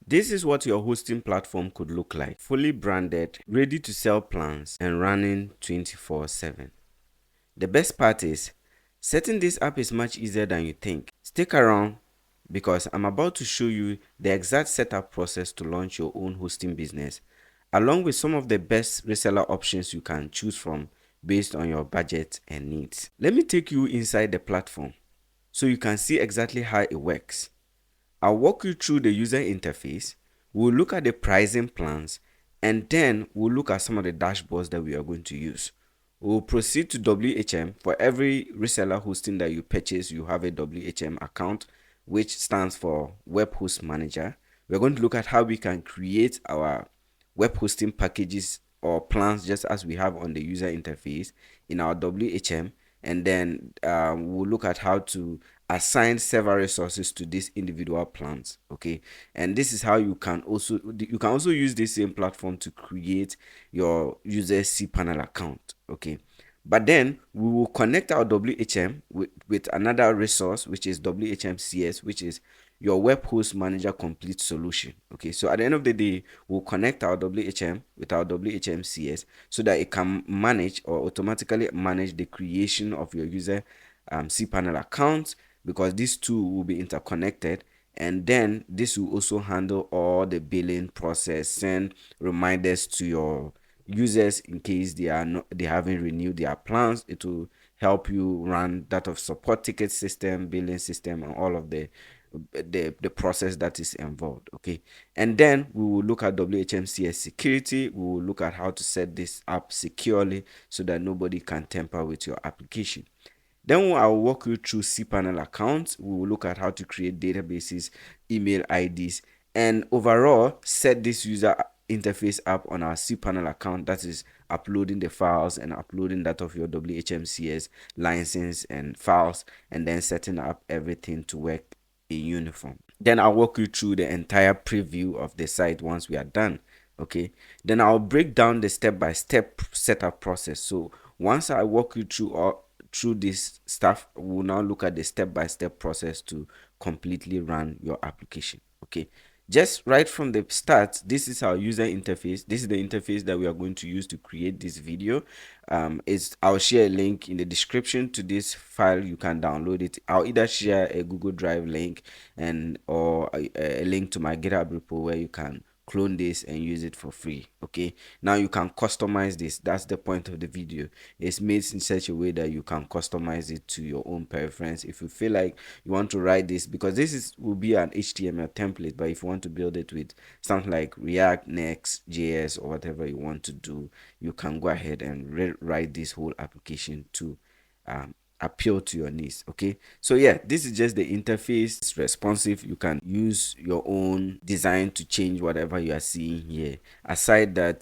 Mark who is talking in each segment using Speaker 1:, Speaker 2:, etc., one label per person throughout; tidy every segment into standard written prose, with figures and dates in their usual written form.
Speaker 1: This is what your hosting platform could look like: fully branded, ready to sell plans, and running 24/7. The best part is, setting this up is much easier than you think. Stick around because I'm about to show you the exact setup process to launch your own hosting business, along with some of the best reseller options you can choose from based on your budget and needs. Let me take you inside the platform so you can see exactly how it works. I'll walk you through the user interface, we'll look at the pricing plans, and then we'll look at some of the dashboards that we are going to use. We'll proceed to WHM. For every reseller hosting that you purchase, you have a WHM account, which stands for Web Host Manager. We're going to look at how we can create our web hosting packages or plans just as we have on the user interface in our WHM, and then we'll look at how to assign several resources to these individual plans. Okay, and this is how you can also use this same platform to create your user cPanel account. Okay, but then we will connect our WHM with another resource, which is WHMCS, which is your web host manager complete solution. Okay, so at the end of the day, we'll connect our WHM with our WHMCS so that it can manage or automatically manage the creation of your user cPanel account, because these two will be interconnected. And then this will also handle all the billing process, send reminders to your users in case they haven't renewed their plans. It will help you run that of support ticket system, billing system, and all of the process that is involved. Okay, and then we will look at WHMCS security. We will look at how to set this up securely so that nobody can tamper with your application. Then I will walk you through cPanel accounts. We will look at how to create databases, email IDs, and overall set this user interface up on our cPanel account. That is uploading the files and uploading that of your WHMCS license and files, and then setting up everything to work in uniform. Then I'll walk you through the entire preview of the site once we are done. Okay, then I'll break down the step-by-step setup process. So once I walk you through this stuff, we'll now look at the step-by-step process to completely run your application. Okay, just right from the start, this is our user interface. This is the interface that we are going to use to create this video. I'll share a link in the description to this file. You can download it. I'll either share a Google Drive link or a link to my GitHub repo where you can clone this and use it for free. Okay, now you can customize this. That's the point of the video. It's made in such a way that you can customize it to your own preference. If you feel like you want to write this, because will be an HTML template, but if you want to build it with something like React, Next.js, or whatever you want to do, you can go ahead and write this whole application to appeal to your needs. Okay, so yeah, this is just the interface. It's responsive. You can use your own design to change whatever you are seeing here. Aside that,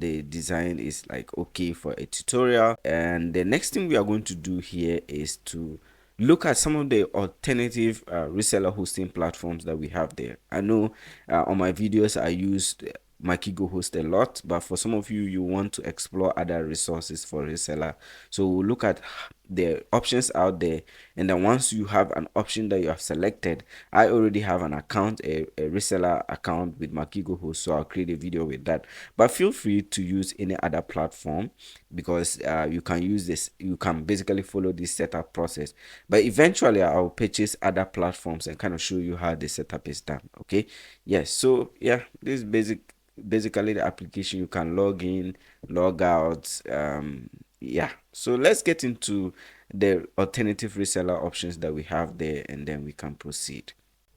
Speaker 1: the design is like okay for a tutorial. And the next thing we are going to do here is to look at some of the alternative reseller hosting platforms that we have there. I know on my videos I used Makigo Host a lot, but for some of you, you want to explore other resources for reseller. So we'll look at the options out there, and then once you have an option that you have selected, I already have an account, a reseller account with Makigo Host, so I'll create a video with that. But feel free to use any other platform, because you can use this, you can basically follow this setup process. But eventually I'll purchase other platforms and kind of show you how the setup is done. Okay, yes, so yeah, this is basically the application. You can log in, log out. Yeah, so let's get into the alternative reseller options that we have there, and then we can proceed.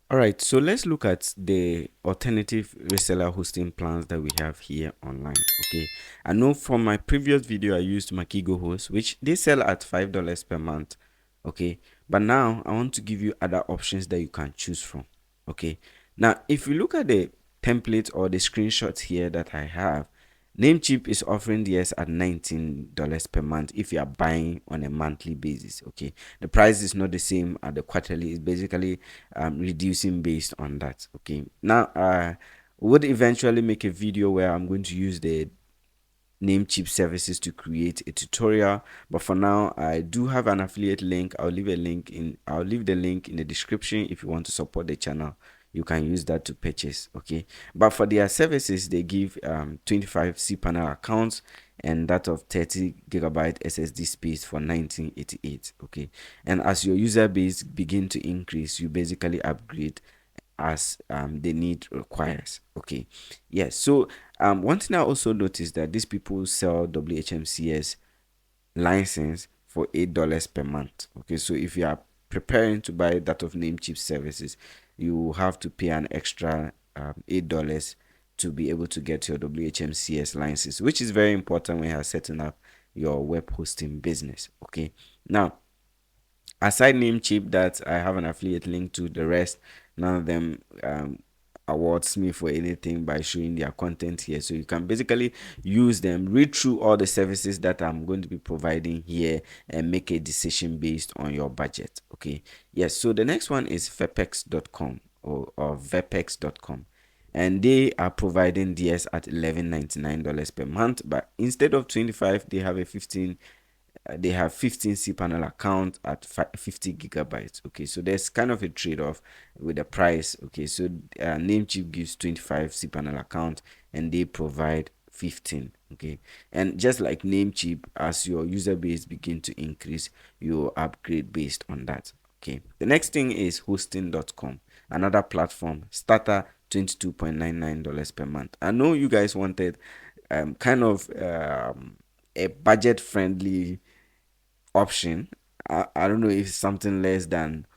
Speaker 1: All right, so let's look at the alternative reseller hosting plans that we have here online. Okay, I know from my previous video I used Makigo Host, which they sell at $5 per month. Okay, but now I want to give you other options that you can choose from. Okay, now if you look at the template or the screenshots here that I have, Namecheap is offering this at $19 per month if you are buying on a monthly basis. Okay, the price is not the same at the quarterly. It's basically reducing based on that. Okay, now I would eventually make a video where I'm going to use the Namecheap services to create a tutorial, but for now I do have an affiliate link. I'll leave the link in the description. If you want to support the channel, you can use that to purchase. Okay, but for their services, they give 25 cPanel accounts and that of 30 gigabyte SSD space for 1988. Okay, and as your user base begin to increase, you basically upgrade as the need requires. Okay, yes. So one thing I also noticed that these people sell WHMCS license for $8 per month. Okay, so if you are preparing to buy that of Namecheap services, you have to pay an extra $8 to be able to get your WHMCS license, which is very important when you are setting up your web hosting business. Okay, now aside Namecheap that I have an affiliate link to, the rest, none of them awards me for anything by showing their content here. So you can basically use them, read through all the services that I'm going to be providing here, and make a decision based on your budget. Okay, yes. So the next one is vepex.com or vepex.com, and they are providing DS at $11.99 per month, but instead of 25, they have a 15 cPanel account at 50 gigabytes. Okay, so there's kind of a trade-off with the price. Okay, so Namecheap gives 25 cPanel account and they provide 15. Okay, and just like Namecheap, as your user base begin to increase, you upgrade based on that. Okay, the next thing is hosting.com, another platform, starter $22.99 per month. I know you guys wanted kind of a budget friendly option. I don't know if it's something less than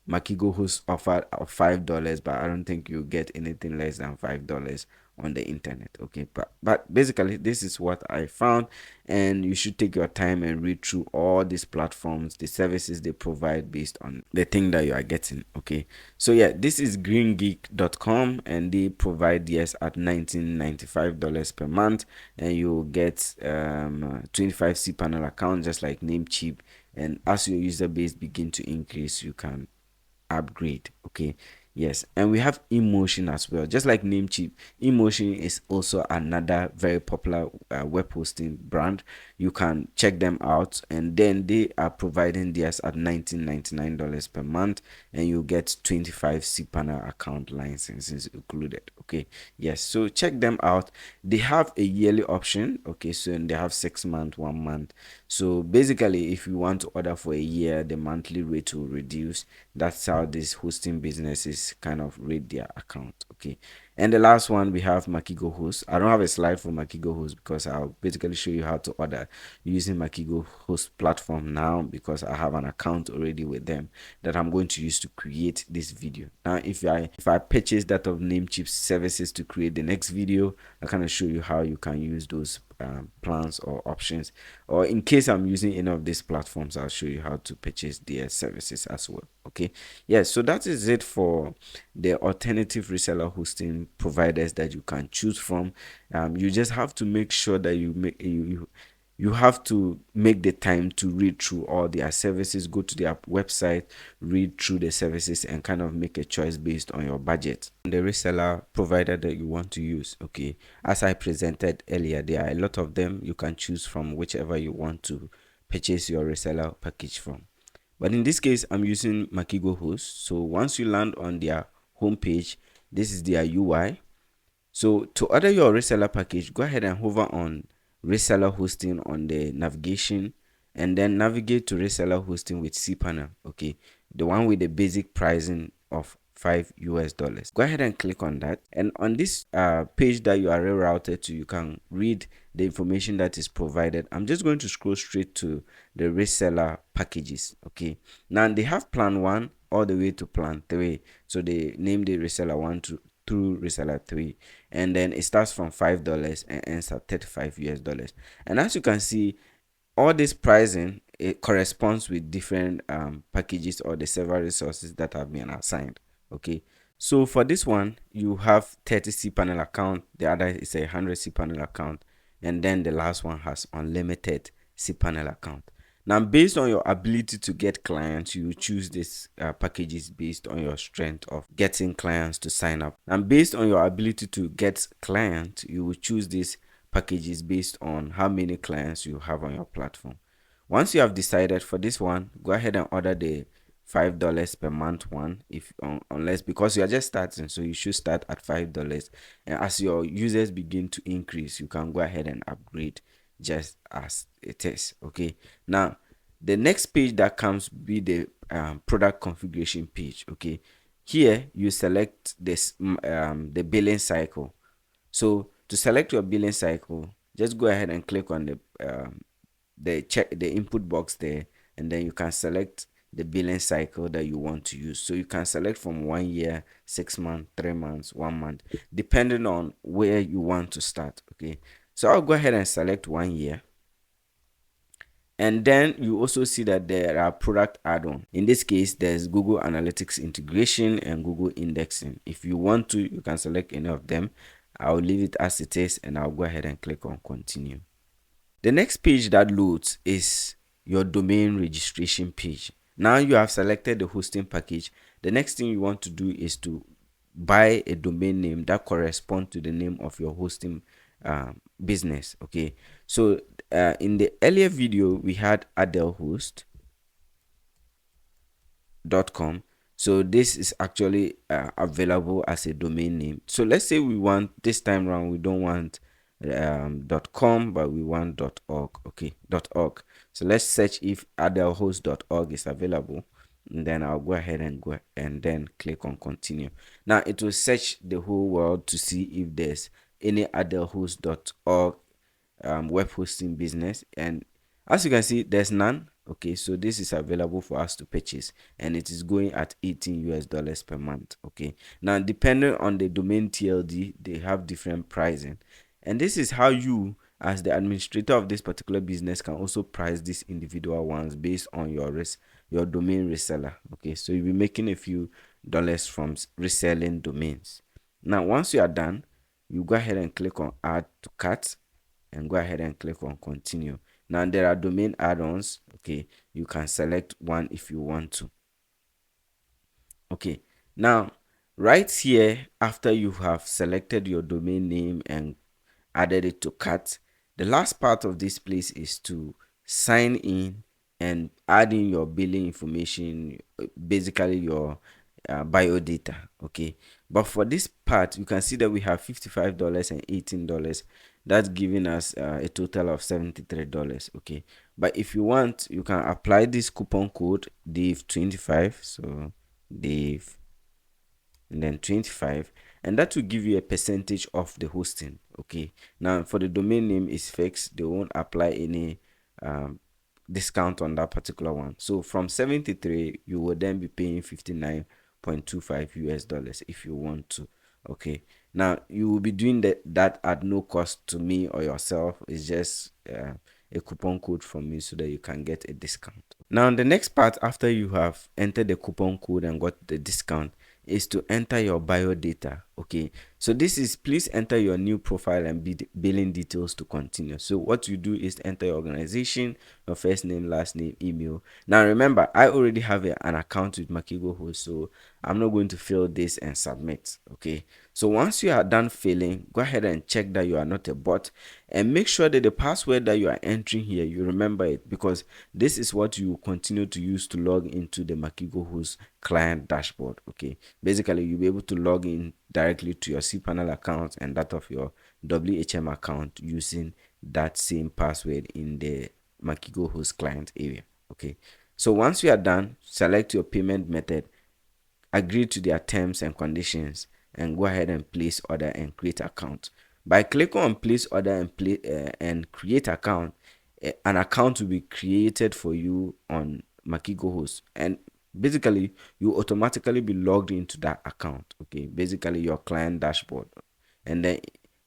Speaker 1: Makigo host offer of $5, but I don't think you get anything less than $5 on the internet. Okay, but basically this is what I found, and you should take your time and read through all these platforms, the services they provide based on the thing that you are getting. Okay, so yeah, this is greengeek.com, and they provide DS at $19.95 per month, and you get 25 cPanel account just like Namecheap, and as your user base begin to increase, you can upgrade. Okay, yes. And we have Emotion as well, just like Namecheap. Emotion is also another very popular web hosting brand. You can check them out, and then they are providing theirs at $19.99 per month, and you get 25 cPanel account licenses included. Okay, yes, so check them out. They have a yearly option. Okay, so they have 6 months, 1 month. So basically, if you want to order for a year, the monthly rate will reduce. That's how these hosting businesses kind of rate their account. Okay, and the last one, we have Makigo Host. I don't have a slide for Makigo Host because I'll basically show you how to order using Makigo Host platform now, because I have an account already with them that I'm going to use to create this video. Now if I purchase that of Namecheap services to create the next video, I kind of show you how you can use those plans or options, or in case I'm using any of these platforms, I'll show you how to purchase their services as well. Okay, yes, so that is it for the alternative reseller hosting providers that you can choose from. You just have to make sure that you have to make the time to read through all their services, go to their website, read through the services, and kind of make a choice based on your budget and the reseller provider that you want to use. Okay, as I presented earlier, there are a lot of them. You can choose from whichever you want to purchase your reseller package from. But in this case, I'm using Makigo Host. So once you land on their homepage, this is their UI. So to order your reseller package, go ahead and hover on reseller hosting on the navigation, and then navigate to reseller hosting with cPanel. Okay, the one with the basic pricing of $5. Go ahead and click on that, and on this page that you are rerouted to, you can read the information that is provided. I'm just going to scroll straight to the reseller packages. Okay, now they have plan 1 all the way to plan 3. So they name the reseller 1 through reseller 3, and then it starts from $5 and ends at $35. And as you can see, all this pricing, it corresponds with different packages or the several resources that have been assigned. Okay, so for this one, you have 30 cPanel account, the other is a 100 cPanel account, and then the last one has unlimited cPanel account. Now, based on your ability to get clients, you choose these packages based on your strength of getting clients to sign up. And based on your ability to get clients, you will choose these packages based on how many clients you have on your platform. Once you have decided for this one, go ahead and order the $5 per month one, if unless, because you are just starting, so you should start at $5. And as your users begin to increase, you can go ahead and upgrade just as it is. Okay, now the next page that comes be the product configuration page. Okay, here you select this the billing cycle. So to select your billing cycle, just go ahead and click on the input box there, and then you can select the billing cycle that you want to use. So you can select from 1 year, 6 months, 3 months, 1 month, depending on where you want to start. Okay, so I'll go ahead and select 1 year. And then you also see that there are product add-on. In this case, there's Google Analytics integration and Google indexing. If you want to, you can select any of them. I'll leave it as it is, and I'll go ahead and click on continue. The next page that loads is your domain registration page. Now you have selected the hosting package. The next thing you want to do is to buy a domain name that corresponds to the name of your hosting business. Okay, so in the earlier video we had adelhost.com. So this is actually available as a domain name. So let's say we want, this time around we don't want .com, but we want .org. Okay, .org. So let's search if adelhost.org is available, and then I'll go ahead and then click on continue. Now it will search the whole world to see if there's any adelhost.org web hosting business, and as you can see, there's none. Okay, so this is available for us to purchase, and it is going at $18 per month. Okay, now depending on the domain TLD, they have different pricing, and this is how you, as the administrator of this particular business, can also price these individual ones based on your domain reseller. Okay, so you'll be making a few dollars from reselling domains. Now once you are done, you go ahead and click on add to cart and go ahead and click on continue. Now there are domain add-ons. Okay, you can select one if you want to. Okay, now right here, after you have selected your domain name and added it to cart, the last part of this place is to sign in and add in your billing information, basically your bio data. Okay, but for this part, you can see that we have $55 and $18. That's giving us a total of $73. Okay, but if you want, you can apply this coupon code DAVE25. So DAVE and then 25, and that will give you a percentage of the hosting. Okay, now for the domain name is fixed, they won't apply any discount on that particular one. So from 73, you will then be paying $59.25 if you want to. Okay, now you will be doing that at no cost to me or yourself. It's just a coupon code from me so that you can get a discount. Now the next part, after you have entered the coupon code and got the discount, is to enter your bio data. Okay, so this is, please enter your new profile and billing details to continue. So what you do is enter your organization, your first name, last name, email. Now remember, I already have an account with Makigo Host, so I'm not going to fill this and submit. Okay, so once you are done filling, go ahead and check that you are not a bot, and make sure that the password that you are entering here, you remember it, because this is what you will continue to use to log into the Makigo Host client dashboard. Okay, basically you'll be able to log in directly to your cPanel account and that of your WHM account using that same password in the Makigo Host client area. Okay, so once you are done, select your payment method, agree to their terms and conditions, and go ahead and place order and create account. By clicking on place order and create account, an account will be created for you on Makigo Host, and basically you automatically be logged into that account. Okay, basically your client dashboard, and then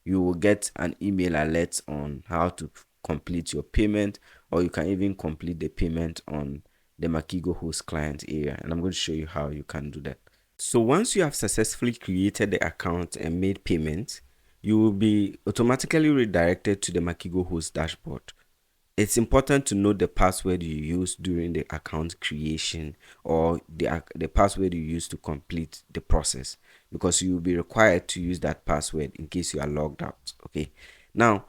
Speaker 1: you will get an email alert on how to complete your payment, or you can even complete the payment on the Makigo Host client area, and I'm going to show you how you can do that. So once you have successfully created the account and made payments, you will be automatically redirected to the Makigo Host dashboard. It's important to know the password you use during the account creation, or the password you use to complete the process, because you will be required to use that password in case you are logged out. Okay, now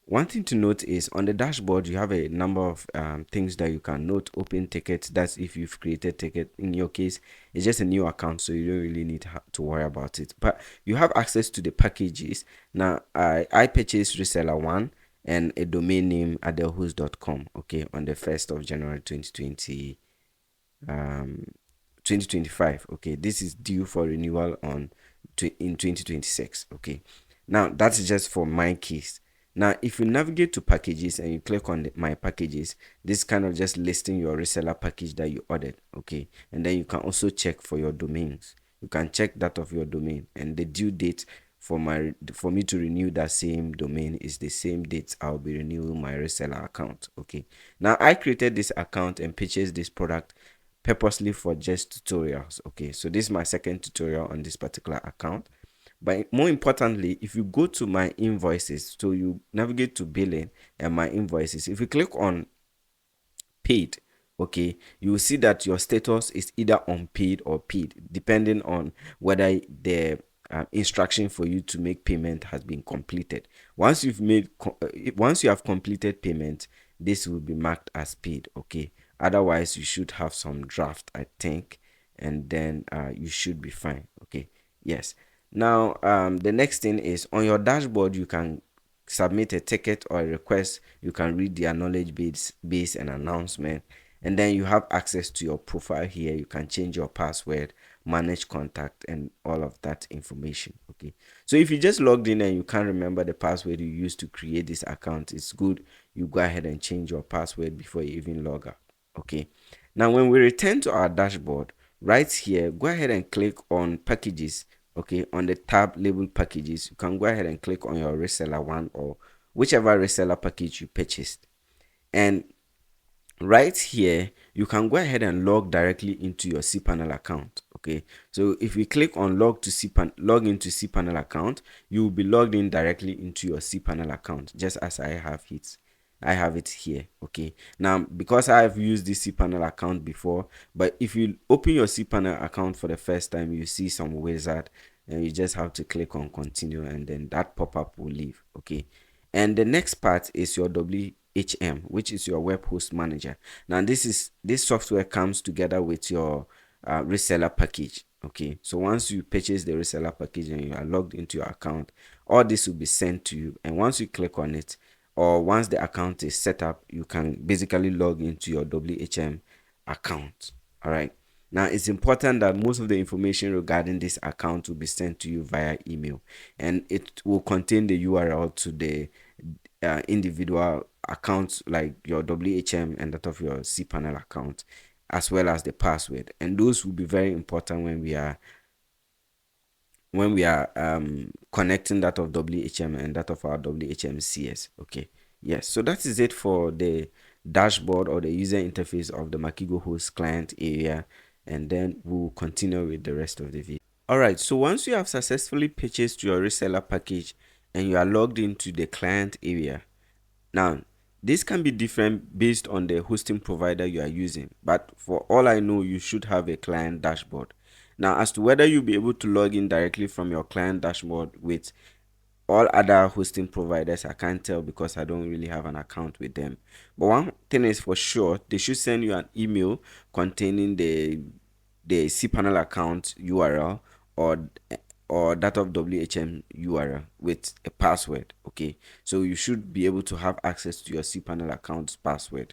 Speaker 1: One thing to note is on the dashboard, you have a number of things that you can note. Open tickets, that's if you've created ticket. In your case, it's just a new account, so you don't really need to worry about it. But you have access to the packages. Now, I purchased Reseller 1 and a domain name adelhost.com, okay, on the 1st of January 2020. 2025. Okay, this is due for renewal in 2026. Okay, now that's just for my case. Now if you navigate to packages and you click on my packages, this kind of just listing your reseller package that you ordered. Okay, and then you can also check for your domains. You can check that of your domain, and the due date for me to renew that same domain is the same date I'll be renewing my reseller account. Okay, now I created this account and purchased this product purposely for just tutorials. Okay, so this is my second tutorial on this particular account. But more importantly, if you go to my invoices, so you navigate to billing and my invoices, if you click on paid, okay, you will see that your status is either unpaid or paid, depending on whether the instruction for you to make payment has been completed. Once once you have completed payment, this will be marked as paid. Okay, otherwise you should have some draft, I think, and then you should be fine. Okay, yes. Now the next thing is on your dashboard, you can submit a ticket or a request. You can read their knowledge base and announcement, and then you have access to your profile here. You can change your password, manage contact, and all of that information. Okay, so if you just logged in and you can't remember the password you used to create this account, it's good you go ahead and change your password before you even log out. Okay, now when we return to our dashboard, right here, go ahead and click on packages. Okay, on the tab labeled packages, you can go ahead and click on your reseller 1 or whichever reseller package you purchased, and right here you can go ahead and log directly into your cPanel account. Okay, so if we click on log into cPanel account, you will be logged in directly into your cPanel account, just as I have it here. Okay, now because I have used this cPanel account before, but if you open your cPanel account for the first time, you see some wizard and you just have to click on continue, and then that pop-up will leave. Okay, and the next part is your WHM, which is your web host manager. Now this software comes together with your reseller package. Okay, so once you purchase the reseller package and you are logged into your account, all this will be sent to you, and once you click on it, or once the account is set up, you can basically log into your WHM account. All right, now it's important that most of the information regarding this account will be sent to you via email, and it will contain the URL to the individual accounts like your WHM and that of your cPanel account, as well as the password, and those will be very important when we are connecting that of WHM and that of our WHMCS. Okay, yes, so that is it for the dashboard or the user interface of the Makigo host client area, and then we'll continue with the rest of the video. All right, so once you have successfully purchased your reseller package and you are logged into the client area, now this can be different based on the hosting provider you are using, but for all I know, you should have a client dashboard. Now, as to whether you'll be able to log in directly from your client dashboard with all other hosting providers, I can't tell because I don't really have an account with them. But one thing is for sure, they should send you an email containing the cPanel account URL or that of WHM URL with a password. Okay, so you should be able to have access to your cPanel account's password.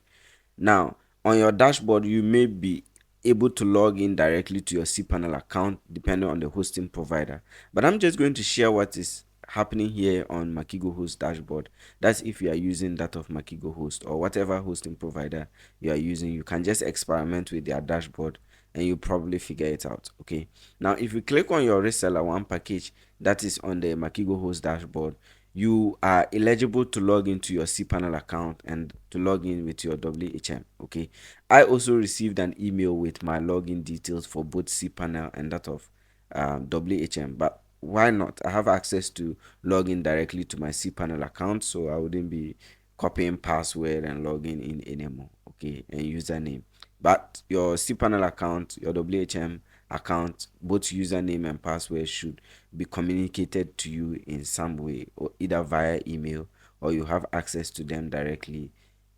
Speaker 1: Now, on your dashboard, you may be able to log in directly to your cPanel account depending on the hosting provider. But I'm just going to share what is happening here on Makigo Host dashboard. That's if you are using that of Makigo Host or whatever hosting provider you are using. You can just experiment with their dashboard and you probably figure it out. Okay, now if you click on your reseller 1 package that is on the Makigo Host dashboard, you are eligible to log into your cPanel account and to log in with your WHM. Okay, I also received an email with my login details for both cPanel and that of WHM, but why not? I have access to log in directly to my cPanel account, so I wouldn't be copying password and logging in anymore. Okay, and username. But your cPanel account, your WHM account, both username and password should be communicated to you in some way, or either via email or you have access to them directly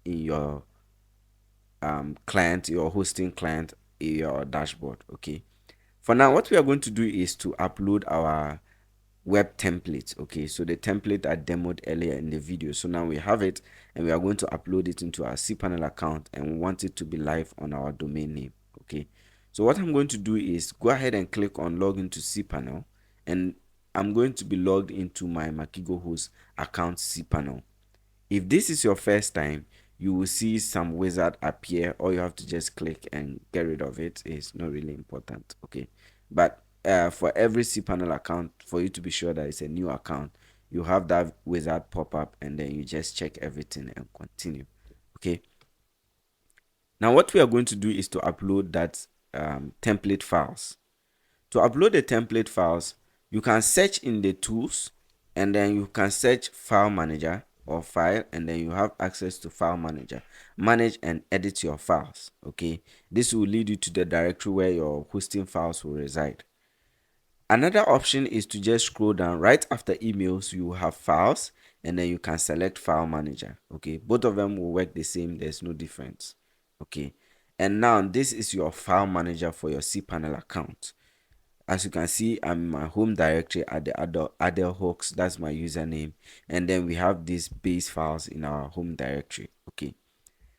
Speaker 1: in your client, your hosting client, in your dashboard. Okay, for now what we are going to do is to upload our web template. Okay, so the template I demoed earlier in the video, so now we have it and we are going to upload it into our cPanel account, and we want it to be live on our domain name. Okay, so what I'm going to do is go ahead and click on log into cPanel, and I'm going to be logged into my Makigo host account cPanel. If this is your first time, you will see some wizard appear. All you have to just click and get rid of it. It's not really important. Okay, but for every cPanel account, for you to be sure that it's a new account, you have that wizard pop up, and then you just check everything and continue. Okay, now what we are going to do is to upload that template files. To upload the template files, you can search in the tools, and then you can search file manager or file, and then you have access to file manager. Manage and edit your files. Okay, this will lead you to the directory where your hosting files will reside. Another option is to just scroll down. Right after emails, you have files, and then you can select file manager. Okay, both of them will work the same, there's no difference. Okay, and now this is your file manager for your cPanel account. As you can see, I'm in my home directory at the Adelhawks, that's my username, and then we have these base files in our home directory. Okay,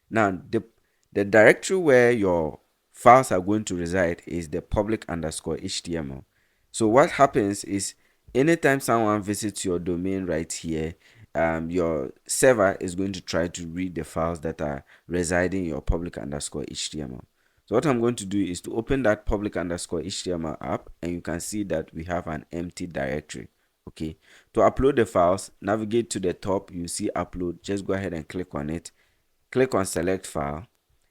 Speaker 1: now the directory where your files are going to reside is the public underscore HTML. So what happens is, anytime someone visits your domain right here, your server is going to try to read the files that are residing in your public underscore HTML. So what I'm going to do is to open that public underscore HTML app, and you can see that we have an empty directory. Okay, to upload the files, navigate to the top, you see upload, just go ahead and click on it, click on select file,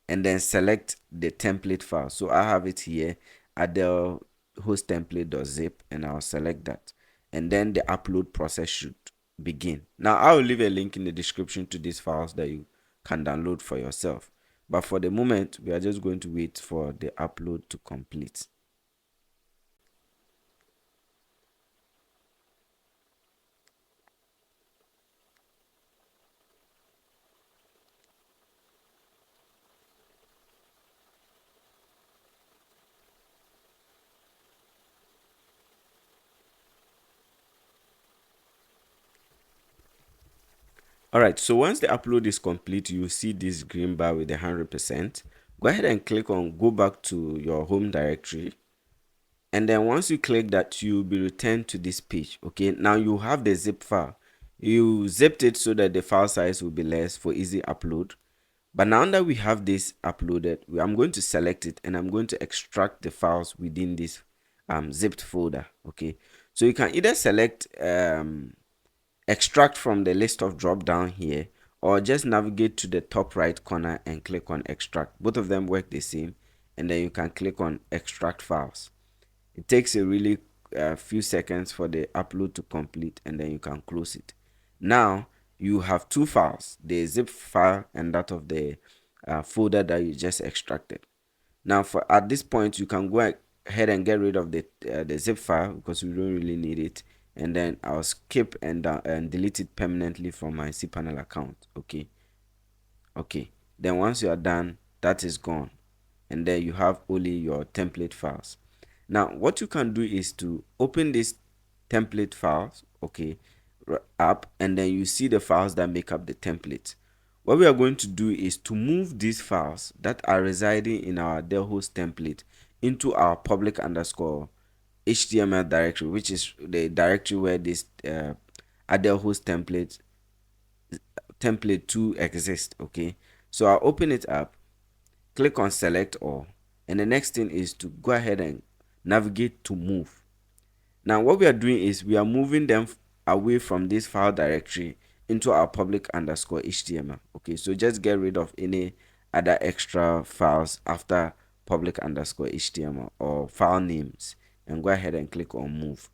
Speaker 1: and then select the template file. So I have it here at the host template.zip, and I'll select that, and then the upload process should begin. Now I will leave a link in the description to these files that you can download for yourself, but for the moment we are just going to wait for the upload to complete. Alright, so once the upload is complete, you see this green bar with the 100%. Go ahead and click on go back to your home directory, and then once you click that, you'll be returned to this page. Okay, now you have the zip file. You zipped it so that the file size will be less for easy upload. But now that we have this uploaded, I'm going to select it, and I'm going to extract the files within this zipped folder. Okay, so you can either select extract from the list of drop down here, or just navigate to the top right corner and click on extract. Both of them work the same, and then you can click on extract files. It takes a really few seconds for the upload to complete, and then you can close it. Now you have two files, the zip file and that of the folder that you just extracted. Now for at this point, you can go ahead and get rid of the zip file because we don't really need it, and then I'll skip and delete it permanently from my cPanel account. Okay, then once you are done, that is gone, and then you have only your template files. Now what you can do is to open this template files, okay, up, and then you see the files that make up the template. What we are going to do is to move these files that are residing in our Dell host template into our public underscore HTML directory, which is the directory where this Adele host template 2 exists. Okay, so I'll open it up, click on select all, and the next thing is to go ahead and navigate to move. Now what we are doing is we are moving them away from this file directory into our public underscore HTML. Okay, so just get rid of any other extra files after public underscore HTML or file names, and go ahead and click on move.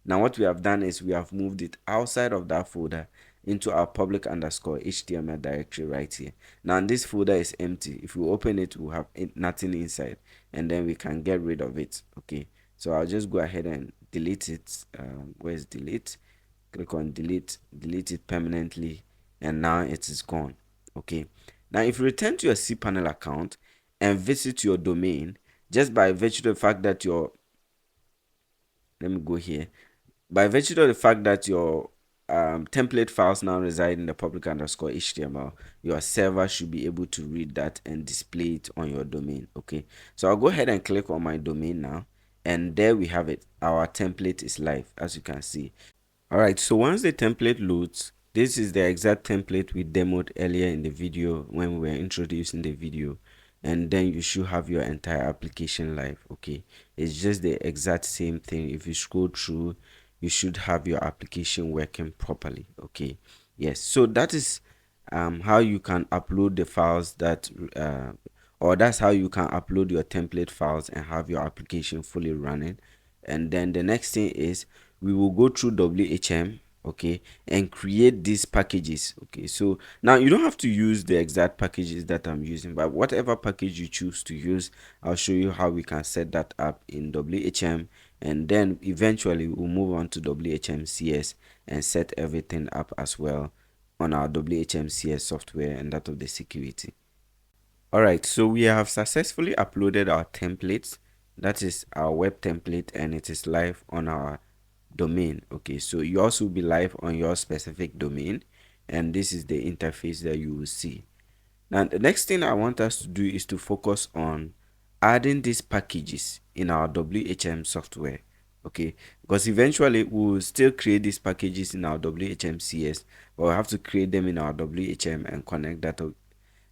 Speaker 1: Now what we have done is we have moved it outside of that folder into our public underscore HTML directory right here. Now this folder is empty. If we open it, we'll have nothing inside, and then we can get rid of it. Okay, so I'll just go ahead and delete it. Where's delete? Click on delete, delete it permanently, and now it is gone. Okay, now if you return to your cPanel account and visit your domain, just by virtue of the fact that your let me go here, by virtue of the fact that your template files now reside in the public underscore HTML, your server should be able to read that and display it on your domain. Okay, so I'll go ahead and click on my domain now, and there we have it. Our template is live, as you can see. All right, so once the template loads, this is the exact template we demoed earlier in the video when we were introducing the video, and then you should have your entire application live. Okay, it's just the exact same thing. If you scroll through, you should have your application working properly. Okay, yes, so that is how you can upload the files that or that's how you can upload your template files and have your application fully running. And then the next thing is we will go through WHM, okay, and create these packages. Okay, so now you don't have to use the exact packages that I'm using, but whatever package you choose to use, I'll show you how we can set that up in WHM, and then eventually we'll move on to WHMCS and set everything up as well on our WHMCS software and that of the security. Alright, so we have successfully uploaded our templates. That is our web template, and it is live on our domain. Okay, so yours will be live on your specific domain, and this is the interface that you will see. Now, the next thing I want us to do is to focus on adding these packages in our WHM software. Okay, because eventually we'll still create these packages in our WHMCS, but we'll have to create them in our WHM and connect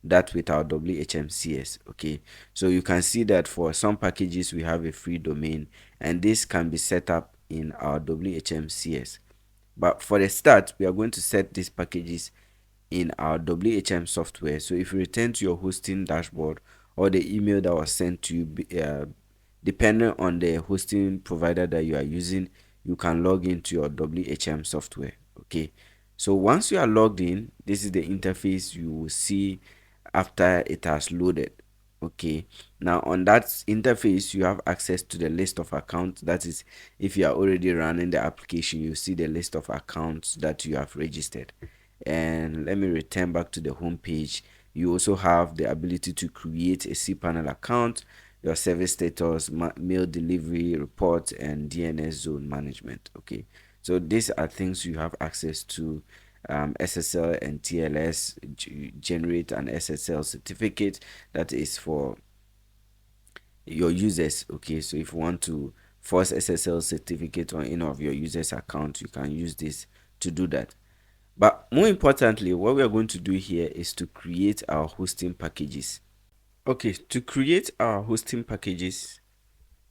Speaker 1: that with our WHMCS. Okay, so you can see that for some packages we have a free domain, and this can be set up in our WHMCS. But for the start, we are going to set these packages in our WHM software. So if you return to your hosting dashboard or the email that was sent to you, depending on the hosting provider that you are using, you can log into your WHM software. Okay, so once you are logged in, this is the interface you will see after it has loaded. Okay, now on that interface you have access to the list of accounts. That is, if you are already running the application, you see the list of accounts that you have registered. And let me return back to the home page. You also have the ability to create a cPanel account, your service status, mail delivery report, and DNS zone management. Okay, so these are things you have access to. SSL and TLS, generate an SSL certificate that is for your users. Okay, so if you want to force SSL certificate on any of your users account, you can use this to do that. But more importantly, what we are going to do here is to create our hosting packages. Okay, to create our hosting packages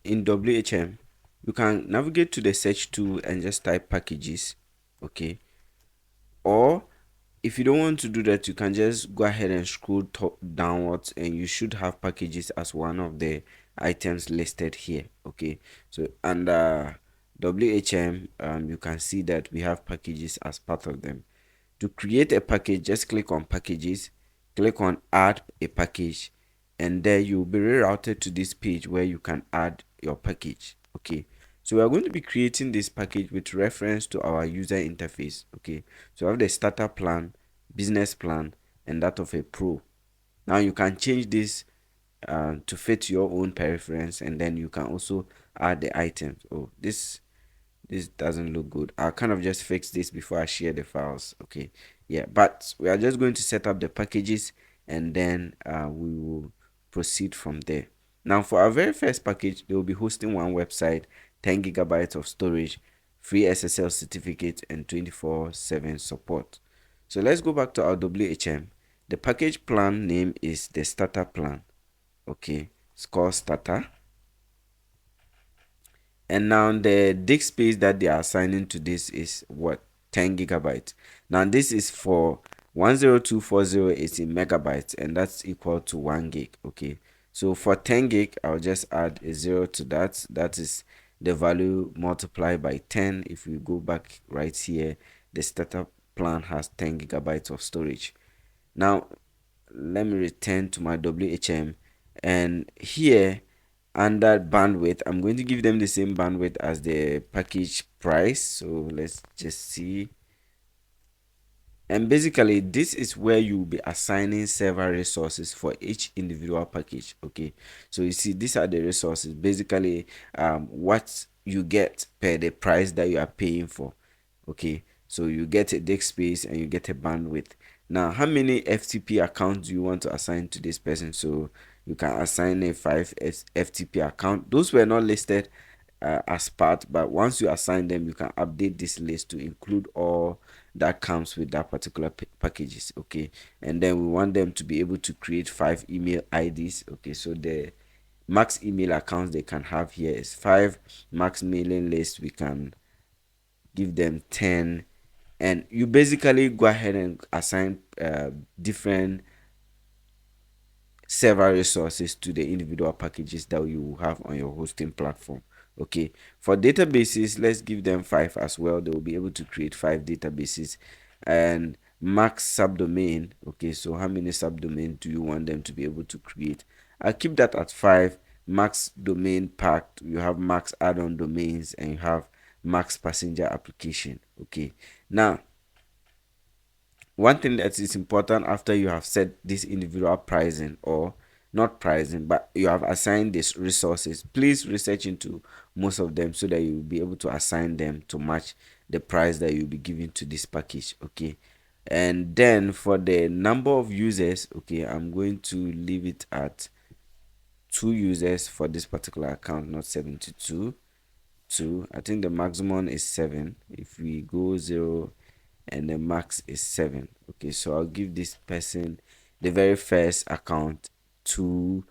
Speaker 1: in WHM, you can navigate to the search tool and just type packages. Okay, or if you don't want to do that, you can just go ahead and scroll downwards, and you should have packages as one of the items listed here. Okay, so under WHM, you can see that we have packages as part of them. To create a package, just click on packages, click on add a package, and there you'll be rerouted to this page where you can add your package. Okay, so we are going to be creating this package with reference to our user interface. Okay, so we have the starter plan, business plan, and that of a pro. Now you can change this to fit your own preference, and then you can also add the items. Oh, this doesn't look good. I'll kind of just fix this before I share the files. Okay, yeah, but we are just going to set up the packages, and then we will proceed from there. Now for our very first package, they will be hosting one website, 10 gigabytes of storage, free SSL certificate, and 24/7 support. So let's go back to our WHM. The package plan name is the starter plan. Okay, it's called starter. And now the disk space that they are assigning to this is what? 10 gigabytes. Now this is for 10240 is in megabytes, and that's equal to 1 gig. Okay, so for 10 gig, I'll just add a 0 to that. That is the value multiplied by 10. If we go back right here, the starter plan has 10 gigabytes of storage. Now let me return to my WHM, and here under bandwidth, I'm going to give them the same bandwidth as the package price. So let's just see. And basically this is where you'll be assigning several resources for each individual package. Okay, so you see these are the resources, basically what you get per the price that you are paying for. Okay, so you get a disk space and you get a bandwidth. Now how many FTP accounts do you want to assign to this person? So you can assign a 5 FTP account. Those were not listed as part, but once you assign them, you can update this list to include all that comes with that particular packages. Okay, and then we want them to be able to create 5 email IDs. Okay, so the max email accounts they can have here is 5. Max mailing list, we can give them 10. And you basically go ahead and assign different several resources to the individual packages that you will have on your hosting platform. Okay, for databases, let's give them 5 as well. They will be able to create 5 databases. And max subdomain, okay, so how many subdomain do you want them to be able to create? I'll keep that at 5. Max domain packed, you have max add-on domains, and you have max passenger application. Okay, now one thing that is important after you have set this individual pricing, or not pricing, but you have assigned these resources, please research into most of them so that you will be able to assign them to match the price that you'll be giving to this package. Okay, and then for the number of users, okay, I'm going to leave it at 2 users for this particular account, not 72. 2, I think the maximum is 7. If we go 0 and the max is 7, okay, so I'll give this person, the very first account, 2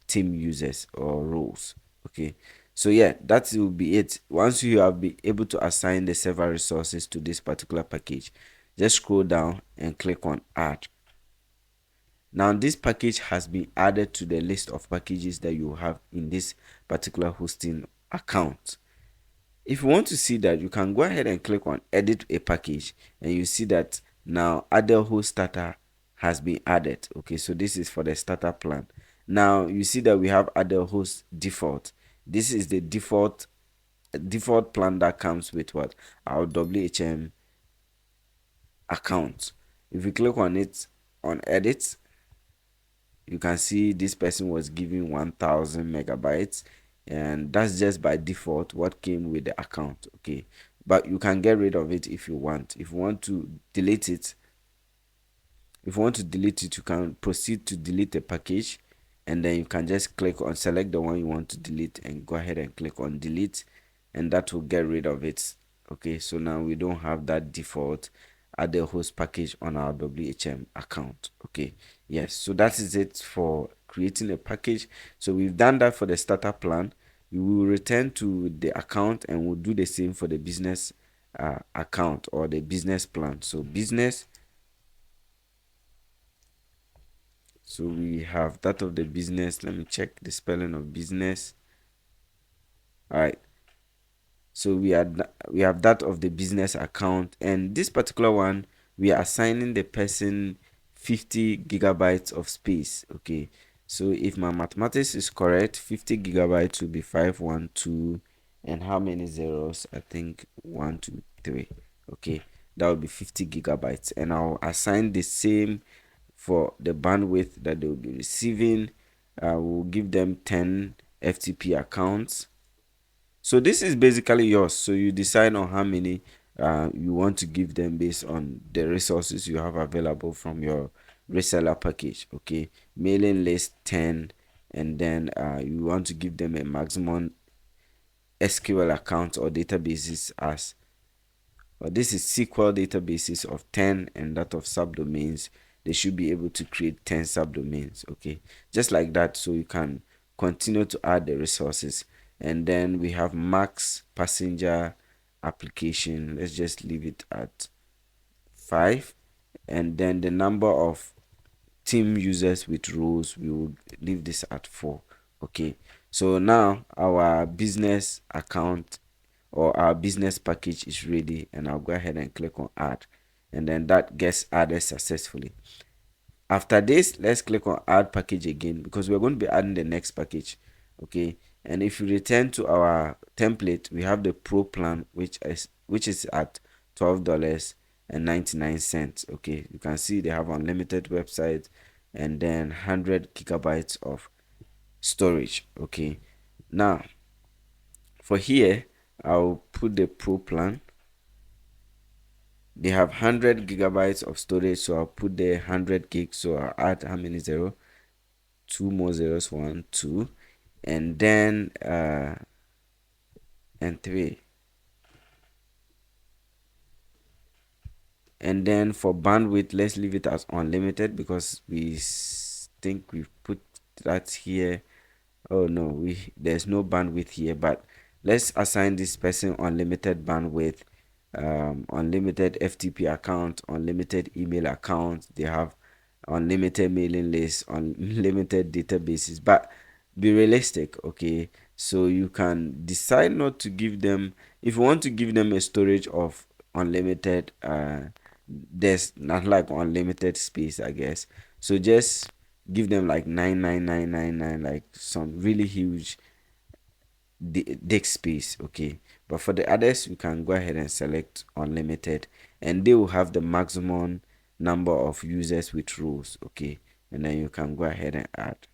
Speaker 1: team users or roles. Okay, so yeah, that will be it. Once you have been able to assign the several resources to this particular package, just scroll down and click on add. Now this package has been added to the list of packages that you have in this particular hosting account. If you want to see that, you can go ahead and click on edit a package, and you see that now other host starter has been added. Okay, so this is for the starter plan. Now you see that we have other host default. This is the default plan that comes with what, our WHM account. If you click on it on edit, you can see this person was given 1000 megabytes, and that's just by default what came with the account. Okay, but you can get rid of it if you want. If you want to delete it, you can proceed to delete the package, and then you can just click on, select the one you want to delete, and go ahead and click on delete, and that will get rid of it. Okay, so now we don't have that default other host package on our WHM account. Okay, yes, so that is it for creating a package. So we've done that for the starter plan. You will return to the account and we'll do the same for the business account or the business plan. So business, so we have that of the business. Let me check the spelling of business. All right, so we have that of the business account, and this particular one we are assigning the person 50 gigabytes of space. Okay, so if my mathematics is correct, 50 gigabytes will be 512, and how many zeros? I think 1 2 3. Okay, that will be 50 gigabytes, and I'll assign the same for the bandwidth that they will be receiving. We'll give them 10 FTP accounts. So this is basically yours. So you decide on how many you want to give them based on the resources you have available from your reseller package. Okay, mailing list 10, and then you want to give them a maximum SQL account or databases as, this is SQL databases of 10, and that of subdomains, they should be able to create 10 subdomains. Okay, just like that. So you can continue to add the resources. And then we have max passenger application, let's just leave it at 5, and then the number of team users with roles, we will leave this at 4. Okay, so now our business account or our business package is ready, and I'll go ahead and click on add, and then that gets added successfully. After this, let's click on add package again, because we're going to be adding the next package. Okay, and if you return to our template, we have the pro plan, which is at $12, $2.99. Okay, you can see they have unlimited website and then 100 gigabytes of storage. Okay, now for here I'll put the pro plan. They have 100 gigabytes of storage, so I'll put the 100 gigs. So I'll add how many zero? Two more zeros, 1 2, and then and 3. And then for bandwidth, let's leave it as unlimited because we think we've put that here. Oh no, there's no bandwidth here, but let's assign this person unlimited bandwidth, unlimited FTP account, unlimited email account. They have unlimited mailing lists, unlimited databases, but be realistic. Okay, so you can decide not to give them, if you want to give them a storage of unlimited, there's not like unlimited space, I guess. So just give them like 99999, like some really huge disk space. Okay, but for the others you can go ahead and select unlimited, and they will have the maximum number of users with rows. Okay, and then you can go ahead and add.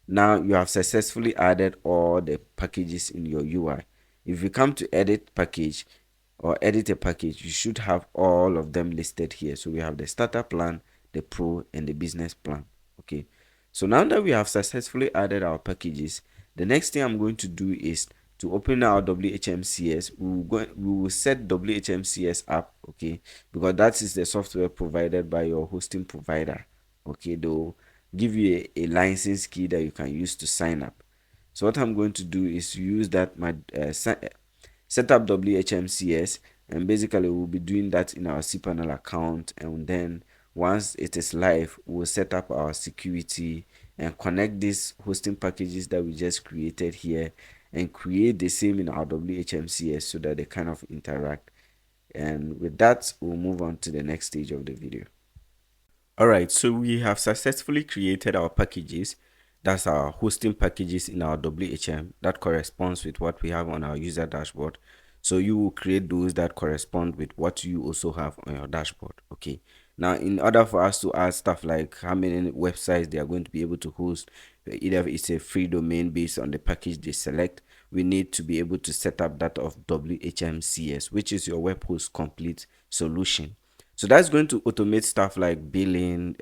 Speaker 1: Now you have successfully added all the packages in your UI. If you come to edit package or edit a package, you should have all of them listed here. So we have the starter plan, the pro, and the business plan. Okay, so now that we have successfully added our packages, the next thing I'm going to do is to open our WHMCS. We will set WHMCS up, okay, because that is the software provided by your hosting provider. Okay, they'll give you a license key that you can use to sign up. So what I'm going to do is use that my set up WHMCS, and basically we'll be doing that in our cPanel account, and then once it is live, we'll set up our security and connect these hosting packages that we just created here and create the same in our WHMCS so that they kind of interact. And with that, we'll move on to the next stage of the video. Alright, so we have successfully created our packages. That's our hosting packages in our WHM that corresponds with what we have on our user dashboard. So you will create those that correspond with what you also have on your dashboard. Okay, now in order for us to add stuff like how many websites they are going to be able to host, either if it's a free domain based on the package they select, we need to be able to set up that of WHMCS, which is your web host complete solution. So that's going to automate stuff like billing,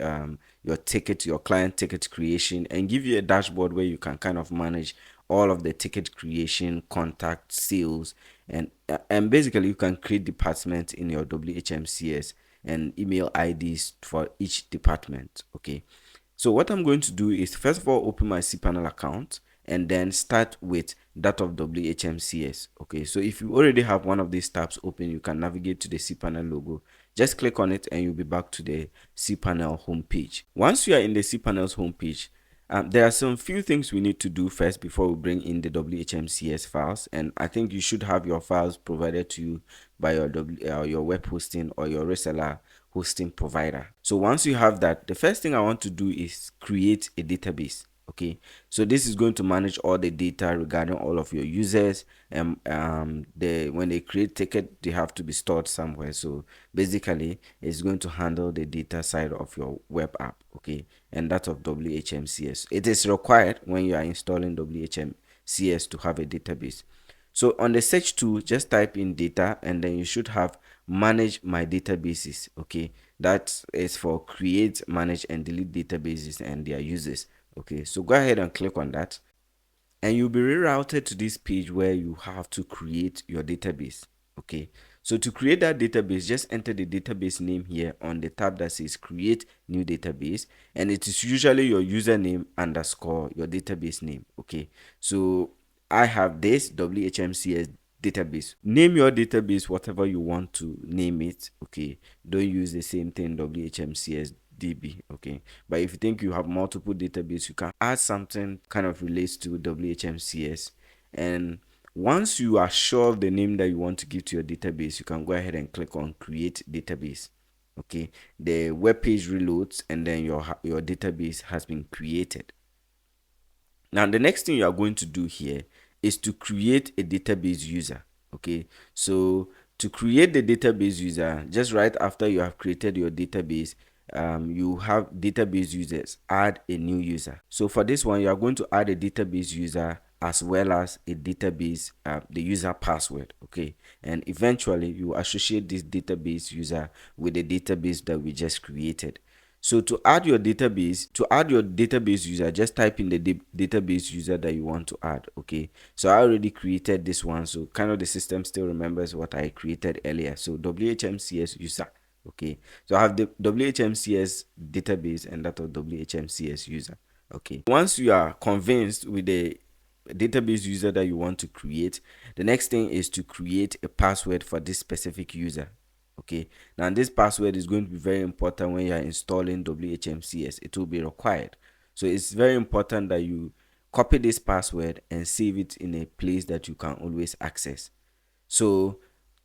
Speaker 1: your ticket, your client ticket creation, and give you a dashboard where you can kind of manage all of the ticket creation, contact, sales, and basically you can create departments in your WHMCS and email IDs for each department. Okay, so what I'm going to do is first of all open my cPanel account and then start with that of WHMCS. Okay, so if you already have one of these tabs open, you can navigate to the cPanel logo. Just click on it and you'll be back to the cPanel homepage. Once you are in the cPanel's homepage, there are some few things we need to do first before we bring in the WHMCS files, and I think you should have your files provided to you by your web hosting or your reseller hosting provider. So once you have that, the first thing I want to do is create a database. Okay, so this is going to manage all the data regarding all of your users, and when they create ticket, they have to be stored somewhere. So basically it's going to handle the data side of your web app. Okay, and that of WHMCS. It is required when you are installing WHMCS to have a database. So on the search tool, just type in data, and then you should have manage my databases. Okay, that is for create, manage, and delete databases and their users. Okay, so go ahead and click on that, and you'll be rerouted to this page where you have to create your database. Okay, so to create that database, just enter the database name here on the tab that says create new database, and it is usually your username underscore your database name. Okay, so I have this WHMCS database. Name your database whatever you want to name it. Okay, don't use the same thing, WHMCS DB. Okay, but if you think you have multiple database, you can add something kind of relates to WHMCS, and once you are sure of the name that you want to give to your database, you can go ahead and click on create database. Okay, the web page reloads, and then your database has been created. Now the next thing you are going to do here is to create a database user. Okay, so To create the database user, just right after you have created your database, you have database users, add a new user. So for this one, you are going to add a database user as well as a database, the user password, okay? And eventually you associate this database user with the database that we just created. So to add your database user, just type in the database user that you want to add, okay? So I already created this one, so kind of the system still remembers what I created earlier. So WHMCS user, okay? So I have the WHMCS database and that of WHMCS user, okay? Once you are convinced with the database user that you want to create, the next thing is to create a password for this specific user, okay? Now this password is going to be very important when you are installing WHMCS. It will be required, so it's very important that you copy this password and save it in a place that you can always access. So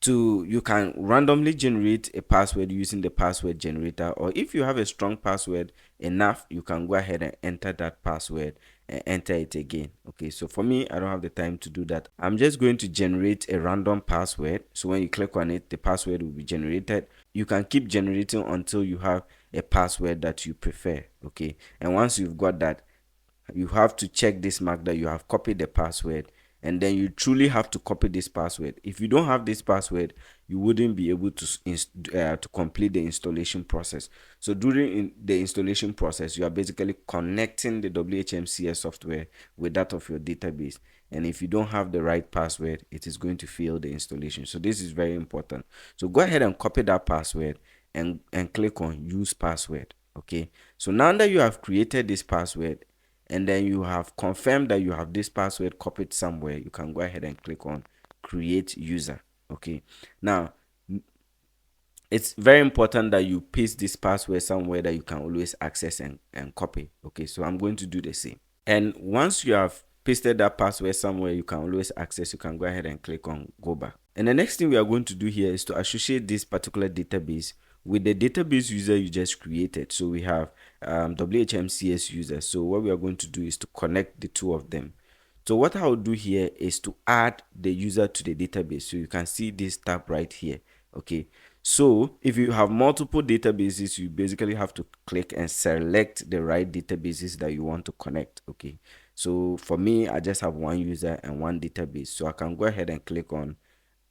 Speaker 1: you can randomly generate a password using the password generator, or if you have a strong password enough, you can go ahead and enter that password and enter it again, okay? So for me, I don't have the time to do that. I'm just going to generate a random password. So when you click on it, the password will be generated. You can keep generating until you have a password that you prefer, okay? And once you've got that, you have to check this mark that you have copied the password, and then you truly have to copy this password. If you don't have this password, you wouldn't be able to complete the installation process. So during the installation process, you are basically connecting the WHMCS software with that of your database, and if you don't have the right password, it is going to fail the installation. So this is very important. So go ahead and copy that password and click on use password, okay? So now that you have created this password and then you have confirmed that you have this password copied somewhere, you can go ahead and click on create user, okay? Now it's very important that you paste this password somewhere that you can always access and copy, okay? So I'm going to do the same. And once you have pasted that password somewhere you can always access, you can go ahead and click on go back. And the next thing we are going to do here is to associate this particular database with the database user you just created. So we have WHMCS user. So what we are going to do is to connect the two of them. So what I'll do here is to add the user to the database. So you can see this tab right here, okay? So if you have multiple databases, you basically have to click and select the right databases that you want to connect, okay? So for me, I just have one user and one database, so I can go ahead and click on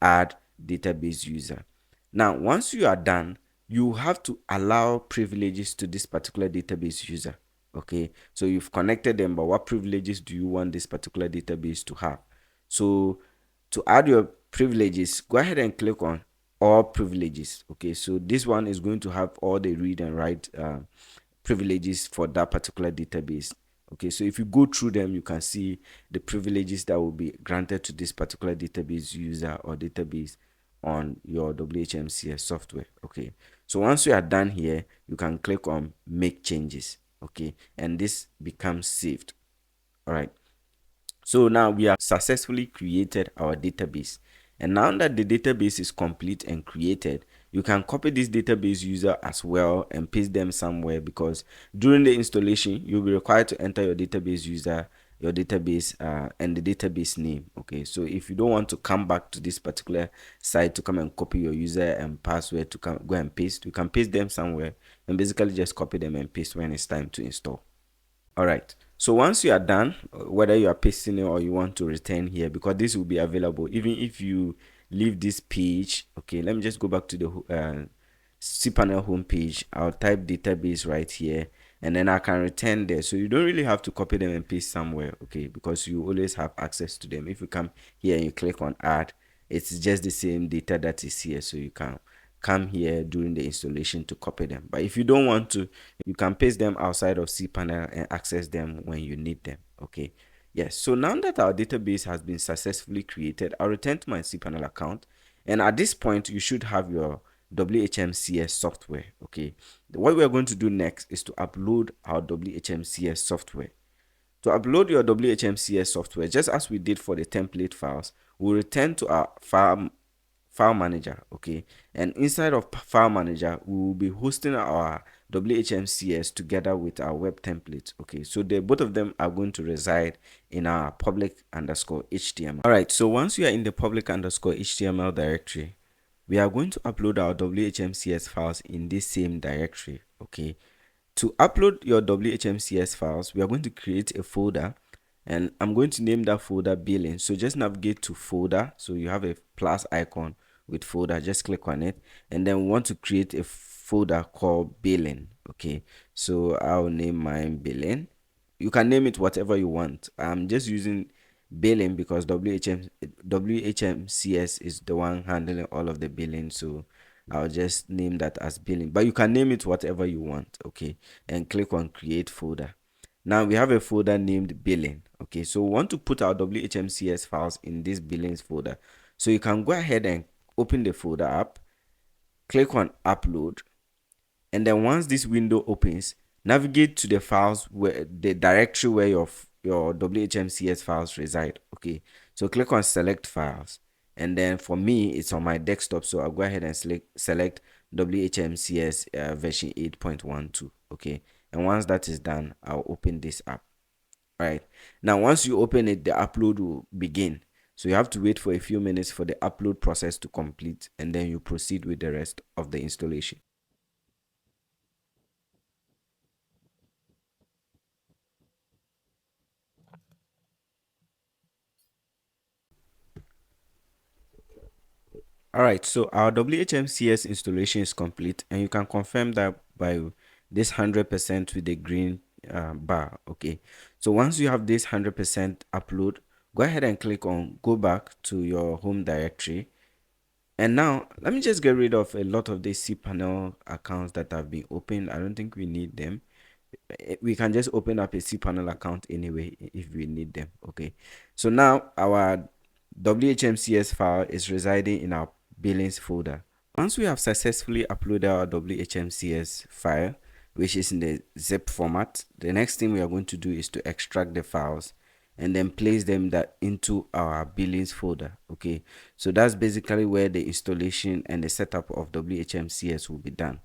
Speaker 1: add database user. Now once you are done, you have to allow privileges to this particular database user, okay? So you've connected them, but what privileges do you want this particular database to have? So to add your privileges, go ahead and click on all privileges, okay? So this one is going to have all the read and write privileges for that particular database, okay? So if you go through them, you can see the privileges that will be granted to this particular database user or database on your WHMCS software, okay? So once you are done here, you can click on make changes, okay? And this becomes saved. All right, so now we have successfully created our database, and now that the database is complete and created, you can copy this database user as well and paste them somewhere, because during the installation you'll be required to enter your database user, your database and the database name, okay? So if you don't want to come back to this particular site to come and copy your user and password to go and paste, you can paste them somewhere and basically just copy them and paste when it's time to install. All right, so once you are done, whether you are pasting it or you want to return here, because this will be available even if you leave this page, okay? Let me just go back to the cPanel homepage. I'll type database right here, and then I can return there. So you don't really have to copy them and paste somewhere, okay? Because you always have access to them. If you come here and you click on add, it's just the same data that is here, so you can come here during the installation to copy them. But if you don't want to, you can paste them outside of cPanel and access them when you need them, okay? Yes, so now that our database has been successfully created, I'll return to my cPanel account, and at this point you should have your WHMCS software, okay? What we are going to do next is to upload our WHMCS software. To upload your WHMCS software, just as we did for the template files, we'll return to our file manager, okay? And inside of file manager, we will be hosting our WHMCS together with our web template, okay? So both of them are going to reside in our public_HTML. All right, so once you are in the public_HTML directory, we are going to upload our WHMCS files in this same directory. Okay, to upload your WHMCS files, we are going to create a folder, and I'm going to name that folder billing. So just navigate to folder. So you have a plus icon with folder, just click on it, and then we want to create a folder called billing. Okay, so I'll name mine billing. You can name it whatever you want. I'm just using billing because WHMCS is the one handling all of the billing, so I'll just name that as billing, but you can name it whatever you want. Okay, and click on create folder. Now we have a folder named billing. Okay, so we want to put our WHMCS files in this billings folder, so you can go ahead and open the folder up, click on upload, and then once this window opens, navigate to the files where the directory where your WHMCS files reside. Okay, so click on select files, and then for me it's on my desktop, so I'll go ahead and select WHMCS version 8.12. Okay, and once that is done, I'll open this up. Right now, once you open it, the upload will begin, so you have to wait for a few minutes for the upload process to complete, and then you proceed with the rest of the installation. Alright, so our WHMCS installation is complete, and you can confirm that by this 100% with the green bar. Okay, so once you have this 100% upload, go ahead and click on go back to your home directory. And now let me just get rid of a lot of these cPanel accounts that have been opened. I don't think we need them. We can just open up a cPanel account anyway if we need them. Okay, so now our WHMCS file is residing in our billings folder. Once we have successfully uploaded our WHMCS file, which is in the zip format, the next thing we are going to do is to extract the files and then place them into our billings folder. Okay, so that's basically where the installation and the setup of WHMCS will be done.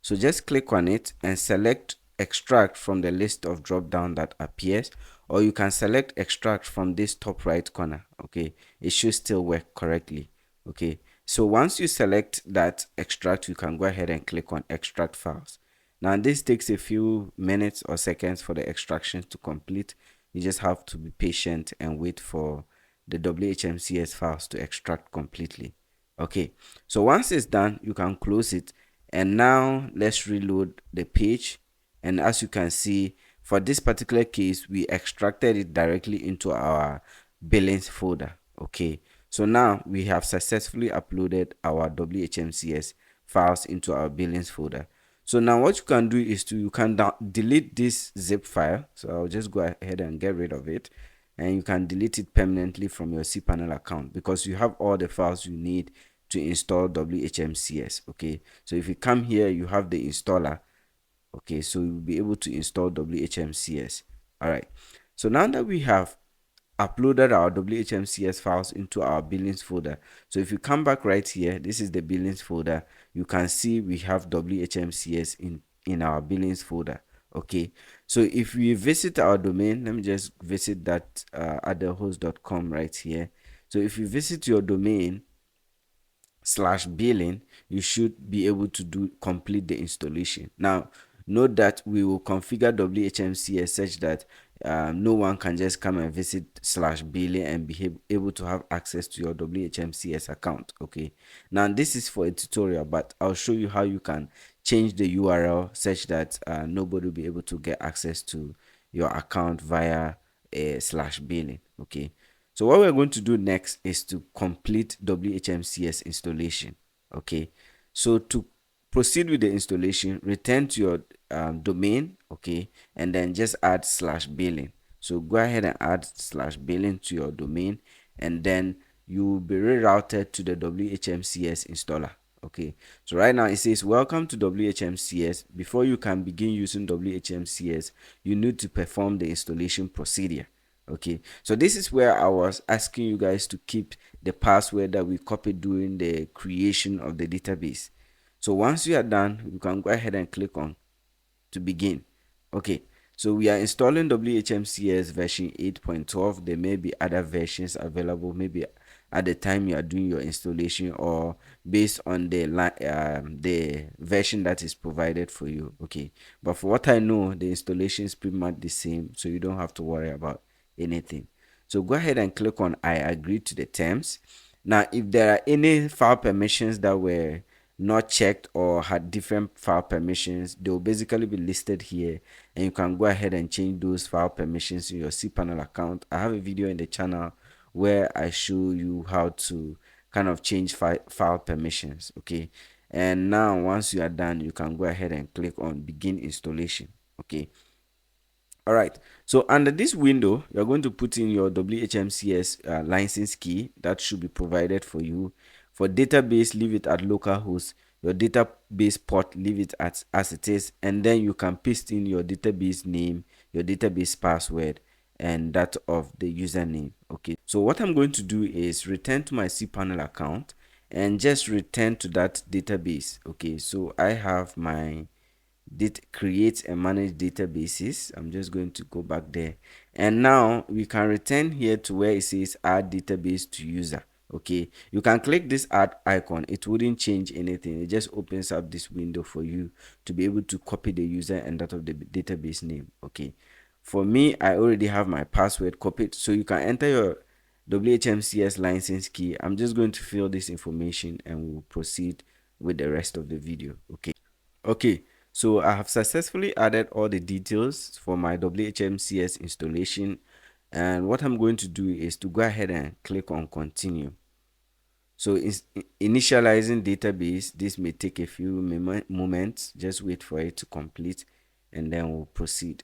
Speaker 1: So just click on it and select extract from the list of drop down that appears, or you can select extract from this top right corner. Okay, it should still work correctly. Okay, so once you select that extract, you can go ahead and click on extract files. Now this takes a few minutes or seconds for the extraction to complete. You just have to be patient and wait for the WHMCS files to extract completely. Okay, so once it's done, you can close it, and now let's reload the page. And as you can see, for this particular case, we extracted it directly into our billings folder. Okay, so now we have successfully uploaded our WHMCS files into our billings folder. So now what you can do is you can delete this zip file. So I'll just go ahead and get rid of it, and you can delete it permanently from your cPanel account because you have all the files you need to install WHMCS. Okay, so if you come here, you have the installer. Okay, so you'll be able to install WHMCS. All right, so now that we have uploaded our WHMCS files into our billings folder, so if you come back right here, this is the billings folder. You can see we have WHMCS in our billings folder. Okay, so if we visit our domain, let me just visit that otherhost.com right here. So if you visit your domain /billing, you should be able to complete the installation. Now note that we will configure WHMCS such that no one can just come and visit /billing and be able to have access to your WHMCS account. Okay, now this is for a tutorial, but I'll show you how you can change the URL such that nobody will be able to get access to your account via /billing. Okay, so what we're going to do next is to complete WHMCS installation. Okay, so to proceed with the installation, return to your domain. Okay, and then just add /billing. So go ahead and add /billing to your domain, and then you will be rerouted to the WHMCS installer. Okay, so right now it says welcome to WHMCS. Before you can begin using WHMCS, you need to perform the installation procedure. Okay, so this is where I was asking you guys to keep the password that we copied during the creation of the database. So once you are done, you can go ahead and click on to begin. Okay, so we are installing WHMCS version 8.12. There may be other versions available. Maybe at the time you are doing your installation, or based on the version that is provided for you. Okay, but for what I know, the installation is pretty much the same, so you don't have to worry about anything. So go ahead and click on I agree to the terms. Now, if there are any file permissions that were not checked or had different file permissions, they will basically be listed here, and you can go ahead and change those file permissions in your cPanel account. I have a video in the channel where I show you how to kind of change file permissions. Okay, and now once you are done, you can go ahead and click on begin installation. Okay, all right, so under this window, you're going to put in your WHMCS license key that should be provided for you. For database, leave it at localhost. Your database port, leave it as it is, and then you can paste in your database name, your database password, and that of the username. Okay, so what I'm going to do is return to my cPanel account and just return to that database. Okay, so I have my create and manage databases. I'm just going to go back there, and now we can return here to where it says add database to user. Okay, you can click this add icon. It wouldn't change anything. It just opens up this window for you to be able to copy the user and that of the database name. Okay, for me, I already have my password copied, so you can enter your WHMCS license key. I'm just going to fill this information and we'll proceed with the rest of the video. Okay, so I have successfully added all the details for my WHMCS installation, and what I'm going to do is to go ahead and click on continue. So initializing database, this may take a few moments. Just wait for it to complete and then we'll proceed.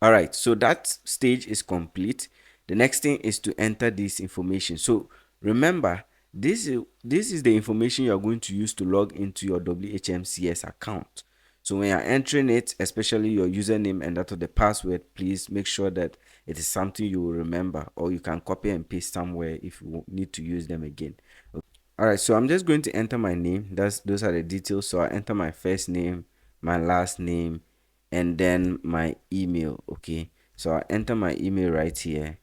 Speaker 1: All right, so that stage is complete. The next thing is to enter this information. So remember, this is the information you're going to use to log into your WHMCS account. So when you're entering it, especially your username and that of the password, please make sure that it is something you will remember, or you can copy and paste somewhere if you need to use them again. All right, so I'm just going to enter my name. Those are the details. So I enter my first name, my last name, and then my email. Okay, so I enter my email right here,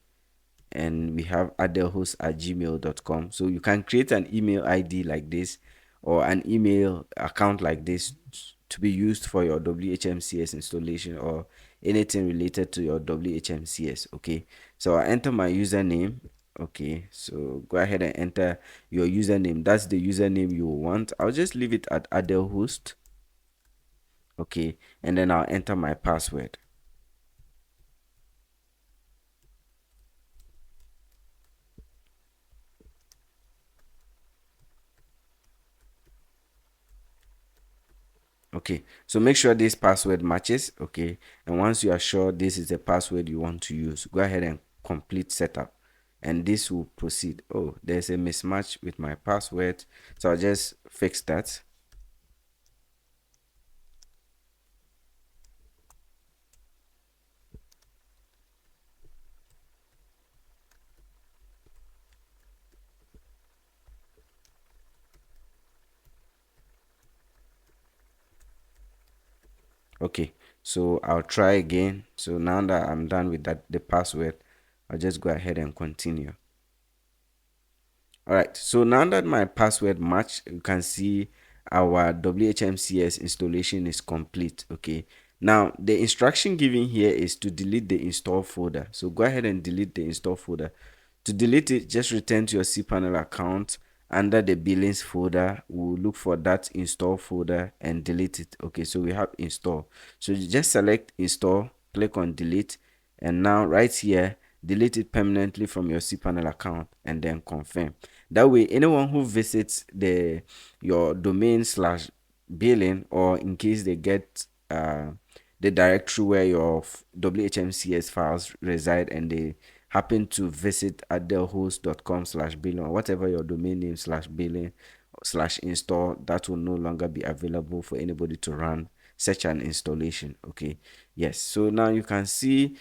Speaker 1: and we have adelhost@gmail.com. So you can create an email ID like this, or an email account like this, to be used for your WHMCS installation or anything related to your WHMCS. Okay, so I enter my username. Okay, so go ahead and enter your username. That's the username you want. I'll just leave it at adelhost. Okay, and then I'll enter my password. Okay, so make sure this password matches. Okay, and once you are sure this is the password you want to use, go ahead and complete setup, and this will proceed. Oh, there's a mismatch with my password, so I'll just fix that. Okay, so I'll try again. So now that I'm done with the password, I'll just go ahead and continue. All right, so now that my password match, you can see our WHMCS installation is complete. Okay, now the instruction given here is to delete the install folder. So go ahead and delete the install folder. To delete it, just return to your cPanel account. Under the billings folder, we'll look for that install folder and delete it. Okay, so we have install. So you just select install, click on delete, and now right here, delete it permanently from your cPanel account and then confirm. That way, anyone who visits your domain slash billing, or in case they get the directory where your WHMCS files reside and they happen to visit adelhost.com/billing, or whatever your domain name /billing/install, that will no longer be available for anybody to run such an installation. Okay, yes, so now you can see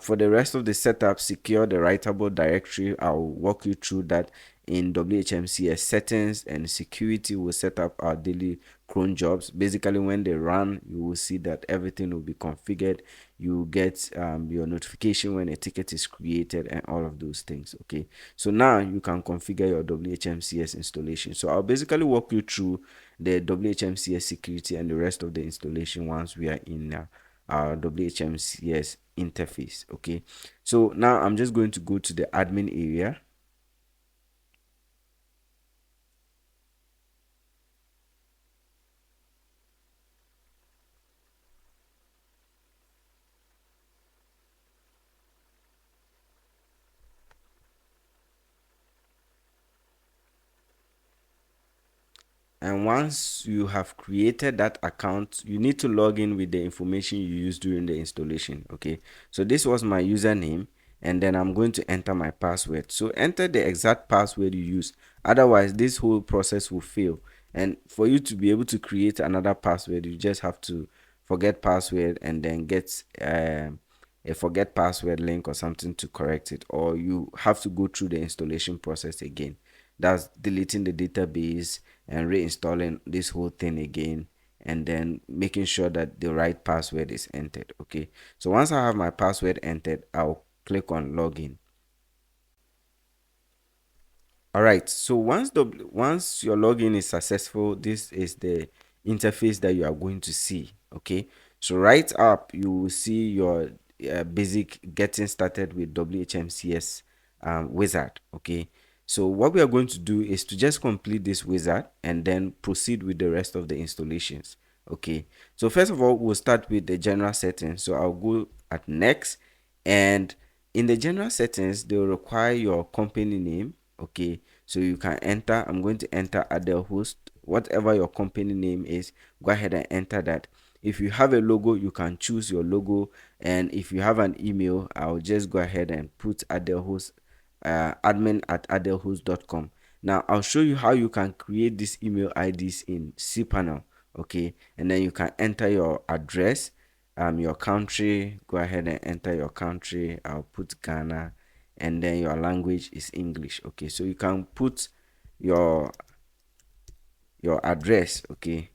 Speaker 1: for the rest of the setup, secure the writable directory. I'll walk you through that in WHMCS settings, and security will set up our daily cron jobs. Basically, when they run, you will see that everything will be configured. You get your notification when a ticket is created and all of those things. Okay, so now you can configure your WHMCS installation. So I'll basically walk you through the WHMCS security and the rest of the installation once we are in our WHMCS interface. Okay, so now I'm just going to go to the admin area. And once you have created that account, you need to log in with the information you used during the installation. Okay, so this was my username, and then I'm going to enter my password. So enter the exact password you use, otherwise this whole process will fail. And for you to be able to create another password, you just have to forget password and then get a forget password link or something to correct it, or you have to go through the installation process again. That's deleting the database and reinstalling this whole thing again, and then making sure that the right password is entered. Okay, so once I have my password entered, I'll click on login. All right, so once your login is successful, this is the interface that you are going to see. Okay, so right up you will see your basic getting started with WHMCS wizard. Okay, so what we are going to do is to just complete this wizard and then proceed with the rest of the installations. Okay, so first of all, we'll start with the general settings. So I'll go at next, and in the general settings, they will require your company name. Okay, so you can enter, I'm going to enter other host, whatever your company name is, go ahead and enter that. If you have a logo, you can choose your logo, and if you have an email, I'll just go ahead and put other host, admin@otherhost.com. Now I'll show you how you can create these email IDs in cPanel. Okay, and then you can enter your address, your country, go ahead and enter your country. I'll put Ghana, and then your language is English. Okay, so you can put your your address. Okay,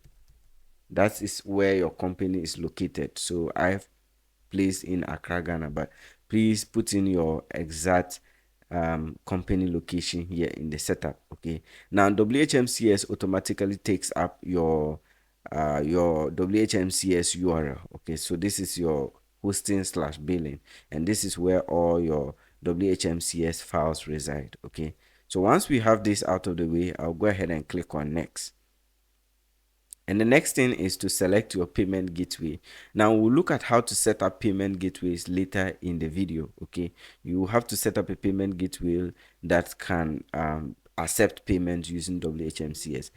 Speaker 1: that is where your company is located. So I've placed in Accra, Ghana, but please put in your exact company location here in the setup. Okay, now WHMCS automatically takes up your WHMCS URL. Okay, so this is your hosting slash billing, and this is where all your WHMCS files reside. Okay, so once we have this out of the way, I'll go ahead and click on next. And the next thing is to select your payment gateway. Now we'll look at how to set up payment gateways later in the video. Okay, you have to set up a payment gateway that can accept payments using WHMCS.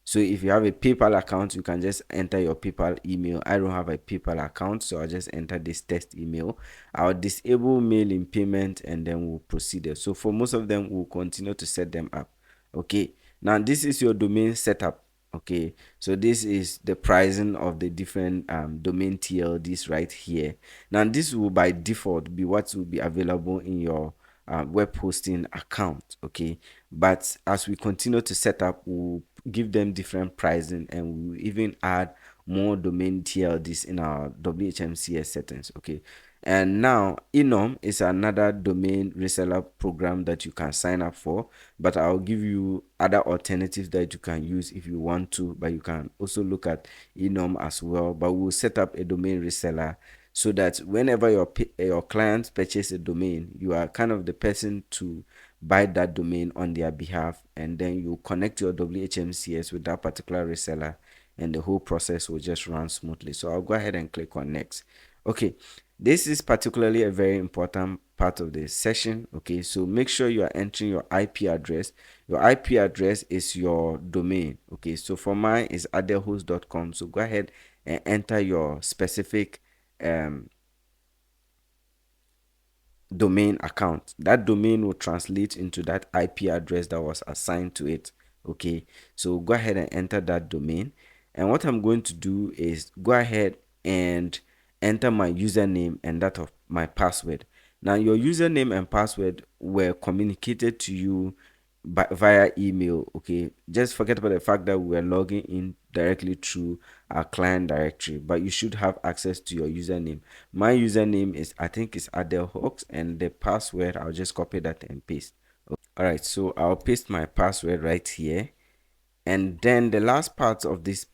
Speaker 1: So if you have a PayPal account, you can just enter your PayPal email. I don't have a PayPal account, so I'll just enter this test email. I'll disable mail in payment, and then we'll proceed. So for most of them, we'll continue to set them up. Okay, now this is your domain setup. Okay, so this is the pricing of the different domain TLDs right here. Now this will by default be what will be available in your web hosting account. Okay, but as we continue to set up, we'll give them different pricing, and we'll even add more domain TLDs in our WHMCS settings. Okay, and now Enom is another domain reseller program that you can sign up for, but I'll give you other alternatives that you can use if you want to, but you can also look at Enom as well. But we'll set up a domain reseller so that whenever your clients purchase a domain, you are kind of the person to buy that domain on their behalf, and then you connect your WHMCS with that particular reseller, and the whole process will just run smoothly. So I'll go ahead and click on next. Okay, this is particularly a very important part of the session. Okay, so make sure you are entering your IP address. Your IP address is your domain. Okay, so for mine is otherhost.com. So go ahead and enter your specific domain account. That domain will translate into that IP address that was assigned to it. Okay, so go ahead and enter that domain, And what I'm going to do is go ahead and enter my username and that of my password. Now your username and password were communicated to you via email. Okay, just forget about the fact that we are logging in directly through our client directory, but you should have access to your username. My username is, I think it's Adele Hawks, and the password, I'll just copy that and paste. All right, so I'll paste my password right here. And then the last part of this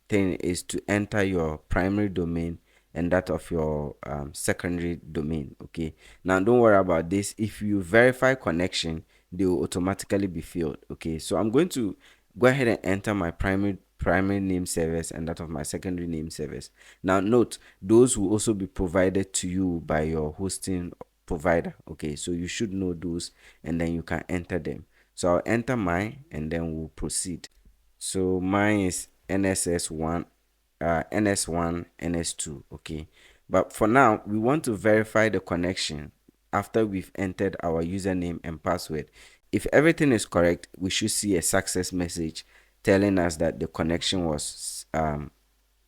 Speaker 1: thing is to enter your primary domain and that of your secondary domain. Okay, now don't worry about this. If you verify connection, they will automatically be filled. Okay, so I'm going to go ahead and enter my primary name service and that of my secondary name service. Now note, those will also be provided to you by your hosting provider. Okay, so you should know those and then you can enter them. So I'll enter mine and then we'll proceed. So mine is NSS1, NS1, NS2. Okay, but for now we want to verify the connection after we've entered our username and password. If everything is correct, we should see a success message telling us that the connection was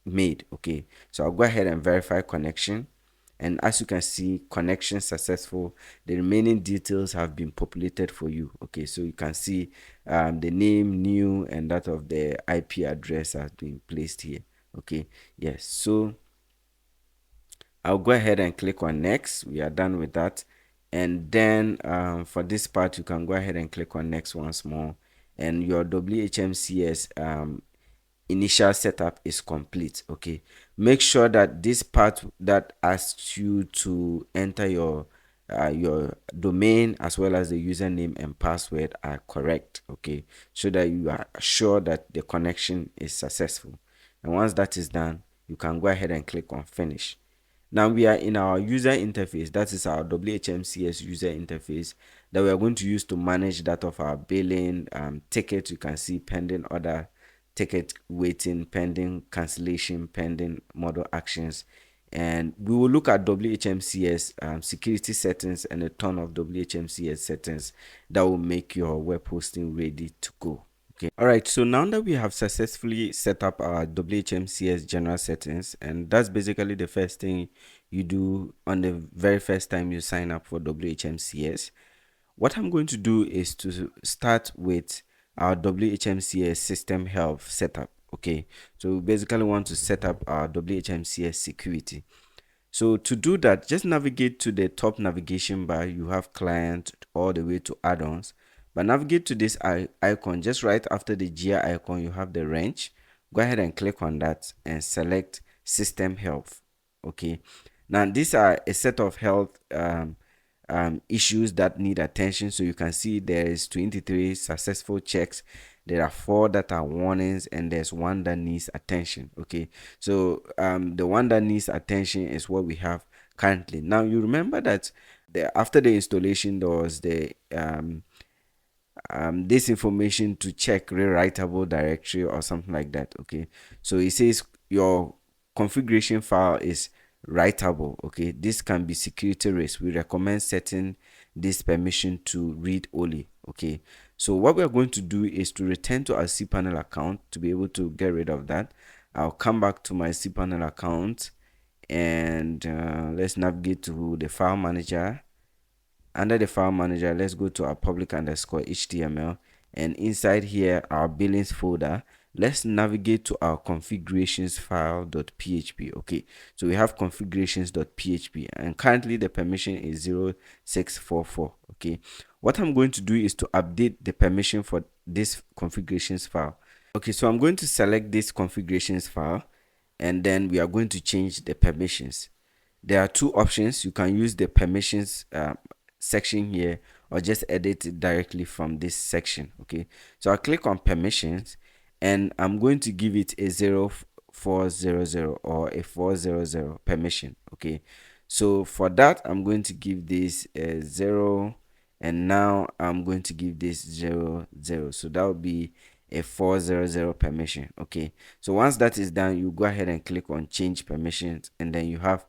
Speaker 1: made. Okay, so I'll go ahead and verify connection, and as you can see, connection successful. The remaining details have been populated for you. Okay, so you can see the name new and that of the IP address has been placed here. Okay, yes, so I'll go ahead and click on next. We are done with that. And then for this part, you can go ahead and click on next once more, and your WHMCS initial setup is complete. Okay, make sure that this part that asks you to enter your domain as well as the username and password are correct. Okay, so that you are sure that the connection is successful. And once that is done, you can go ahead and click on finish. Now we are in our user interface. That is our WHMCS user interface that we are going to use to manage that of our billing ticket. You can see pending order, ticket waiting, pending cancellation, pending model actions. And we will look at WHMCS security settings and a ton of WHMCS settings that will make your web hosting ready to go. Okay. All right. So now that we have successfully set up our WHMCS general settings, and that's basically the first thing you do on the very first time you sign up for WHMCS, what I'm going to do is to start with our WHMCS system health setup. Okay. So we basically want to set up our WHMCS security. So to do that, just navigate to the top navigation bar. You have client all the way to add-ons, but navigate to this icon just right after the gear icon. You have the wrench. Go ahead and click on that and select system health. Okay, now these are a set of health issues that need attention. So you can see there is 23 successful checks, there are 4 that are warnings, and there's 1 that needs attention. Okay, so the one that needs attention is what we have currently. Now you remember that after the installation there was the this information to check rewritable directory or something like that. Okay, so it says your configuration file is writable. Okay, this can be security risk. We recommend setting this permission to read only. Okay, so what we are going to do is to return to our cPanel account to be able to get rid of that. I'll come back to my cPanel account, and let's navigate to the file manager. Under the file manager, let's go to our public_html, and inside here our billings folder, let's navigate to our configurations file.php. Okay, so we have configurations.php, and currently the permission is 0644. Okay, what I'm going to do is to update the permission for this configurations file. Okay, so I'm going to select this configurations file, and then we are going to change the permissions. There are 2 options. You can use the permissions section here, or just edit it directly from this section. Okay, so I'll click on permissions, and I'm going to give it a 0400 or a 400 permission. Okay, so for that I'm going to give this a 0, and now I'm going to give this 00, so that will be a 400 permission. Okay, so once that is done, you go ahead and click on change permissions, and then you have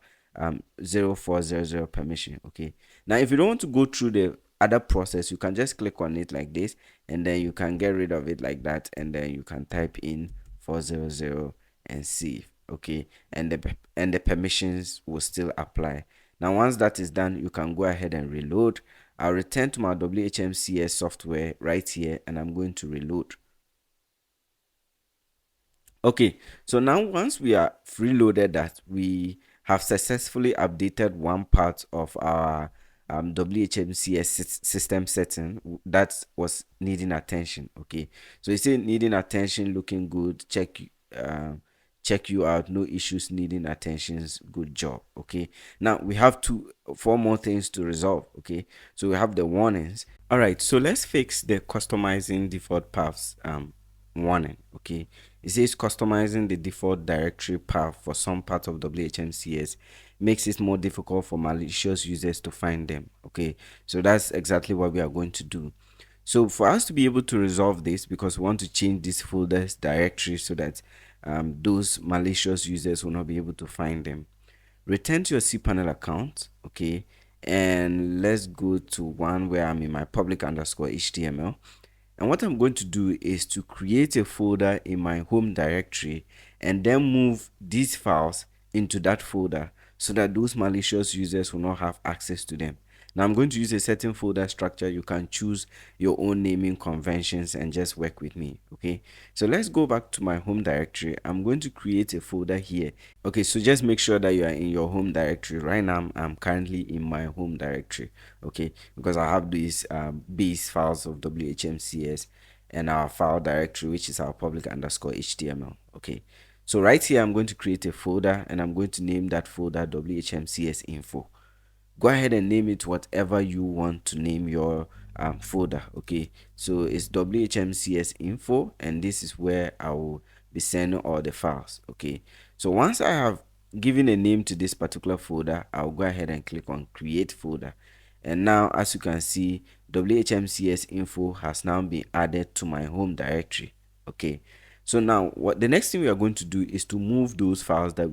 Speaker 1: 0400 permission. Okay, now if you don't want to go through the other process, you can just click on it like this, and then you can get rid of it like that, and then you can type in 400, and save. Okay, and the permissions will still apply. Now once that is done, you can go ahead and reload. I'll return to my WHMCS software right here, and I'm going to reload. Okay, so now once we are freeloaded that, we have successfully updated one part of our WHMCS system setting that was needing attention. Okay, so you see needing attention, looking good, check you out, no issues, needing attentions, good job. Okay, now we have four more things to resolve. Okay, so we have the warnings. All right, so let's fix the customizing default paths warning. Okay, it says customizing the default directory path for some parts of WHMCS makes it more difficult for malicious users to find them. Okay, so that's exactly what we are going to do. So for us to be able to resolve this, because we want to change this folder's directory so that those malicious users will not be able to find them, return to your cPanel account. Okay, and let's go to one where I'm in my public_HTML. And what I'm going to do is to create a folder in my home directory and then move these files into that folder so that those malicious users will not have access to them. Now I'm going to use a certain folder structure. You can choose your own naming conventions and just work with me. Okay, so let's go back to my home directory. I'm going to create a folder here. Okay, so just make sure that you are in your home directory. Right now I'm currently in my home directory. Okay, because I have these base files of WHMCS and our file directory, which is our public_HTML. Okay, so right here I'm going to create a folder and I'm going to name that folder WHMCS info. Go ahead and name it whatever you want to name your folder. Okay, so it's WHMCS info, and this is where I will be sending all the files. Okay, so once I have given a name to this particular folder, I'll go ahead and click on create folder, and now as you can see, WHMCS info has now been added to my home directory. Okay, so now what the next thing we are going to do is to move those files that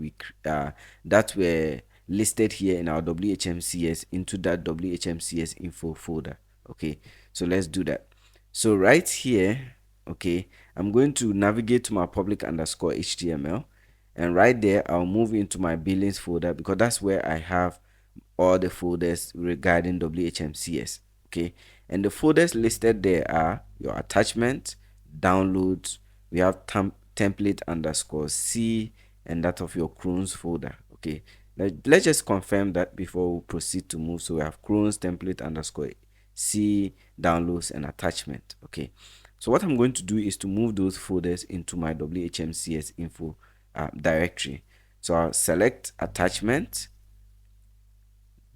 Speaker 1: were listed here in our WHMCS into that WHMCS info folder. Okay, so let's do that. So right here, okay, I'm going to navigate to my public_HTML, and right there I'll move into my billings folder because that's where I have all the folders regarding WHMCS. Okay, and the folders listed there are your attachment, downloads, we have template_C, and that of your Cron's folder. Okay, let's just confirm that before we proceed to move. So we have Cron's template_C, downloads, and attachment. Okay, so what I'm going to do is to move those folders into my WHMCS info directory. So I'll select attachment,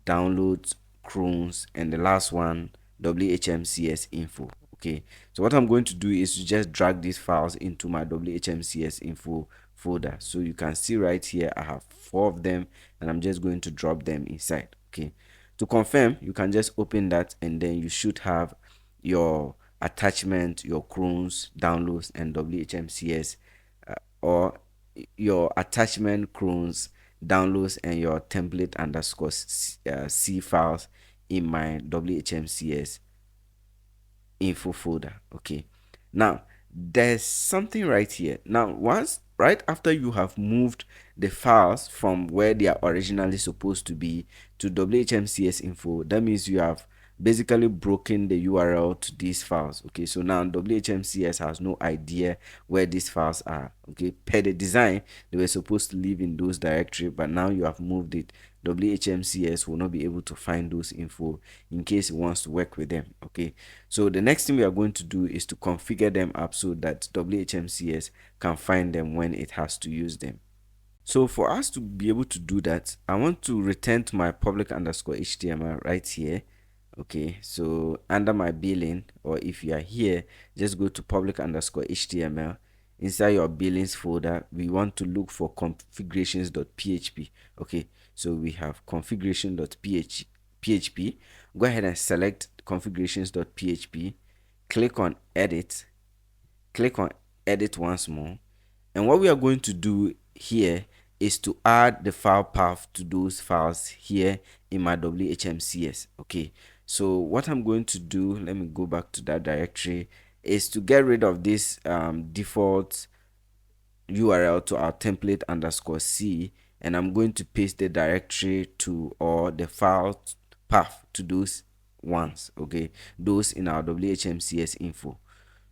Speaker 1: downloads, Cron's, and the last one, WHMCS info. Okay, so what I'm going to do is to just drag these files into my WHMCS info folder. So you can see right here I have 4 of them, and I'm just going to drop them inside. Okay, to confirm, you can just open that, and then you should have your attachment, your Cron's, downloads, and WHMCS, or your attachment, Cron's, downloads, and your template_C files in my WHMCS info folder. Okay, now there's something right here. Now once right after you have moved the files from where they are originally supposed to be to WHMCS info, that means you have basically broken the URL to these files. Okay, so now WHMCS has no idea where these files are. Okay, per the design they were supposed to live in those directory, but now you have moved it. WHMCS will not be able to find those info in case it wants to work with them. Okay, so the next thing we are going to do is to configure them up so that WHMCS can find them when it has to use them. So for us to be able to do that, I want to return to my public_HTML right here. Okay, so under my billing, or if you are here, just go to public_HTML. Inside your billings folder, we want to look for configurations.php. Okay, so we have configuration.php. Go ahead and select configurations.php, click on edit once more, and what we are going to do here is to add the file path to those files here in my WHMCS. Okay, so what I'm going to do, let me go back to that directory, is to get rid of this default URL to our template underscore C, and I'm going to paste the directory to, or the file path to those ones, okay, those in our WHMCS info.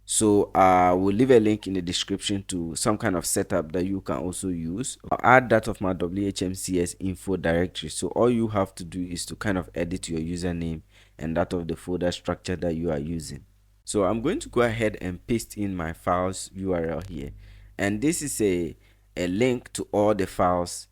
Speaker 1: So we'll leave a link in the description to some kind of setup that you can also use. I'll add that of my WHMCS info directory. So all you have to do is to kind of edit your username and that of the folder structure that you are using. So I'm going to go ahead and paste in my files URL here, and this is a link to all the files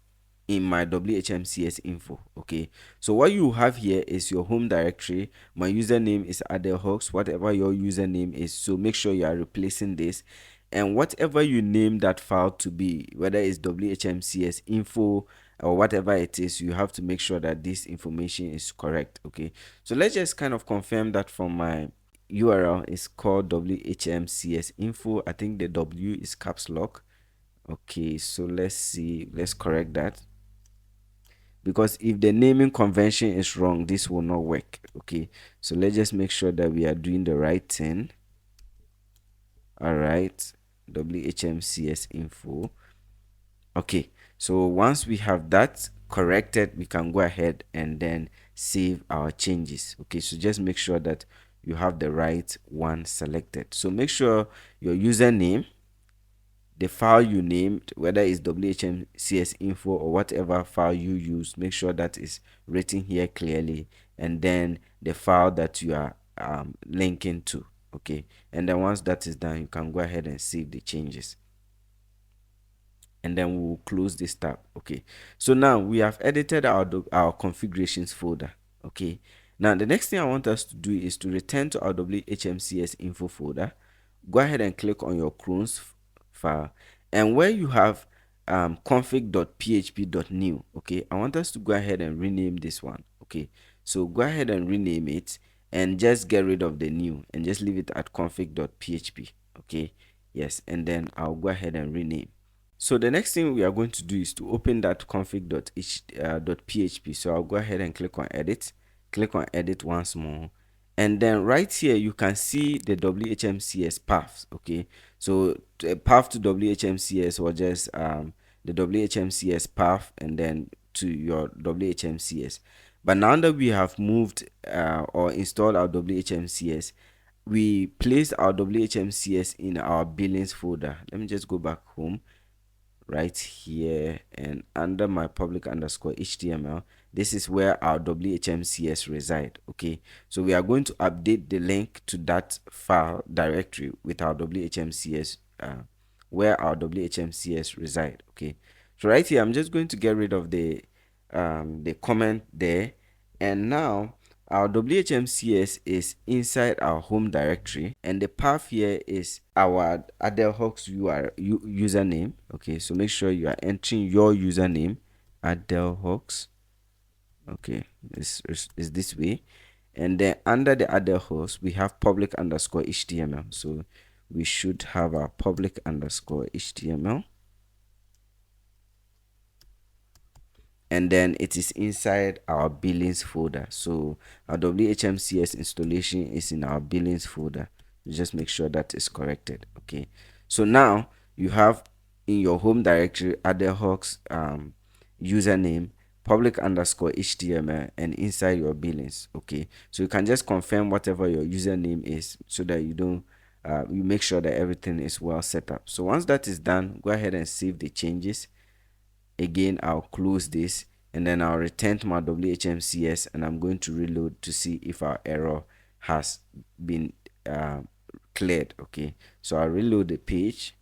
Speaker 1: in my WHMCS info. Okay, so what you have here is your home directory. My username is Adelhawks, whatever your username is, so make sure you are replacing this, and whatever you name that file to be, whether it's WHMCS info or whatever it is, you have to make sure that this information is correct. Okay, so let's just kind of confirm that from my URL is called WHMCS info. I think the W is caps lock. Okay, so let's see, let's correct that, because if the naming convention is wrong, this will not work. Okay, so let's just make sure that we are doing the right thing. All right, WHMCS info. Okay, so once we have that corrected, we can go ahead and then save our changes. Okay, so just make sure that you have the right one selected. So make sure your username, the file you named, whether it's WHMCS info or whatever file you use, make sure that is written here clearly, and then the file that you are linking to. Okay, and then once that is done, you can go ahead and save the changes, and then we'll close this tab. Okay, so now we have edited our configurations folder. Okay, now the next thing I want us to do is to return to our WHMCS info folder. Go ahead and click on your Cron's file, and where you have config.php.new, okay, I want us to go ahead and rename this one. Okay, so go ahead and rename it and just get rid of the new and just leave it at config.php. Okay, yes, and then I'll go ahead and rename. So the next thing we are going to do is to open that config.php. So I'll go ahead and click on edit, click on edit once more, and then right here you can see the WHMCS paths. Okay, so a path to WHMCS or just the WHMCS path and then to your WHMCS. But now that we have moved or installed our WHMCS, we placed our WHMCS in our billings folder. Let me just go back home right here, and under my public underscore HTML, this is where our WHMCS reside. Okay, so we are going to update the link to that file directory with our WHMCS, where our WHMCS reside. Okay, so right here I'm just going to get rid of the comment there, and now our WHMCS is inside our home directory, and the path here is our Adelhawks username. Okay, so make sure you are entering your username, Adelhawks. Okay, this is this way, and then under the Adelhawks we have public underscore HTML. So we should have our public underscore HTML, and then it is inside our billings folder. So our WHMCS installation is in our billings folder. Just make sure that is corrected. Okay, so now you have in your home directory Adelhawks username, public underscore HTML, and inside your billings. Okay, so you can just confirm whatever your username is so that you don't you make sure that everything is well set up. So once that is done, go ahead and save the changes. Again, I'll close this, and then I'll return to my WHMCS, and I'm going to reload to see if our error has been cleared. Okay, so I'll reload the page.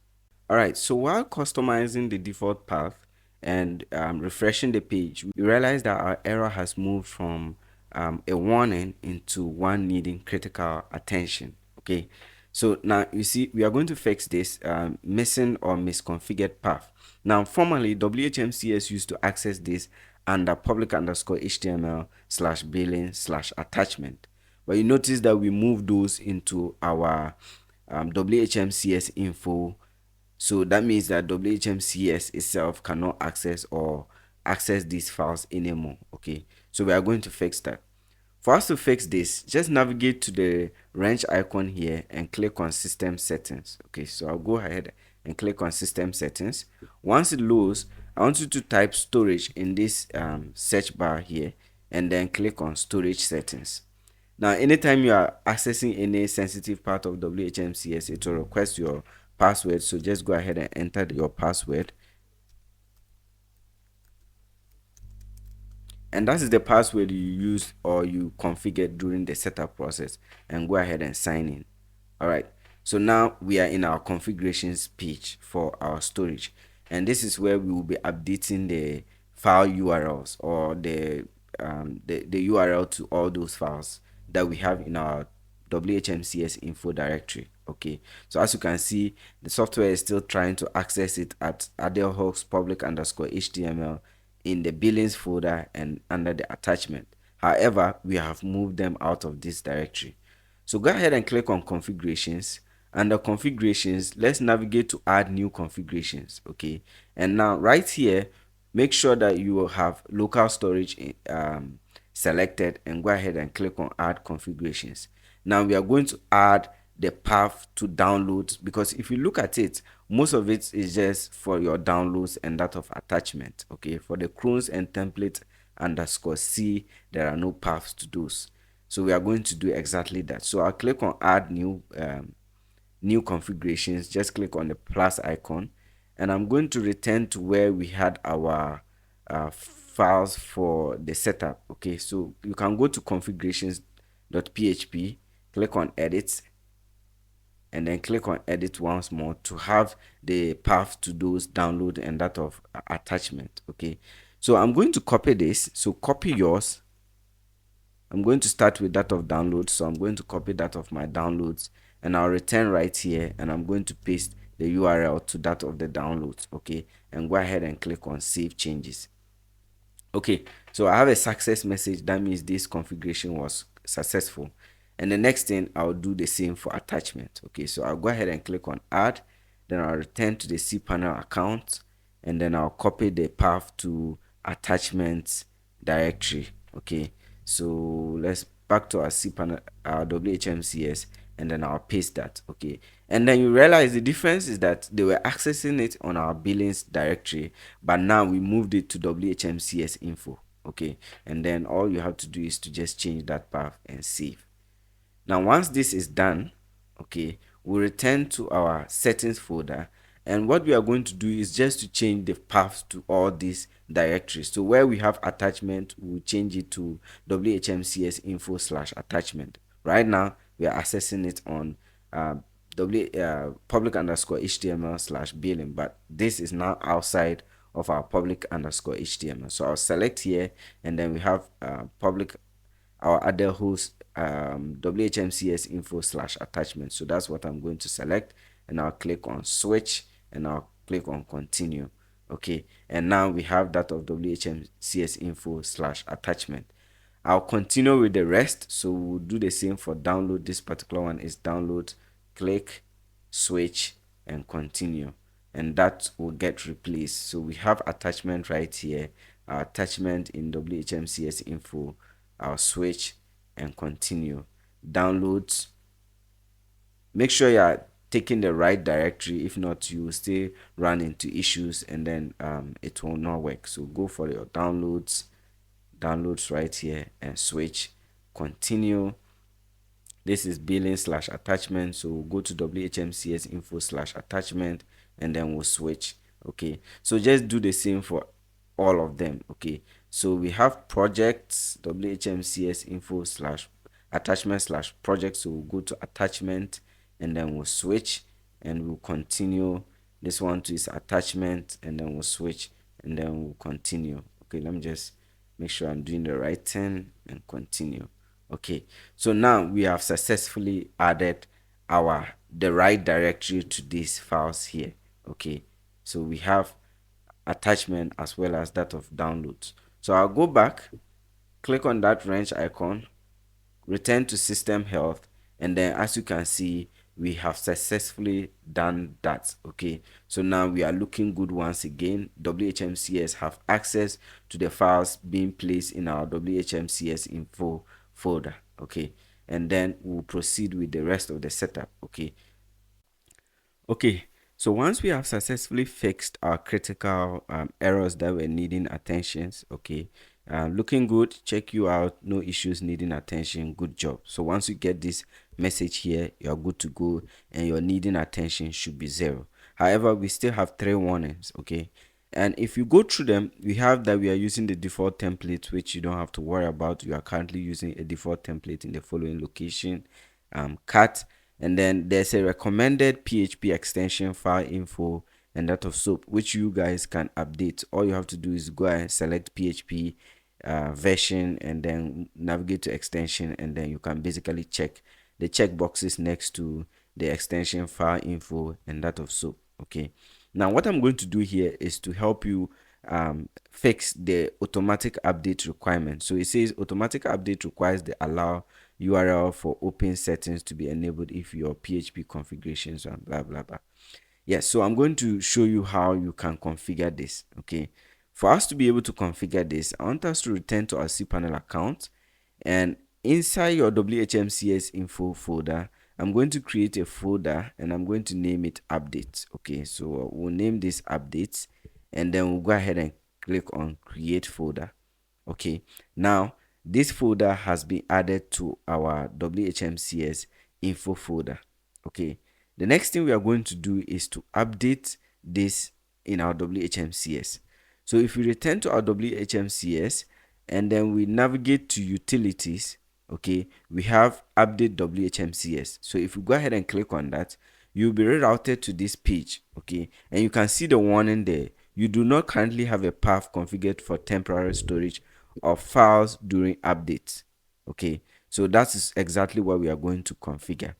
Speaker 1: All right, so while customizing the default path and refreshing the page, we realize that our error has moved from a warning into one needing critical attention. Okay, so now you see we are going to fix this missing or misconfigured path. Now formerly WHMCS used to access this under public underscore HTML slash billing slash attachment, but you notice that we moved those into our WHMCS info. So that means that WHMCS itself cannot access these files anymore. Okay, so we are going to fix that. For us to fix this, just navigate to the wrench icon here and click on system settings. Okay, so I'll go ahead and click on system settings. Once it loads, I want you to type storage in this search bar here, and then click on storage settings. Now, anytime you are accessing any sensitive part of WHMCS, it will request your password. So just go ahead and enter your password. And that is the password you use or you configured during the setup process, and go ahead and sign in. All right. So now we are in our configurations page for our storage, and this is where we will be updating the file URLs or the URL to all those files that we have in our WHMCS info directory. Okay, so as you can see, the software is still trying to access it at adelhooks public underscore HTML in the billings folder and under the attachment. However, we have moved them out of this directory. So go ahead and click on configurations. Under configurations, let's navigate to add new configurations. Okay, and now right here, make sure that you will have local storage selected, and go ahead and click on add configurations. Now we are going to add the path to downloads, because if you look at it, most of it is just for your downloads and that of attachment. Okay, for the crons and template underscore C, there are no paths to those. So we are going to do exactly that. So I'll click on add new configurations. Just click on the plus icon, and I'm going to return to where we had our files for the setup. Okay, so you can go to configurations.php, click on edit, and then click on edit once more to have the path to those download and that of attachment. Okay, so I'm going to copy this. So copy yours. I'm going to start with that of downloads, so I'm going to copy that of my downloads, and I'll return right here, and I'm going to paste the URL to that of the downloads. Okay, and go ahead and click on save changes. Okay, so I have a success message. That means this configuration was successful. And the next thing, I'll do the same for attachment. Okay, so I'll go ahead and click on add, then I'll return to the cPanel account, and then I'll copy the path to attachments directory. Okay, so let's back to our cPanel, our WHMCS, and then I'll paste that. Okay, and then you realize the difference is that they were accessing it on our billings directory, but now we moved it to WHMCS info. Okay, and then all you have to do is to just change that path and save. Now once this is done, okay, we'll return to our settings folder, and what we are going to do is just to change the path to all these directories. So where we have attachment, we'll change it to WHMCS info / attachment. Right now we are accessing it on public underscore HTML / billing, but this is now outside of our public underscore HTML. So I'll select here, and then we have public, our other host, WHMCS info / attachment. So that's what I'm going to select, and I'll click on switch, and I'll click on continue. Okay, and now we have that of WHMCS info / attachment. I'll continue with the rest. So we'll do the same for download. This particular one is download. Click, switch, and continue, and that will get replaced. So we have attachment right here, our attachment in WHMCS info. I'll switch and continue. Downloads, make sure you are taking the right directory. If not, you will still run into issues, and then it will not work. So go for your downloads right here, and switch, continue. This is billing / attachment, so we'll go to WHMCS info / attachment, and then we'll switch. Okay, so just do the same for all of them. Okay, so we have projects, WHMCS info / attachment / project, so we'll go to attachment, and then we'll switch, and we'll continue. This one too is attachment, and then we'll switch, and then we'll continue. Okay, let me just make sure I'm doing the right thing, and continue. Okay, so now we have successfully added the right directory to these files here. Okay, so we have attachment as well as that of downloads. So I'll go back, click on that wrench icon, return to system health, and then as you can see, we have successfully done that. Okay, so now we are looking good once again. WHMCS have access to the files being placed in our WHMCS info folder. Okay, and then we'll proceed with the rest of the setup. Okay, So once we have successfully fixed our critical errors that were needing attentions, okay, looking good, check you out, no issues needing attention, good job. So once you get this message here, you're good to go, and your needing attention should be 0. However, we still have 3 warnings, okay. And if you go through them, we have that we are using the default template, which you don't have to worry about. You are currently using a default template in the following location, cat, and then there's a recommended PHP extension file info and that of SOAP, which you guys can update. All you have to do is go and select PHP version and then navigate to extension, and then you can basically check the check boxes next to the extension file info and that of SOAP. Okay, now what I'm going to do here is to help you fix the automatic update requirement. So it says automatic update requires the allow URL for open settings to be enabled if your PHP configurations and blah blah blah. Yes, so I'm going to show you how you can configure this. Okay, for us to be able to configure this, I want us to return to our cPanel account, and inside your WHMCS info folder, I'm going to create a folder and I'm going to name it updates. Okay, so we'll name this updates, and then we'll go ahead and click on create folder. Okay, now this folder has been added to our WHMCS info folder. Okay, the next thing we are going to do is to update this in our WHMCS. So if we return to our WHMCS and then we navigate to utilities, okay, we have update WHMCS. So if we go ahead and click on that, you'll be rerouted to this page. Okay, and you can see the warning there. You do not currently have a path configured for temporary storage of files during updates. Okay, so that is exactly what we are going to configure.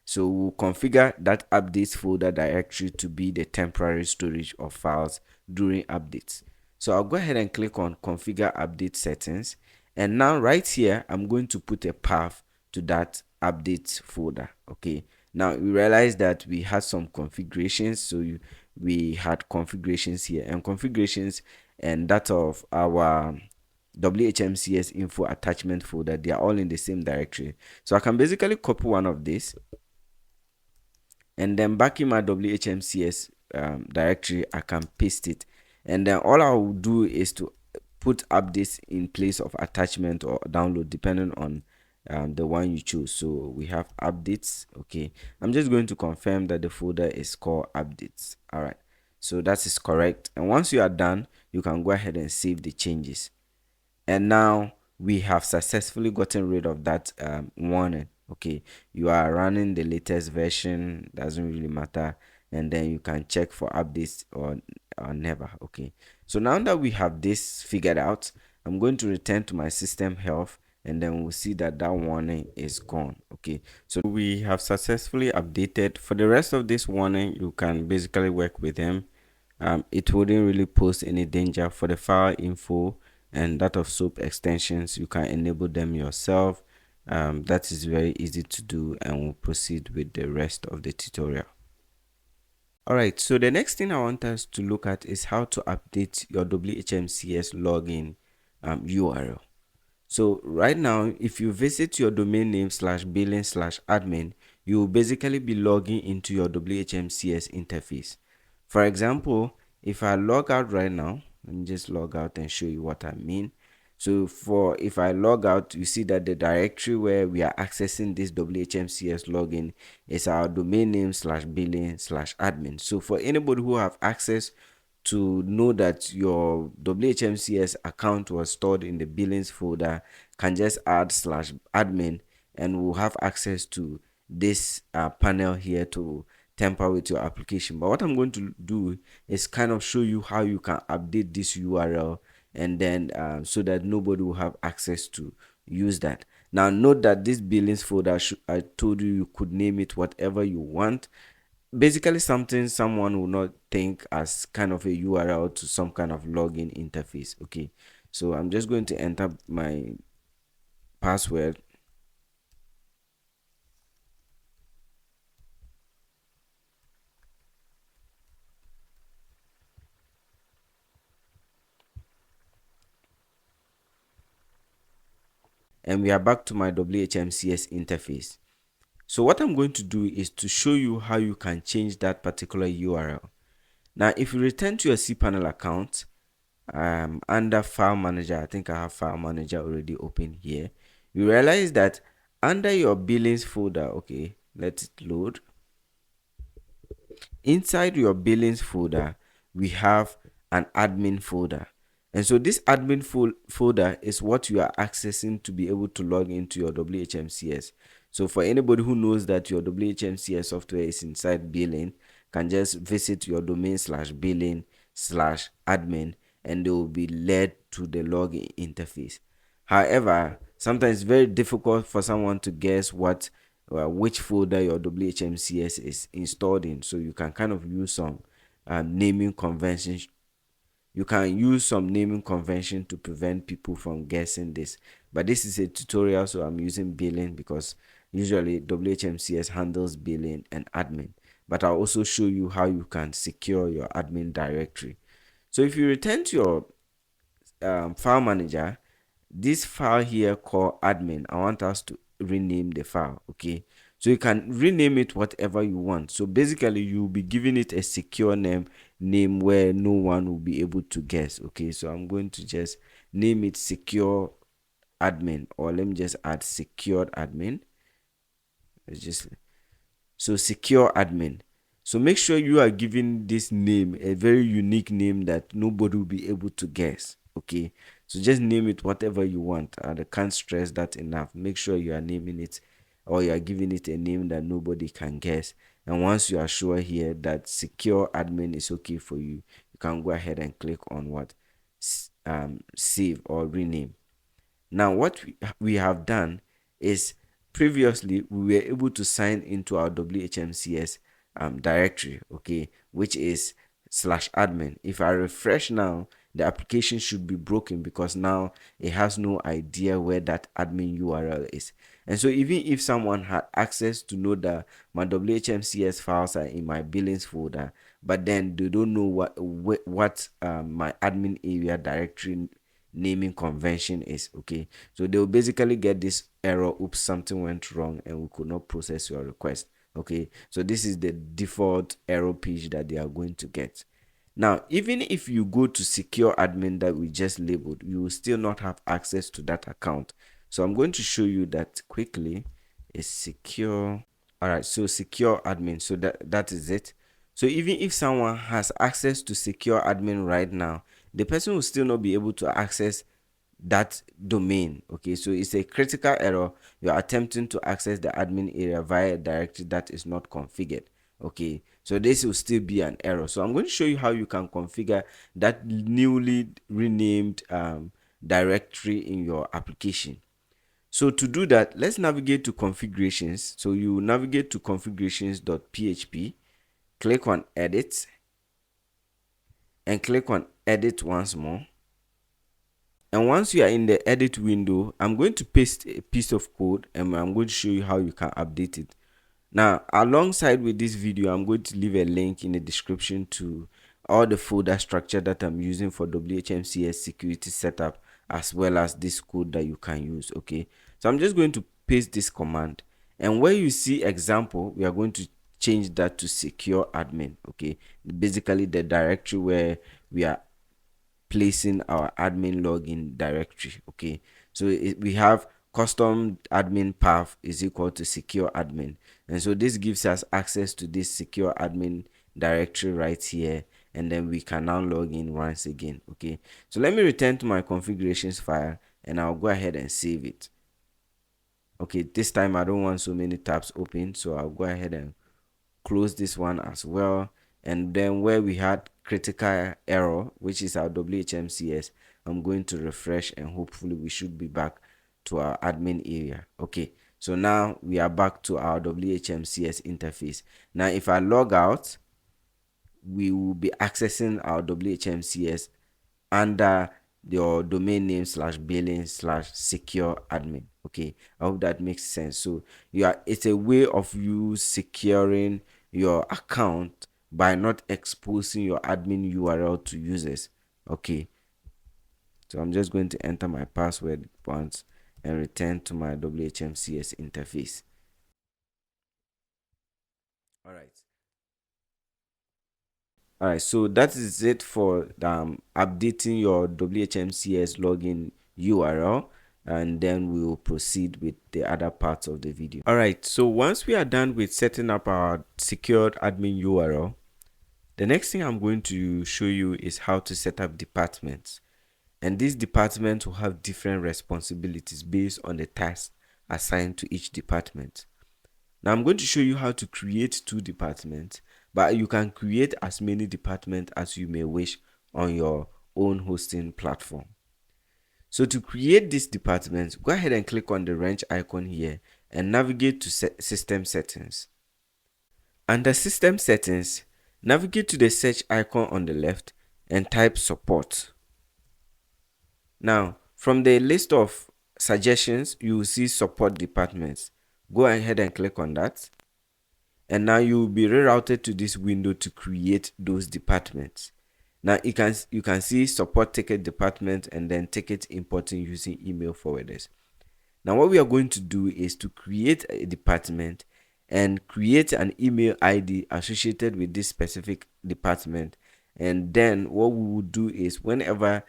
Speaker 1: So we'll configure that updates folder directory to be the temporary storage of files during updates. So I'll go ahead and click on configure update settings, and now right here I'm going to put a path to that updates folder. Okay, now we realize that we had some configurations, so we had configurations here, and configurations and that of our WHMCS info attachment folder, they are all in the same directory. So I can basically copy one of these, and then back in my WHMCS directory I can paste it, and then all I will do is to put updates in place of attachment or download depending on the one you choose. So we have updates. Okay, I'm just going to confirm that the folder is called updates. All right, so that is correct, and once you are done, you can go ahead and save the changes. And now we have successfully gotten rid of that warning. Okay, you are running the latest version, doesn't really matter, and then you can check for updates or never. Okay, so now that we have this figured out, I'm going to return to my system health, and then we'll see that that warning is gone. Okay, so we have successfully updated. For the rest of this warning, you can basically work with them. It wouldn't really pose any danger. For the file info and that of SOAP extensions, you can enable them yourself. That is very easy to do, and we'll proceed with the rest of the tutorial. Alright, so the next thing I want us to look at is how to update your WHMCS login URL. So right now, if you visit your domain name /billing/admin, you will basically be logging into your WHMCS interface. For example, if I log out right now, let me just log out and show you what I mean. So if I log out, you see that the directory where we are accessing this WHMCS login is our domain name /billing/admin. So for anybody who have access to know that your WHMCS account was stored in the billings folder, can just add /admin, and we'll have access to this panel here to tamper with your application. But what I'm going to do is kind of show you how you can update this URL, and then so that nobody will have access to use that. Now note that this billings folder, I told you could name it whatever you want. Basically something someone will not think as kind of a URL to some kind of login interface. Okay, so I'm just going to enter my password, and we are back to my WHMCS interface. So what I'm going to do is to show you how you can change that particular URL. Now, if you return to your cPanel account, under File Manager, I think I have File Manager already open here. You realize that under your billings folder, okay, let it load. Inside your billings folder, we have an admin folder. And so this admin folder is what you are accessing to be able to log into your WHMCS. So for anybody who knows that your WHMCS software is inside billing, can just visit your domain/billing/admin and they will be led to the login interface. However, sometimes it's very difficult for someone to guess which folder your WHMCS is installed in. So you can kind of use some naming conventions. You can use some naming convention to prevent people from guessing this. But this is a tutorial, so I'm using billing because usually WHMCS handles billing and admin. But I'll also show you how you can secure your admin directory. So if you return to your file manager, this file here called admin, I want us to rename the file. Okay, so you can rename it whatever you want. So basically you'll be giving it a secure name where no one will be able to guess. Okay, so I'm going to just name it secure admin, or let me just add secured admin. Let's just so secure admin. So make sure you are giving this name a very unique name that nobody will be able to guess. Okay, so just name it whatever you want. I can't stress that enough. Make sure you are naming it, or you are giving it a name that nobody can guess. And once you are sure here that secure admin is okay for you, you can go ahead and click on what save or rename. Now, what we have done is previously we were able to sign into our WHMCS directory, okay, which is /admin. If I refresh now, the application should be broken because now it has no idea where that admin URL is. And so even if someone had access to know that my WHMCS files are in my billings folder, but then they don't know what my admin area directory naming convention is, okay, so they'll basically get this error, oops, something went wrong and we could not process your request. Okay, so this is the default error page that they are going to get. Now, even if you go to secure admin that we just labeled, you will still not have access to that account. So I'm going to show you that quickly. Is secure. All right, so secure admin, so that is it. So even if someone has access to secure admin right now, the person will still not be able to access that domain. Okay, so it's a critical error. You're attempting to access the admin area via a directory that is not configured. Okay, so this will still be an error. So I'm going to show you how you can configure that newly renamed directory in your application. So to do that, let's navigate to configurations. So you navigate to configurations.php, click on edit, and click on edit once more. And once you are in the edit window, I'm going to paste a piece of code and I'm going to show you how you can update it. Now, alongside with this video, I'm going to leave a link in the description to all the folder structure that I'm using for WHMCS security setup, as well as this code that you can use. Okay, so I'm just going to paste this command, and where you see example, we are going to change that to secure admin. Okay, basically the directory where we are placing our admin login directory. Okay, so we have custom admin path is equal to secure admin, and so this gives us access to this secure admin directory right here, and then we can now log in once again. Okay, so let me return to my configurations file and I'll go ahead and save it. Okay, this time I don't want so many tabs open, so I'll go ahead and close this one as well. And then where we had critical error, which is our WHMCS, I'm going to refresh and hopefully we should be back to our admin area. Okay, so now we are back to our WHMCS interface. Now if I log out, we will be accessing our WHMCS under your domain name /billing/secure admin. Okay, I hope that makes sense. So it's a way of you securing your account by not exposing your admin URL to users. Okay, so I'm just going to enter my password once and return to my WHMCS interface. All right. All right, so that is it for updating your WHMCS login URL, and then we will proceed with the other parts of the video. All right, so once we are done with setting up our secured admin URL, the next thing I'm going to show you is how to set up departments. And these departments will have different responsibilities based on the tasks assigned to each department. Now I'm going to show you how to create 2 departments, but you can create as many departments as you may wish on your own hosting platform. So to create this department, go ahead and click on the wrench icon here and navigate to system settings. Under system settings, navigate to the search icon on the left and type support. Now, from the list of suggestions, you will see support departments. Go ahead and click on that. And now you will be rerouted to this window to create those departments. Now you can see support ticket department and then ticket importing using email forwarders. Now what we are going to do is to create a department and create an email ID associated with this specific department. And then what we will do is whenever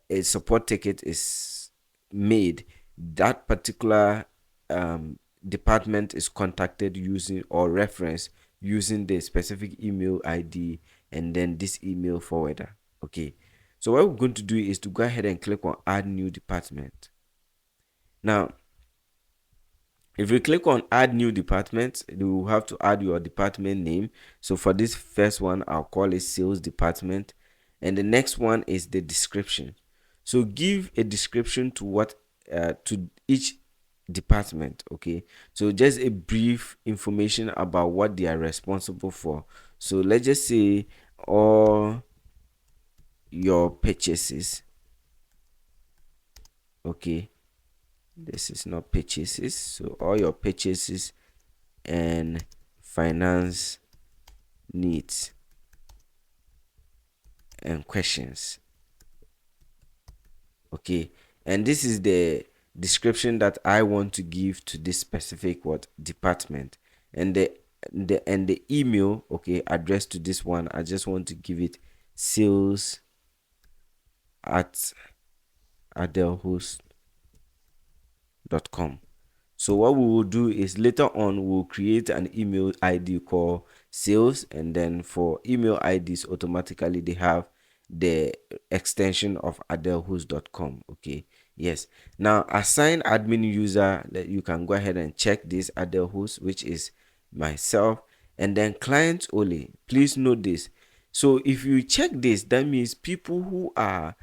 Speaker 1: a support ticket is made, that particular department is contacted using or reference using the specific email ID and then this email forwarder. Okay, so what we're going to do is to go ahead and click on add new department. Now if you click on add new department, you will have to add your department name. So for this first one, I'll call it sales department, and the next one is the description. So give a description to what to each department. Okay, so just a brief information about what they are responsible for. So let's just say all your purchases. Okay, this is not purchases, so all your purchases and finance needs and questions. Okay, and this is the description that I want to give to this specific what department, and the email, okay, address to this one, I just want to give it sales at adelhost.com. So what we will do is later on we'll create an email ID called sales, and then for email IDs automatically they have the extension of adelhost.com. Okay, yes. Now assign admin user, that you can go ahead and check this adelhost, which is myself, and then client only. Please note this. So if you check this, that means people who are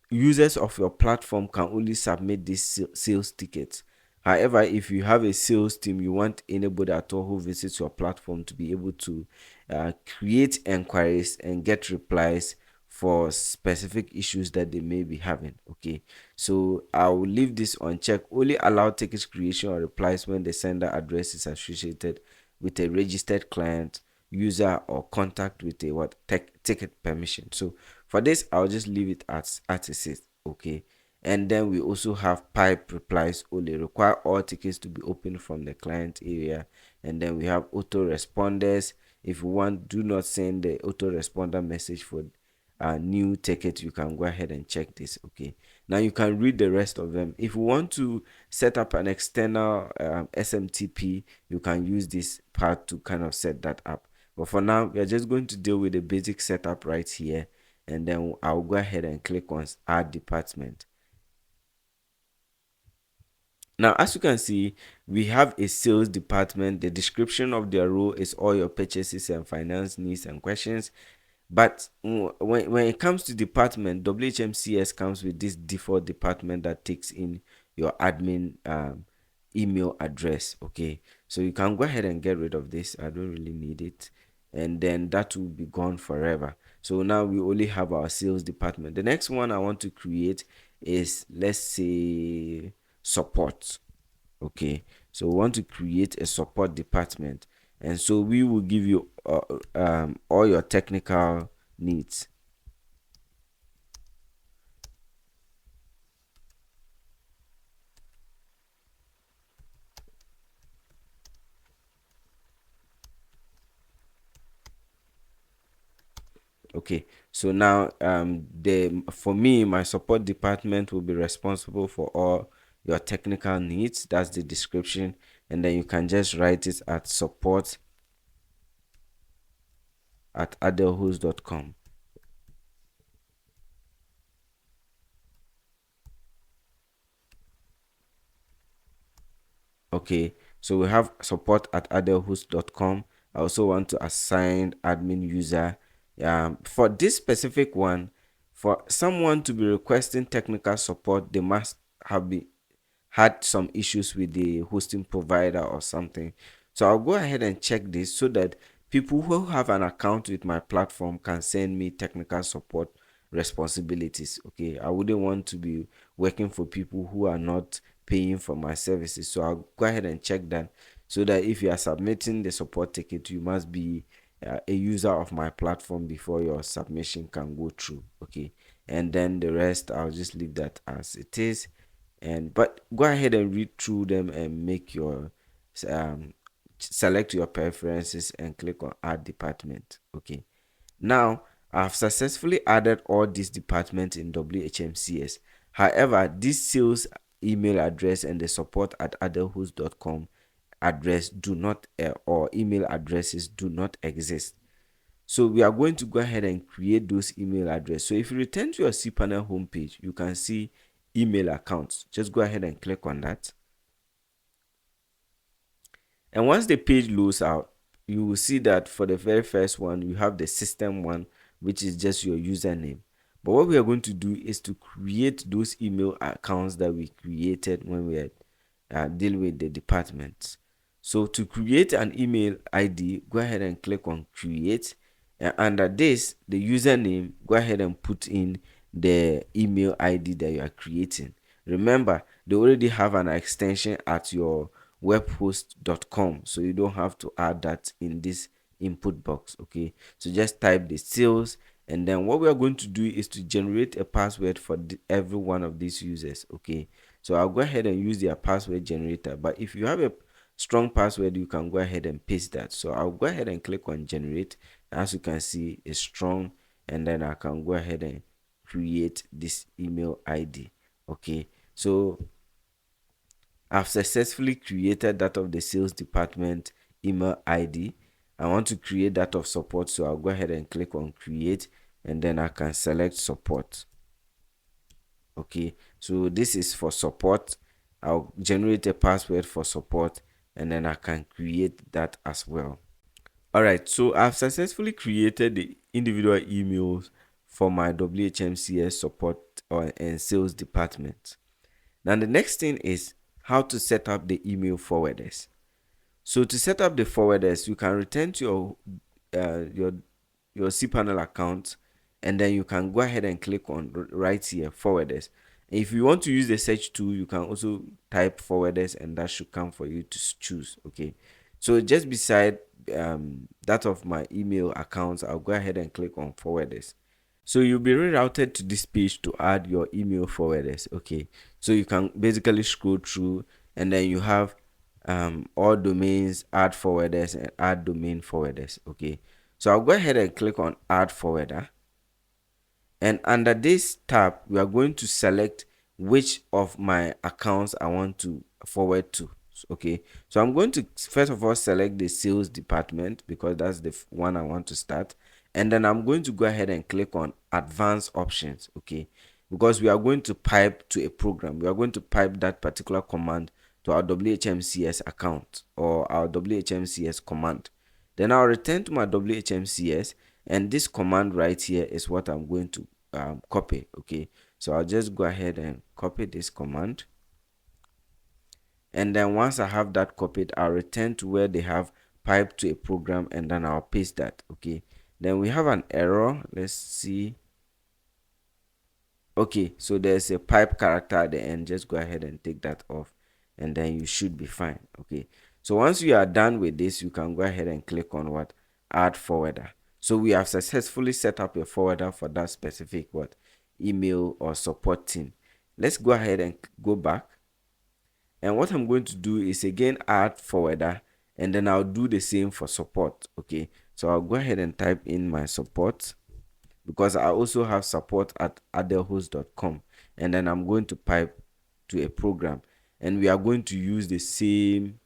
Speaker 1: users of your platform can only submit these sales tickets. However, if you have a sales team, you want anybody at all who visits your platform to be able to create inquiries and get replies for specific issues that they may be having. Okay, so I will leave this on check. Only allow ticket creation or replies when the sender address is associated with a registered client, user, or contact with a ticket permission. So for this, I'll just leave it as it is. Okay, and then we also have pipe replies only, require all tickets to be opened from the client area. And then we have autoresponders. If you want, do not send the autoresponder message for a new ticket. You can go ahead and check this. Okay, now you can read the rest of them. If you want to set up an external SMTP, you can use this part to kind of set that up. But for now, we are just going to deal with the basic setup right here, and then I'll go ahead and click on add department. Now, as you can see, we have a sales department. The description of their role is all your purchases and finance needs and questions. But when it comes to department, WHMCS comes with this default department that takes in your admin email address. Okay, so you can go ahead and get rid of this. I don't really need it, and then that will be gone forever. So now we only have our sales department. The next one I want to create is, let's say, support. Okay, so we want to create a support department, and so we will give you all your technical needs. Okay, so now for me, my support department will be responsible for all your technical needs. That's the description, and then you can just write it at support@adelhost.com. Okay, so we have support@adelhost.com. I also want to assign admin user. For this specific one, for someone to be requesting technical support, they must have been had some issues with the hosting provider or something. So I'll go ahead and check this so that people who have an account with my platform can send me technical support responsibilities. Okay, I wouldn't want to be working for people who are not paying for my services. So I'll go ahead and check that so that if you are submitting the support ticket, you must be a user of my platform before your submission can go through. Okay, and then the rest I'll just leave that as it is. And but go ahead and read through them and make your um select your preferences and click on add department. Okay, now I've successfully added all these departments in WHMCS. However, this sales email address and the support@adelhost.com address do not or email addresses do not exist. So we are going to go ahead and create those email address. So if you return to your cPanel homepage, you can see email accounts. Just go ahead and click on that. And once the page loads out, you will see that for the very first one, you have the system one, which is just your username. But what we are going to do is to create those email accounts that we created when we deal with the departments. So to create an email ID, go ahead and click on create. And under this, the username, go ahead and put in the email ID that you are creating. Remember, they already have an extension at your webhost.com, so you don't have to add that in this input box. Okay, so just type the sales, and then what we are going to do is to generate a password for every one of these users. Okay, so I'll go ahead and use their password generator, but if you have a strong password, you can go ahead and paste that. So I'll go ahead and click on generate. As you can see, it's strong, and then I can go ahead and create this email ID. Okay, so I've successfully created that of the sales department email ID. I want to create that of support, so I'll go ahead and click on create, and then I can select support. Okay, so this is for support. I'll generate a password for support, and then I can create that as well. All right, so I've successfully created the individual emails for my WHMCS support and sales department. Now the next thing is how to set up the email forwarders. So to set up the forwarders, you can return to your cPanel account, and then you can go ahead and click on right here forwarders. If you want to use the search tool, you can also type forwarders, and that should come for you to choose. Okay, so just beside that of my email accounts, I'll go ahead and click on forwarders. So you'll be rerouted to this page to add your email forwarders. Okay, so you can basically scroll through, and then you have all domains, add forwarders, and add domain forwarders. Okay, so I'll go ahead and click on add forwarder, and under this tab we are going to select which of my accounts I want to forward to. Okay, so I'm going to first of all select the sales department because that's the one I want to start, and then I'm going to go ahead and click on advanced options. Okay, because we are going to pipe to a program, we are going to pipe that particular command to our WHMCS account or our WHMCS command. Then I'll return to my WHMCS, and this command right here is what I'm going to copy. Okay, so I'll just go ahead and copy this command, and then once I have that copied, I'll return to where they have pipe to a program, and then I'll paste that. Okay, then we have an error. Let's see. Okay, so there's a pipe character at the end. Just go ahead and take that off, and then you should be fine. Okay, so once you are done with this, you can go ahead and click on what add forwarder. So we have successfully set up a forwarder for that specific what email or support team. Let's go ahead and go back, and what I'm going to do is again add forwarder, and then I'll do the same for support. Okay, so I'll go ahead and type in my support, because I also have support at adelhost.com, and then I'm going to pipe to a program, and we are going to use the same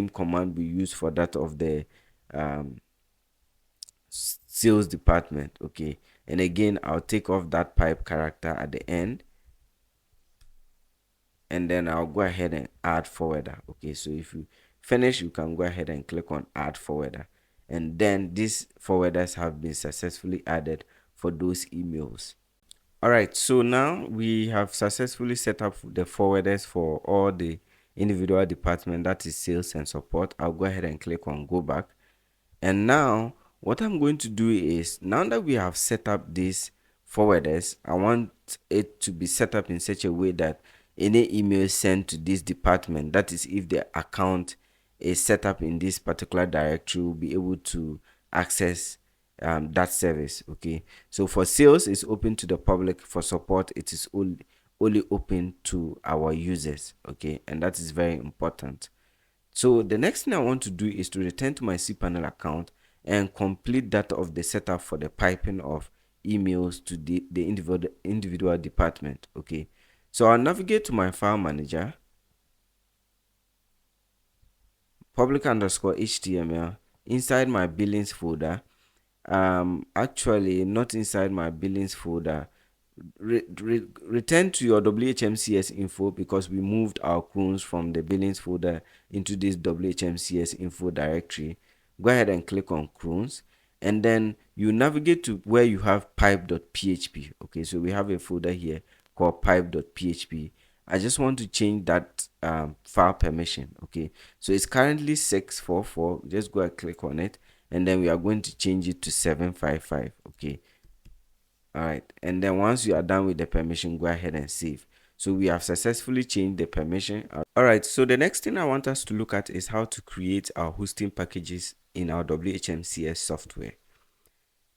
Speaker 1: command we use for that of the um, sales department. Okay, and again, I'll take off that pipe character at the end, and then I'll go ahead and add forwarder. Okay, so if you finish, you can go ahead and click on add forwarder, and then these forwarders have been successfully added for those emails. All right, so now we have successfully set up the forwarders for all the individual department, that is sales and support. I'll go ahead and click on go back. And now what I'm going to do is, now that we have set up these forwarders, I want it to be set up in such a way that any email sent to this department, that is if the account is set up in this particular directory, will be able to access that service. Okay, so for sales it's open to the public, for support it is only open to our users. Okay, and that is very important. So the next thing I want to do is to return to my cPanel account and complete that of the setup for the piping of emails to the individual department. Okay, so I'll navigate to my file manager, public underscore HTML, inside my billings folder. Actually not inside my billings folder. Return to your WHMCS info, because we moved our clones from the billings folder into this WHMCS info directory. Go ahead and click on clones, and then you navigate to where you have pipe.php. Okay, so we have a folder here called pipe.php. I just want to change that file permission. Okay, so it's currently 644. Just go and click on it, and then we are going to change it to 755. Okay, all right, and then once you are done with the permission, go ahead and save. So we have successfully changed the permission. All right, so the next thing I want us to look at is how to create our hosting packages in our WHMCS software.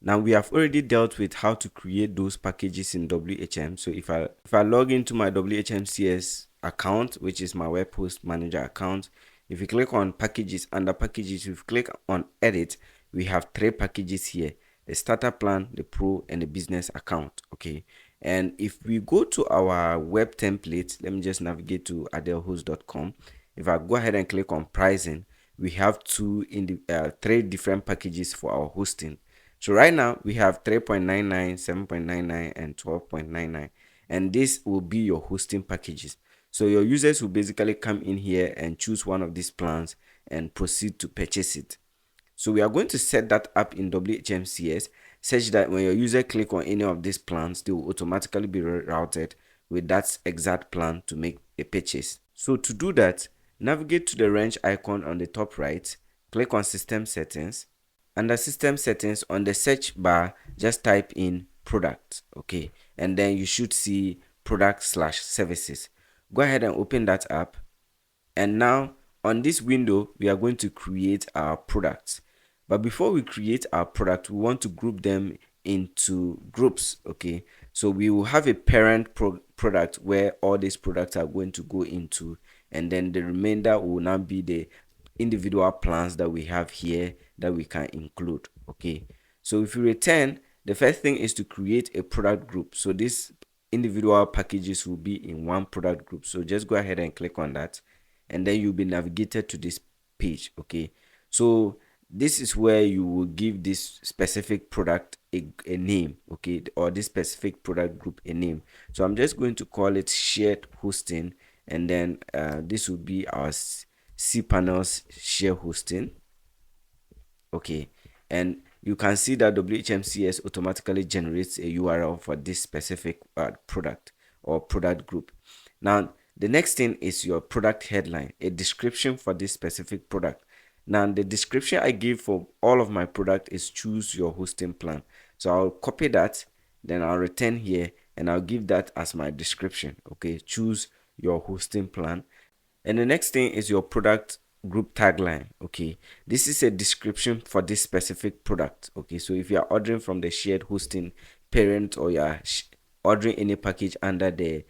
Speaker 1: Now we have already dealt with how to create those packages in WHM. So if I log into my WHMCS account, which is my web host manager account, if you click on packages, under packages, if you click on edit, we have 3 packages here: the starter plan, the pro, and the business account. Okay, and if we go to our web template, let me just navigate to adelhost.com. If I go ahead and click on pricing, we have 3 different packages for our hosting. So right now we have 3.99, 7.99, and 12.99, and this will be your hosting packages. So your users will basically come in here and choose one of these plans and proceed to purchase it. So we are going to set that up in WHMCS such that when your user click on any of these plans, they will automatically be routed with that exact plan to make a purchase. So to do that, navigate to the wrench icon on the top right, click on system settings. Under system settings, on the search bar, just type in product. Okay, and then you should see product/services. Go ahead and open that up, and now on this window we are going to create our products. But before we create our product, we want to group them into groups. Okay, so we will have a parent product where all these products are going to go into, and then the remainder will now be the individual plans that we have here that we can include. Okay, so if you return, the first thing is to create a product group. So these individual packages will be in one product group. So just go ahead and click on that, and then you'll be navigated to this page. Okay, so this is where you will give this specific product a name. Okay, or this specific product group a name. So I'm just going to call it shared hosting, and then this will be our cPanel's share hosting. Okay, and you can see that WHMCS automatically generates a URL for this specific product or product group. Now the next thing is your product headline, a description for this specific product. Now the description I give for all of my product is choose your hosting plan. So I'll copy that, then I'll return here, and I'll give that as my description. Okay, choose your hosting plan. And the next thing is your product group tagline. Okay, this is a description for this specific product. Okay, so if you are ordering from the shared hosting parent, or you are ordering any package under the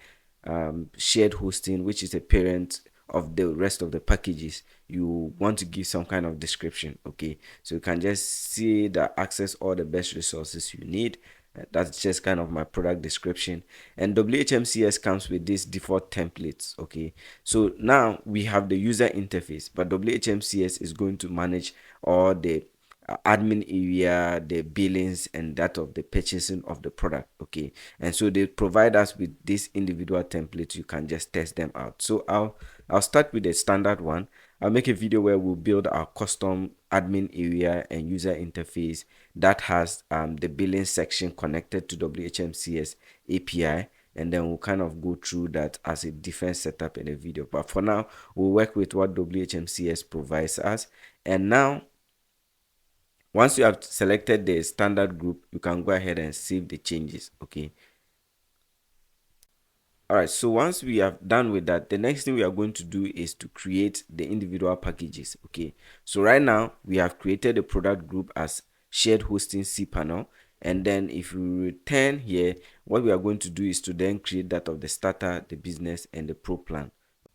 Speaker 1: shared hosting, which is a parent of the rest of the packages, you want to give some kind of description. Okay, so you can just see that access all the best resources you need. That's just kind of my product description. And WHMCS comes with these default templates. Okay, so now we have the user interface, but WHMCS is going to manage all the admin area, the billings, and that of the purchasing of the product. Okay, and so they provide us with these individual templates. You can just test them out. So I'll start with the standard one. I'll make a video where we'll build our custom admin area and user interface that has the billing section connected to WHMCS API, and then we'll kind of go through that as a different setup in a video. But for now, we'll work with what WHMCS provides us. And now, once you have selected the standard group, you can go ahead and save the changes. Okay. All right, so once we have done with that, the next thing we are going to do is to create the individual packages. Okay, so right now we have created a product group as shared hosting cPanel, and then if we return here, what we are going to do is to then create that of the starter, the business, and the pro plan.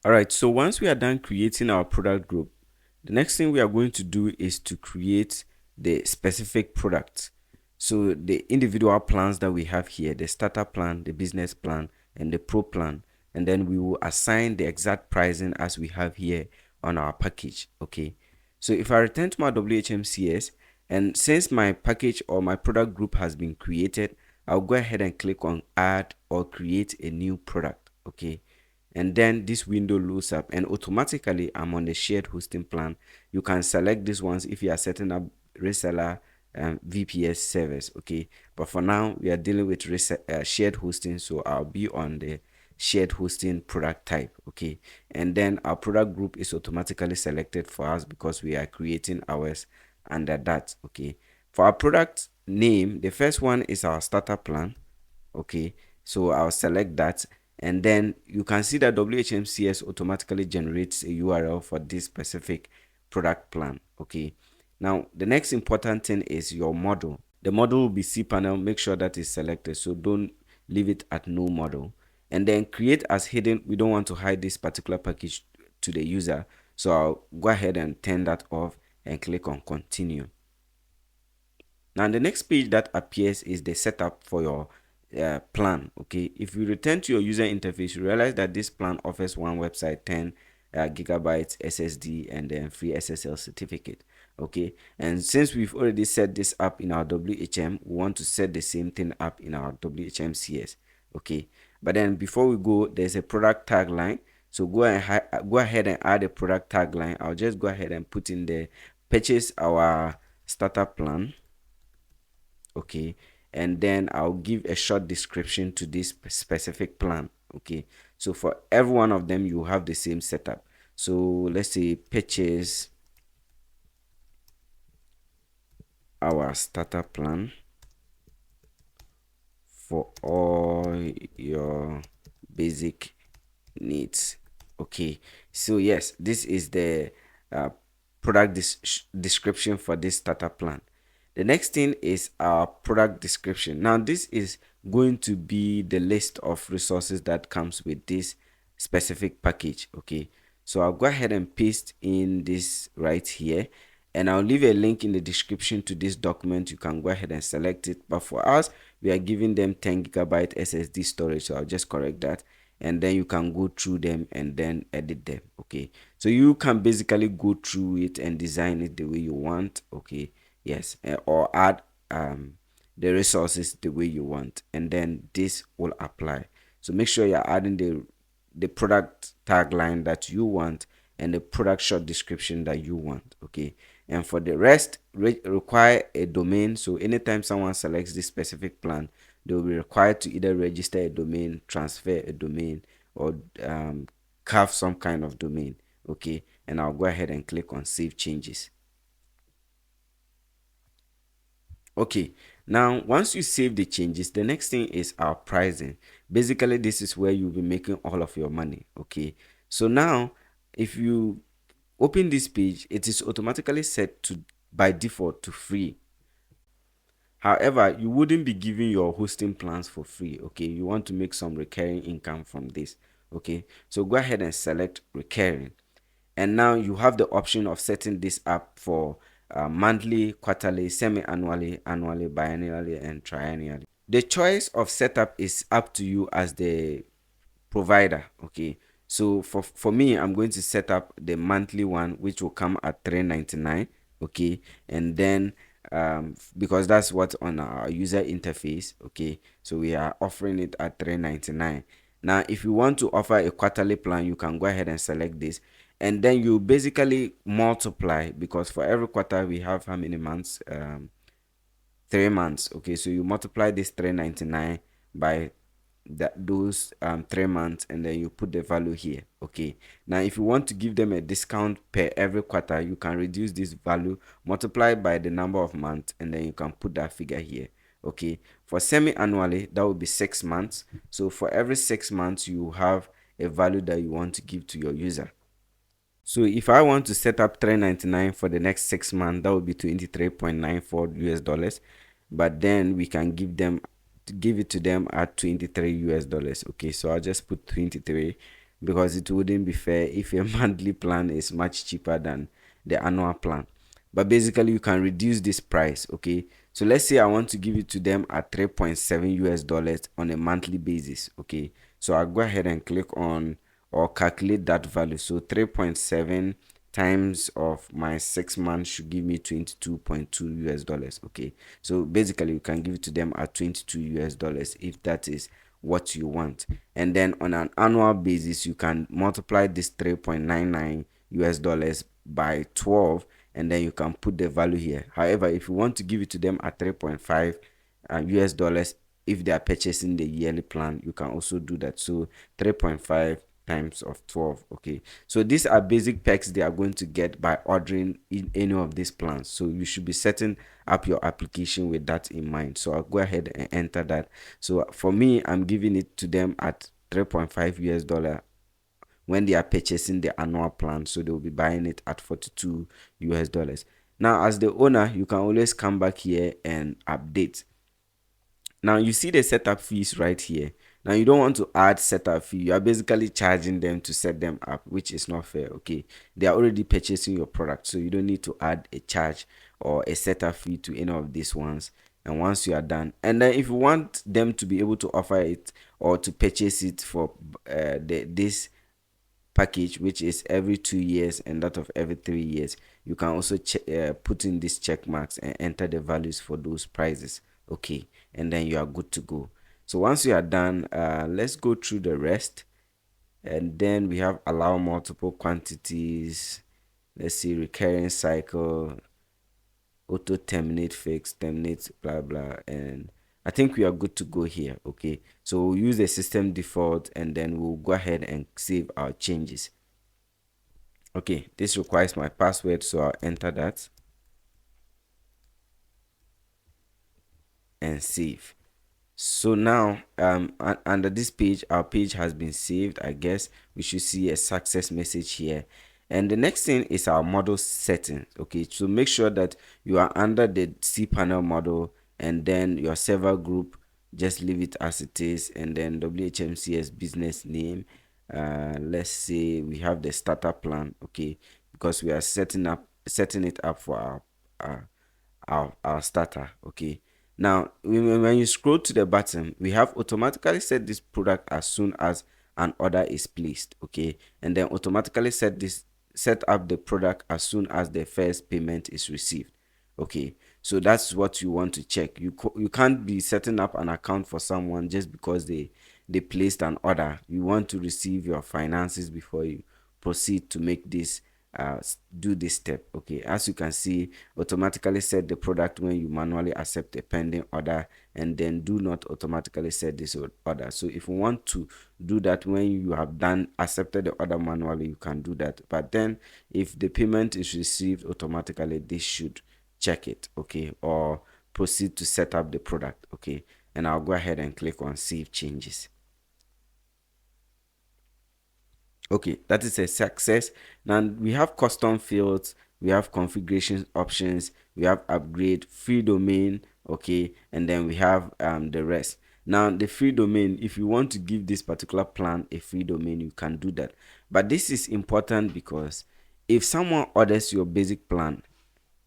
Speaker 1: All right, so once we are done creating our product group, the next thing we are going to do is to create the specific products. So the individual plans that we have here, the starter plan, the business plan, and the pro plan, and then we will assign the exact pricing as we have here on our package. Okay, so if I return to my WHMCS, and since my package or my product group has been created, I'll go ahead and click on add or create a new product. Okay, and then this window loads up, and automatically I'm on the shared hosting plan. You can select these ones if you are setting up reseller VPS servers. Okay, but for now we are dealing with shared hosting, so I'll be on the shared hosting product type. Okay, and then our product group is automatically selected for us because we are creating ours under that. Okay, for our product name, the first one is our starter plan. Okay, so I'll select that, and then you can see that WHMCS automatically generates a URL for this specific product plan. Okay, now the next important thing is your model. The model will be cPanel. Make sure that is selected, so don't leave it at no model. And then create as hidden. We don't want to hide this particular package to the user, so I'll go ahead and turn that off and click on continue. Now the next page that appears is the setup for your plan. Okay, if you return to your user interface, you realize that this plan offers one website, 10 gigabytes SSD, and then free SSL certificate. Okay, and since we've already set this up in our WHM, we want to set the same thing up in our WHMCS. Okay, but then before we go, there's a product tagline. So go ahead and add a product tagline. I'll just go ahead and put in the purchase our starter plan. Okay, and then I'll give a short description to this specific plan. Okay, so for every one of them you have the same setup. So let's say purchase our starter plan for all your basic needs. Okay, so yes, this is the product description for this starter plan. The next thing is our product description. Now this is going to be the list of resources that comes with this specific package. Okay, so I'll go ahead and paste in this right here, and I'll leave a link in the description to this document. You can go ahead and select it, but for us we are giving them 10 gigabyte SSD storage, so I'll just correct that, and then you can go through them and then edit them. Okay, so you can basically go through it and design it the way you want. Okay, yes, or add the resources the way you want, and then this will apply. So make sure you're adding the product tagline that you want and the product short description that you want. Okay, and for the rest, require a domain. So anytime someone selects this specific plan, they will be required to either register a domain, transfer a domain, or carve some kind of domain. Okay, and I'll go ahead and click on save changes. Okay, now once you save the changes, the next thing is our pricing. Basically, this is where you'll be making all of your money. Okay, so now if you open this page, it is automatically set to by default to free. However, you wouldn't be giving your hosting plans for free. Okay, you want to make some recurring income from this. Okay, so go ahead and select recurring, and now you have the option of setting this up for monthly, quarterly, semi-annually, annually, biannually, and triennially. The choice of setup is up to you as the provider. Okay, so for me, I'm going to set up the monthly one, which will come at 399. Okay, and then because that's what's on our user interface. Okay, so we are offering it at 399. Now if you want to offer a quarterly plan, you can go ahead and select this, and then you basically multiply, because for every quarter we have how many months? 3 months. Okay, so you multiply this 399 by those 3 months, and then you put the value here. Okay, now if you want to give them a discount per every quarter, you can reduce this value, multiply by the number of months, and then you can put that figure here. Okay, for semi-annually, that would be 6 months. So for every 6 months, you have a value that you want to give to your user. So if I want to set up 399 for the next 6 months, that would be 23.94 US dollars. But then we can give it to them at 23 US dollars. Okay, so I'll just put 23, because it wouldn't be fair if a monthly plan is much cheaper than the annual plan. But basically you can reduce this price. Okay, so let's say I want to give it to them at 3.7 US dollars on a monthly basis. Okay, so I'll go ahead and click on or calculate that value. So 3.7 times of my 6 months should give me 22.2 US dollars. Okay, so basically you can give it to them at 22 US dollars if that is what you want. And then on an annual basis, you can multiply this 3.99 US dollars by 12, and then you can put the value here. However, if you want to give it to them at 3.5 US dollars, if they are purchasing the yearly plan, you can also do that. So 3.5 times of 12. Okay, so these are basic perks they are going to get by ordering in any of these plans. So you should be setting up your application with that in mind. So I'll go ahead and enter that. So for me, I'm giving it to them at 3.5 US dollar when they are purchasing the annual plan. So they'll be buying it at 42 US dollars. Now as the owner, you can always come back here and update. Now you see the setup fees right here. Now you don't want to add setup fee. You are basically charging them to set them up, which is not fair. Okay, they are already purchasing your product, so you don't need to add a charge or a setup fee to any of these ones. And once you are done, and then if you want them to be able to offer it or to purchase it for this package, which is every 2 years, and that of every 3 years, you can also put in these check marks and enter the values for those prices. Okay, and then you are good to go. So once you are done, let's go through the rest. And then we have allow multiple quantities. Let's see, recurring cycle, auto terminate, fix, terminate, blah blah. And I think we are good to go here. Okay, so we'll use the system default, and then we'll go ahead and save our changes. Okay, this requires my password, so I'll enter that and save. So now under this page, our page has been saved. I guess we should see a success message here. And the next thing is our model settings. Okay, so make sure that you are under the cPanel model, and then your server group, just leave it as it is, and then WHMCS business name. Let's say we have the starter plan. Okay, because we are setting it up for our starter. Okay, now when you scroll to the bottom, we have automatically set this product as soon as an order is placed. Okay, and then automatically set up the product as soon as the first payment is received. Okay, so that's what you want to check. You can't be setting up an account for someone just because they placed an order. You want to receive your finances before you proceed to make this do this step. Okay, as you can see, automatically set the product when you manually accept a pending order, and then do not automatically set this order. So if you want to do that when you have accepted the order manually, you can do that. But then if the payment is received automatically, this should check it. Okay, or proceed to set up the product. Okay, and I'll go ahead and click on save changes. Okay, that is a success. Now we have custom fields, we have configuration options, we have upgrade, free domain. Okay, and then we have the rest. Now the free domain, if you want to give this particular plan a free domain, you can do that. But this is important because if someone orders your basic plan,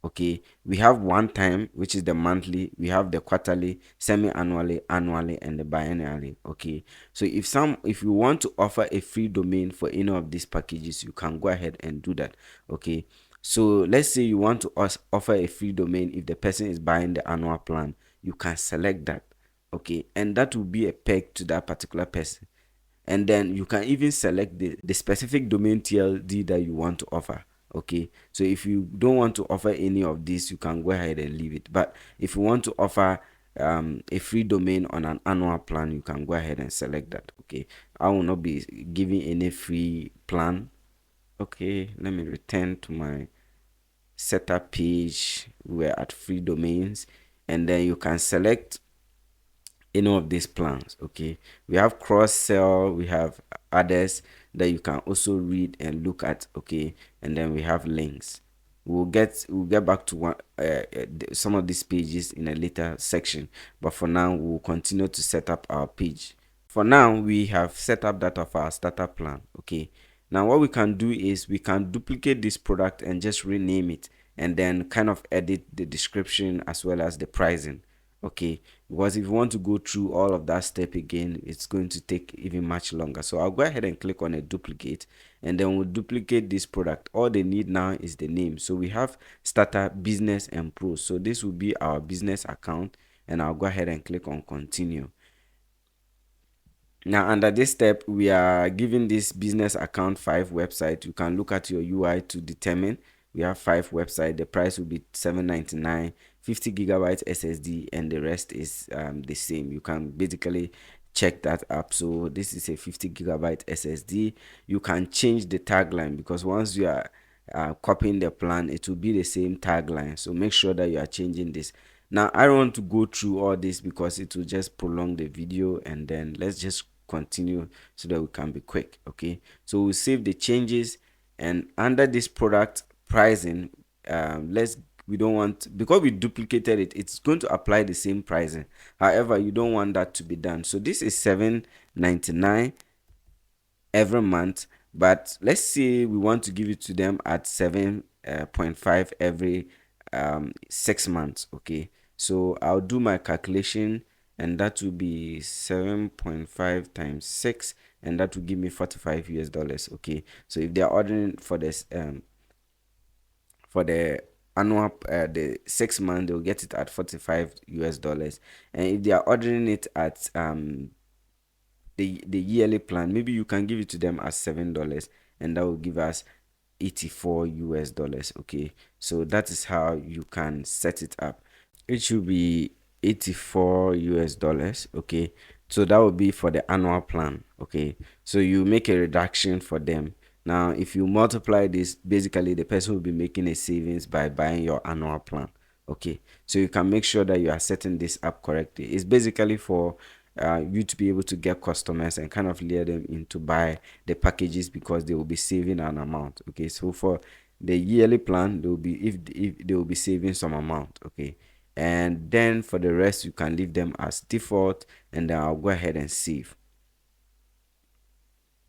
Speaker 1: okay, we have one time, which is the monthly, we have the quarterly, semi-annually, annually, and the biannually. Okay, so if you want to offer a free domain for any of these packages, you can go ahead and do that. Okay, so let's say you want to offer a free domain. If the person is buying the annual plan, you can select that. Okay, and that will be a peg to that particular person. And then you can even select the specific domain TLD that you want to offer. Okay, so if you don't want to offer any of these, you can go ahead and leave it. But if you want to offer a free domain on an annual plan, you can go ahead and select that. Okay, I will not be giving any free plan. Okay, let me return to my setup page. We're at free domains, and then you can select any of these plans. Okay, we have cross sell, we have others that you can also read and look at. Okay, and then we have links. We'll get back to some of these pages in a later section, but for now we'll continue to set up our page. For now, we have set up that of our starter plan. Okay, now what we can do is we can duplicate this product and just rename it, and then kind of edit the description as well as the pricing. Okay, because if you want to go through all of that step again, it's going to take even much longer. So I'll go ahead and click on a duplicate, and then we'll duplicate this product. All they need now is the name. So we have starter, business, and pro. So this will be our business account, and I'll go ahead and click on continue. Now under this step, we are giving this business account 5 websites. You can look at your UI to determine. We have 5 websites. The price will be $7.99, 50 gigabytes SSD, and the rest is the same. You can basically check that up. So this is a 50 gigabyte SSD. You can change the tagline, because once you are copying the plan, it will be the same tagline. So make sure that you are changing this. Now I don't want to go through all this because it will just prolong the video, and then let's just continue so that we can be quick. Okay, so we'll save the changes, and under this product pricing, we don't want, because we duplicated it, it's going to apply the same pricing. However, you don't want that to be done. So this is $7.99 every month, but let's say we want to give it to them at 7.5 every 6 months. Okay, so I'll do my calculation, and that will be 7.5 times 6, and that will give me $45. Okay, so if they are ordering for this for the annual the 6 month, they'll get it at $45. And if they are ordering it at the yearly plan, maybe you can give it to them as $7, and that will give us $84. Okay, so that is how you can set it up. It should be $84. Okay, so that will be for the annual plan. Okay, so you make a reduction for them. Now if you multiply this, basically the person will be making a savings by buying your annual plan. Okay, so you can make sure that you are setting this up correctly. It's basically for you to be able to get customers and kind of lure them in to buy the packages, because they will be saving an amount. Okay, so for the yearly plan, they will be, if they will be saving some amount. Okay, and then for the rest, you can leave them as default, and then I'll go ahead and save.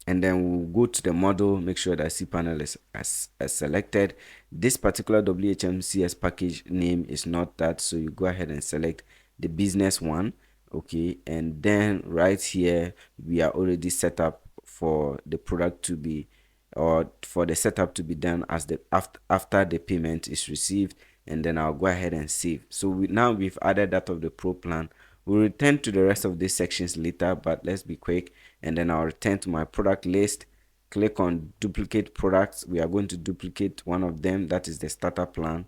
Speaker 1: And then we'll go to the model, make sure that cPanel is as selected. This particular WHMCS package name is not that, so you go ahead and select the business one. Okay, and then right here we are already set up for the product to be, or for the setup to be done as the after the payment is received. And then I'll go ahead and save. So now we've added that of the pro plan. We'll return to the rest of these sections later, but let's be quick. And then I'll return to my product list, click on duplicate products. We are going to duplicate one of them, that is the starter plan.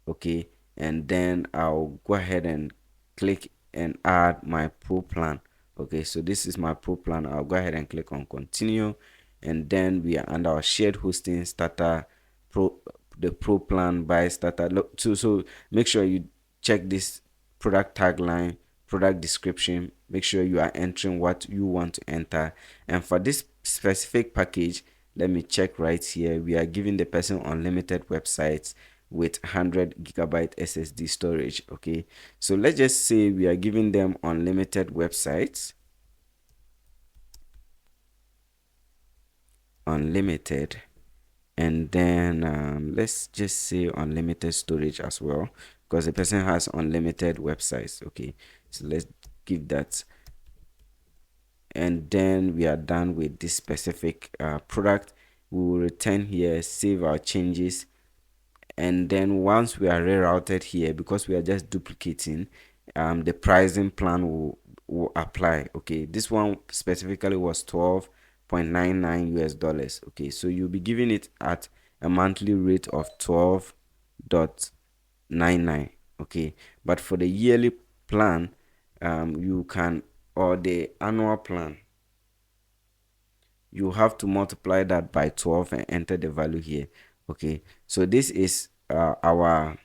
Speaker 1: Okay, and then I'll go ahead and click and add my pro plan. Okay, so this is my pro plan. I'll go ahead and click on continue, and then we are under our shared hosting starter pro, the pro plan by starter. So make sure you check this product tagline, product description. Make sure you are entering what you want to enter. And for this specific package, let me check right here. We are giving the person unlimited websites. with 100 GB SSD storage. Okay, so let's just say we are giving them unlimited websites, unlimited, and then let's just say unlimited storage as well, because the person has unlimited websites. Okay, so let's give that, and then we are done with this specific product. We will return here, save our changes, and then once we are rerouted here, because we are just duplicating, the pricing plan will apply. Okay, this one specifically was 12.99 US dollars. Okay, so you'll be giving it at a monthly rate of 12.99. Okay, but for the yearly plan, you can, or the annual plan, you have to multiply that by 12 and enter the value here. Okay, so this is our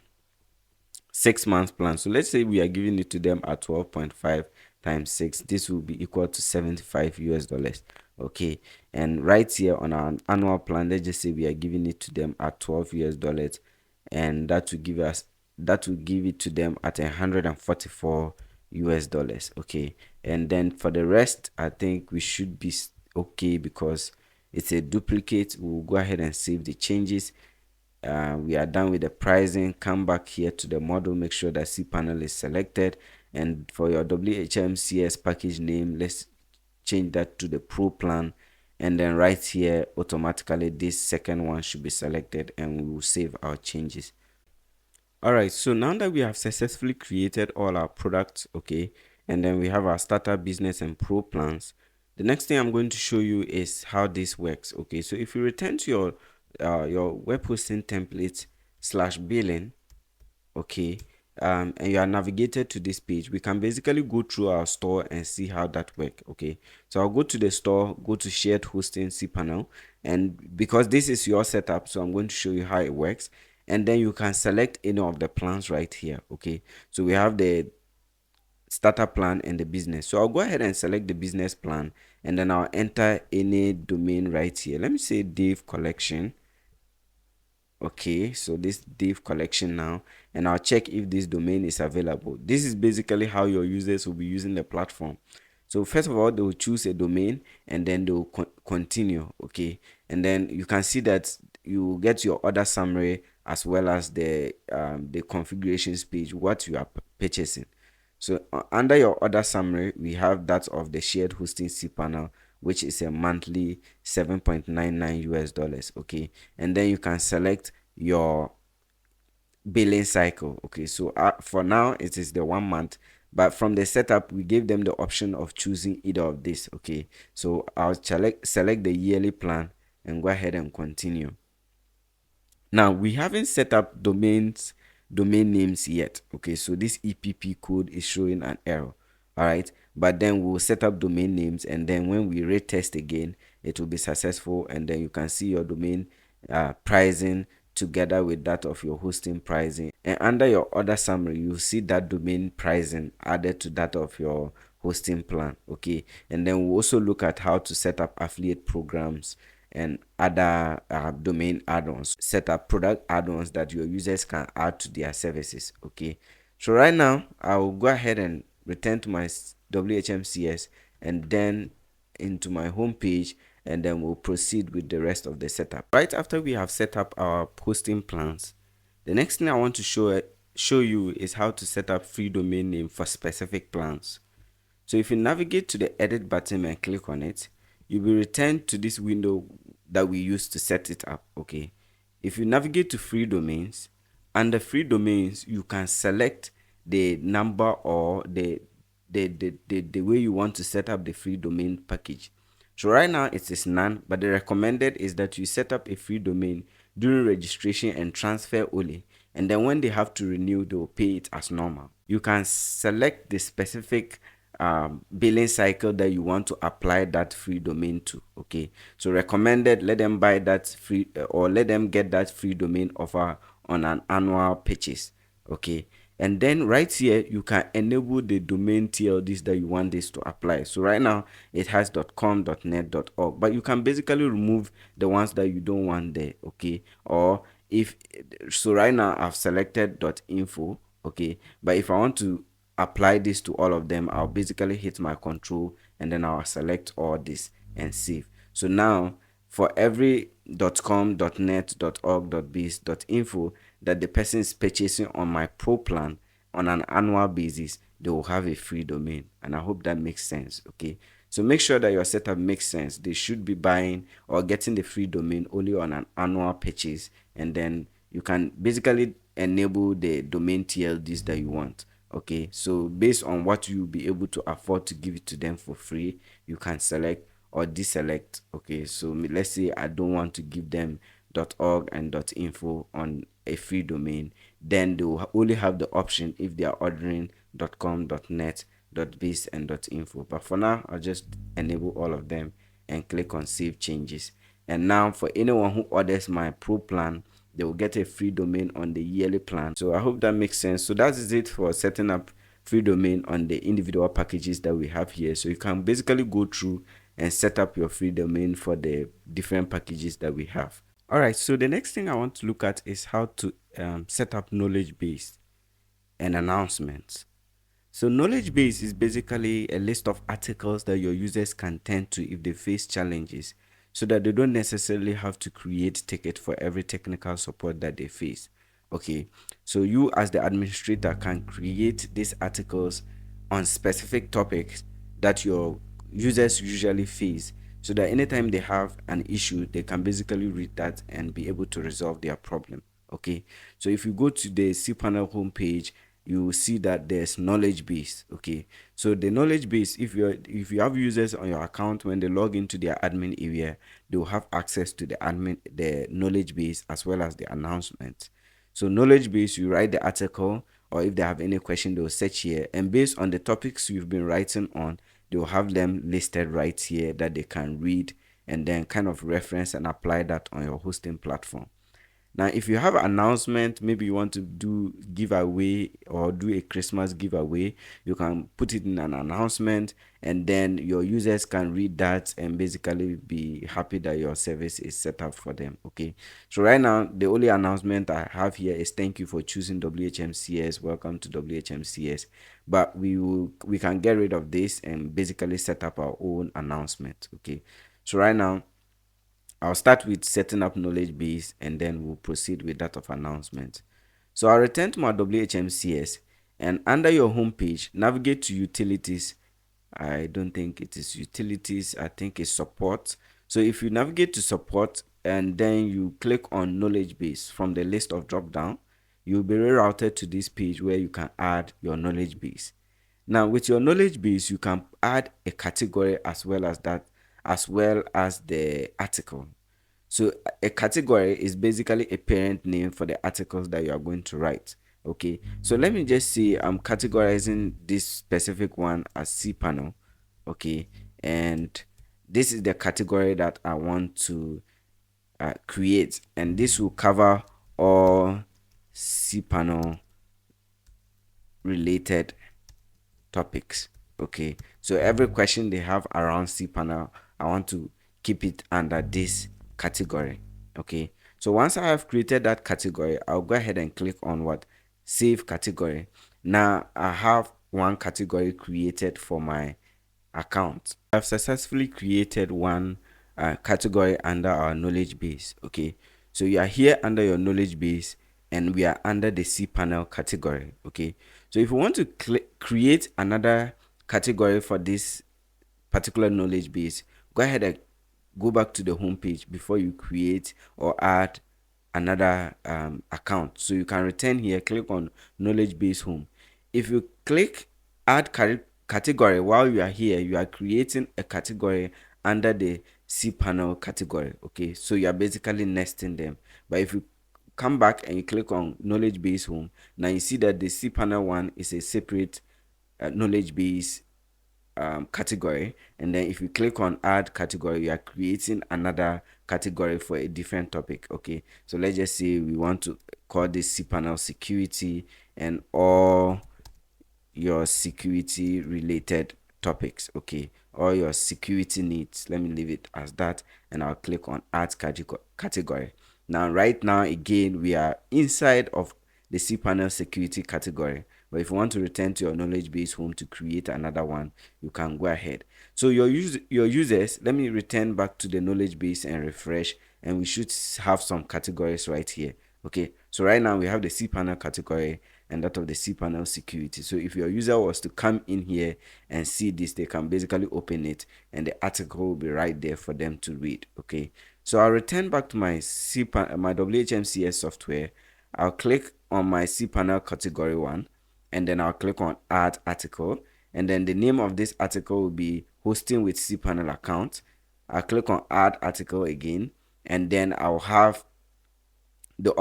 Speaker 1: 6 months plan. So let's say we are giving it to them at 12.5 times 6. This will be equal to 75 US dollars. Okay, and right here on our annual plan, let's just say we are giving it to them at 12 US dollars, and that will give it to them at 144 US dollars. Okay, and then for the rest, I think we should be okay, because it's a duplicate. We'll go ahead and save the changes. We are done with the pricing. Come back here to the model, make sure that cPanel is selected, and for your WHMCS package name, let's change that to the Pro plan, and then right here automatically this second one should be selected, and we will save our changes. Alright, so now that we have successfully created all our products, okay, and then we have our starter, business, and pro plans, the next thing I'm going to show you is how this works. Okay, so if you return to your web hosting template /billing, okay, and you are navigated to this page, we can basically go through our store and see how that works. Okay, so I'll go to the store, go to shared hosting cPanel, and because this is your setup, so I'm going to show you how it works, and then you can select any of the plans right here. Okay, so we have the starter plan and the business. So I'll go ahead and select the business plan, and then I'll enter any domain right here. Let me say Dave Collection. Okay, so this Dave Collection now, and I'll check if this domain is available. This is basically how your users will be using the platform. So first of all, they will choose a domain, and then they will continue. Okay, and then you can see that you get your order summary as well as the configurations page, what you are purchasing. So under your order summary, we have that of the shared hosting cPanel, which is a monthly 7.99 US dollars. Okay, and then you can select your billing cycle. Okay, so for now it is the 1 month, but from the setup we gave them the option of choosing either of this. Okay, so I'll select the yearly plan and go ahead and continue. Now we haven't set up domain names yet. Okay, so this EPP code is showing an error. All right, but then we'll set up domain names, and then when we retest again, it will be successful, and then you can see your domain pricing together with that of your hosting pricing, and under your order summary you'll see that domain pricing added to that of your hosting plan. Okay, and then we'll also look at how to set up affiliate programs and other domain add-ons, set up product add-ons that your users can add to their services. Okay, so right now I'll go ahead and return to my WHMCS, and then into my home page, and then we'll proceed with the rest of the setup. Right after we have set up our hosting plans, the next thing I want to show you is how to set up free domain name for specific plans. So if you navigate to the edit button and click on it, you'll be returned to this window that we used to set it up. Okay, if you navigate to free domains, under free domains you can select the number or the way you want to set up the free domain package. So right now it is none, but the recommended is that you set up a free domain during registration and transfer only, and then when they have to renew, they will pay it as normal. You can select the specific billing cycle that you want to apply that free domain to. Okay, so recommended, let them buy that free or let them get that free domain offer on an annual purchase. Okay, and then right here you can enable the domain TLDs that you want this to apply. So right now it has .com, .net, .org, but you can basically remove the ones that you don't want there. Okay, or if so right now I've selected .info, okay, but if I want to apply this to all of them, I'll basically hit my control and then I'll select all this and save. So now for every .com, .net, .org, .biz, .info that the person is purchasing on my pro plan on an annual basis, they will have a free domain. And I hope that makes sense. Okay, so make sure that your setup makes sense. They should be buying or getting the free domain only on an annual purchase, and then you can basically enable the domain TLDs that you want. Okay, so based on what you'll be able to afford to give it to them for free, you can select or deselect. Okay, so let's say I don't want to give them .org and .info on a free domain, then they will only have the option if they are ordering .com, .net, .biz and .info. But for now, I'll just enable all of them and click on save changes. And now for anyone who orders my pro plan, they will get a free domain on the yearly plan. So I hope that makes sense. So that is it for setting up free domain on the individual packages that we have here. So you can basically go through and set up your free domain for the different packages that we have. All right, so the next thing I want to look at is how to set up knowledge base and announcements. So knowledge base is basically a list of articles that your users can turn to if they face challenges, so that they don't necessarily have to create tickets for every technical support that they face. Okay, so you as the administrator can create these articles on specific topics that your users usually face, so that anytime they have an issue, they can basically read that and be able to resolve their problem. Okay, so if you go to the cPanel homepage, you will see that there's knowledge base. Okay, so the knowledge base, if you have users on your account, when they log into their admin area, they will have access to the knowledge base as well as the announcement. So knowledge base, you write the article, or if they have any question, they'll search here, and based on the topics you've been writing on, they'll have them listed right here that they can read and then kind of reference and apply that on your hosting platform. Now, if you have an announcement, maybe you want to do giveaway or do a Christmas giveaway, you can put it in an announcement, and then your users can read that and basically be happy that your service is set up for them. Okay, so right now the only announcement I have here is thank you for choosing WHMCS, welcome to WHMCS, but we can get rid of this and basically set up our own announcement. Okay, so right now I'll start with setting up knowledge base, and then we'll proceed with that of announcement. So I'll return to my WHMCS, and under your home page, navigate to utilities. I don't think it is utilities, I think it's support. So if you navigate to support and then you click on knowledge base from the list of drop down, you'll be rerouted to this page where you can add your knowledge base. Now with your knowledge base, you can add a category as well as the article. So a category is basically a parent name for the articles that you are going to write. Okay, so let me just say I'm categorizing this specific one as cPanel. Okay, and this is the category that I want to create, and this will cover all cPanel related topics. Okay, so every question they have around cPanel, I want to keep it under this category. Okay, so once I have created that category, I'll go ahead and click on what save category. Now I have one category created for my account. I've successfully created one category under our knowledge base. Okay, so you are here under your knowledge base, and we are under the cPanel category. Okay, so if you want to create another category for this particular knowledge base, go ahead and go back to the home page before you create or add another account. So you can return here, click on knowledge base home. If you click add category while you are here, you are creating a category under the cPanel category. Okay, so you are basically nesting them. But if you come back and you click on knowledge base home, now you see that the cPanel one is a separate knowledge base category, and then if you click on add category, you are creating another category for a different topic. Okay, so let's just say we want to call this cPanel security and all your security related topics. Okay, all your security needs, let me leave it as that, and I'll click on add category. Now, right now, again, we are inside of the cPanel security category. But if you want to return to your knowledge base home to create another one, you can go ahead. So your users, let me return back to the knowledge base and refresh, and we should have some categories right here. Okay, so right now we have the cPanel category and that of the cPanel security. So if your user was to come in here and see this, they can basically open it and the article will be right there for them to read. Okay, so I'll return back to my my WHMCS software. I'll click on my cPanel category 1, and then I'll click on add article, and then the name of this article will be hosting with cPanel account. I'll click on add article again, and then I'll have the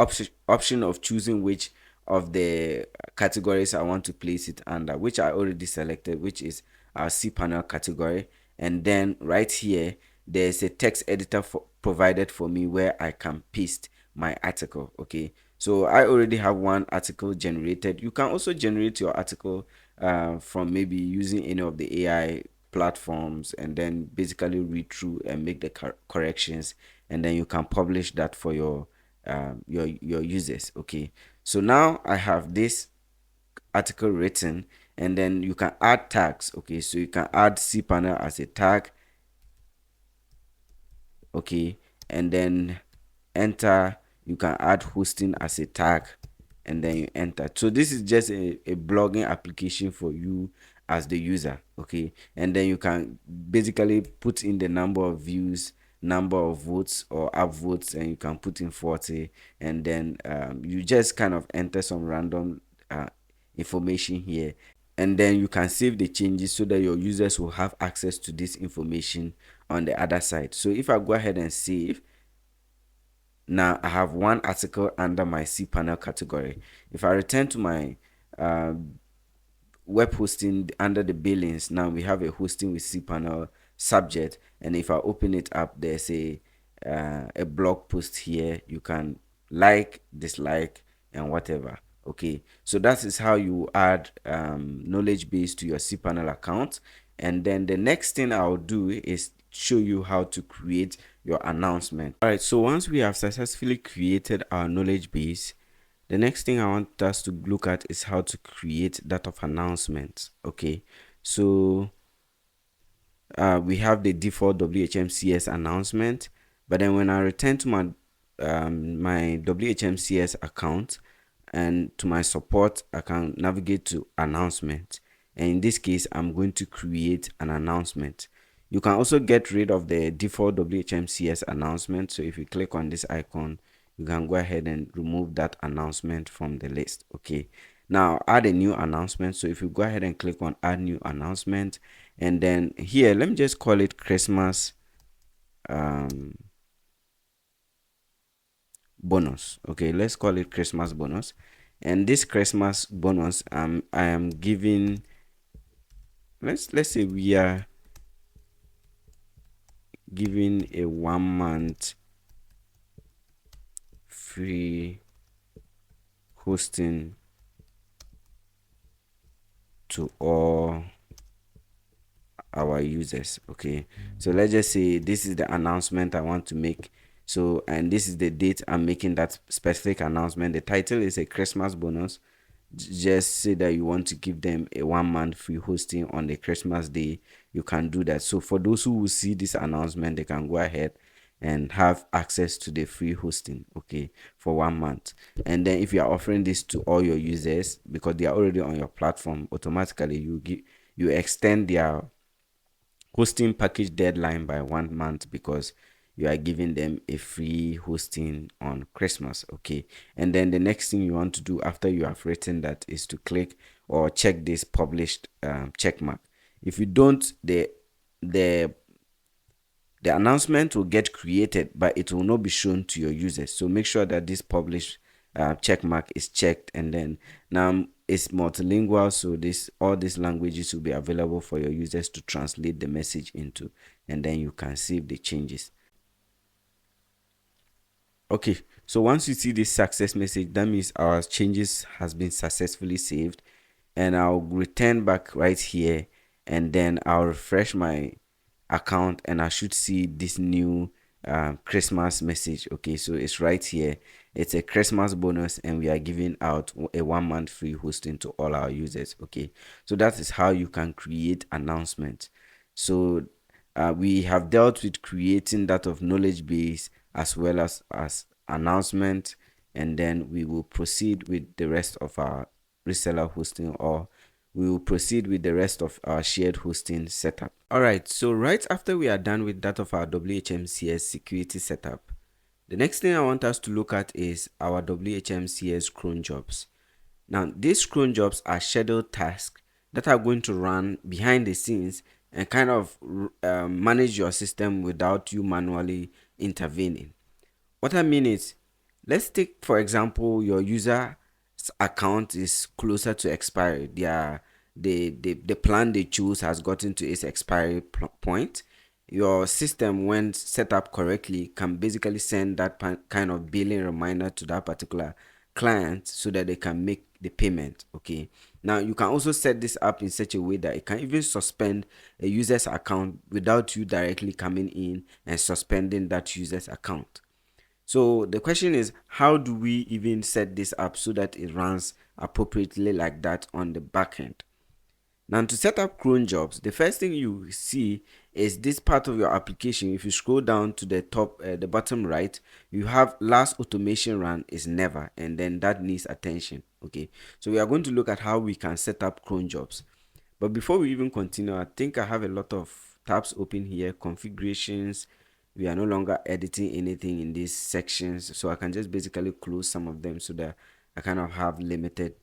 Speaker 1: option of choosing which of the categories I want to place it under, which I already selected, which is our cPanel category. And then right here there's a text editor provided for me where I can paste my article. Okay, so I already have one article generated. You can also generate your article from maybe using any of the AI platforms, and then basically read through and make the corrections, and then you can publish that for your users. Okay, so now I have this article written, and then you can add tags. Okay, so you can add cPanel as a tag. Okay, and then enter. You can add hosting as a tag, and then you enter. So this is just a blogging application for you as the user. Okay, and then you can basically put in the number of views, number of votes or upvotes, and you can put in 40, and then you just kind of enter some random information here, and then you can save the changes so that your users will have access to this information on the other side. So if I go ahead and save, now I have one article under my cPanel category. If I return to my web hosting under the billings, now we have a hosting with cPanel subject, and if I open it up, there's a blog post here. You can like, dislike, and whatever. Okay, so that is how you add knowledge base to your cPanel account. And then the next thing I'll do is show you how to create your announcement. All right, so once we have successfully created our knowledge base, the next thing I want us to look at is how to create that of announcements. Okay, so we have the default WHMCS announcement, but then when I return to my my WHMCS account and to my support, I can navigate to announcement, and in this case I'm going to create an announcement. You can also get rid of the default WHMCS announcement. So if you click on this icon, you can go ahead and remove that announcement from the list. Okay, now add a new announcement. So if you go ahead and click on add new announcement, and then here let me just call it Christmas bonus. Okay, let's call it Christmas bonus. And this Christmas bonus, I am giving, let's say we are giving a 1 month free hosting to all our users. Okay, so let's just say this is the announcement I want to make. So, and this is the date I'm making that specific announcement. The title is a Christmas bonus. Just say that you want to give them a 1 month free hosting on the Christmas day. You can do that. So for those who will see this announcement, they can go ahead and have access to the free hosting, okay, for 1 month. And then if you are offering this to all your users because they are already on your platform, automatically you extend their hosting package deadline by 1 month because you are giving them a free hosting on Christmas. Okay, and then the next thing you want to do after you have written that is to click or check this published check mark. If you don't, the announcement will get created, but it will not be shown to your users. So make sure that this published check mark is checked, and then now it's multilingual, so all these languages will be available for your users to translate the message into, and then you can save the changes. Okay, so once you see this success message, that means our changes has been successfully saved, and I'll return back right here, and then I'll refresh my account, and I should see this new Christmas message. Okay, so it's right here. It's a Christmas bonus, and we are giving out a 1 month free hosting to all our users. Okay, so that is how you can create announcements. So we have dealt with creating that of knowledge base as well as announcement, and then we will proceed with the rest of our reseller hosting, or we will proceed with the rest of our shared hosting setup. All right, so right after we are done with that of our WHMCS security setup, the next thing I want us to look at is our WHMCS cron jobs. Now, these cron jobs are scheduled tasks that are going to run behind the scenes and kind of manage your system without you manually intervening. What I mean is, let's take for example your user's account is closer to expiry. The plan they choose has gotten to its expiry point. Your system, when set up correctly, can basically send that kind of billing reminder to that particular client so that they can make the payment. Okay, now you can also set this up in such a way that it can even suspend a user's account without you directly coming in and suspending that user's account. So the question is, how do we even set this up so that it runs appropriately like that on the back end? Now, to set up cron jobs, the first thing you see is this part of your application. If you scroll down to the top, the bottom right, you have last automation run is never, and then that needs attention. Okay, so we are going to look at how we can set up cron jobs. But before we even continue, I think I have a lot of tabs open here. Configurations. We are no longer editing anything in these sections, so I can just basically close some of them so that I kind of have limited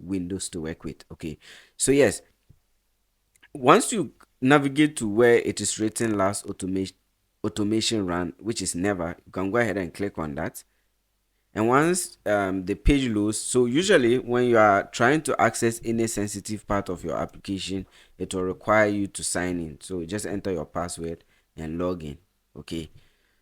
Speaker 1: windows to work with. Okay, so yes, once you navigate to where it is written last automation run, which is never, you can go ahead and click on that. And once the page loads, so usually when you are trying to access any sensitive part of your application, it will require you to sign in. So just enter your password and log in. Okay,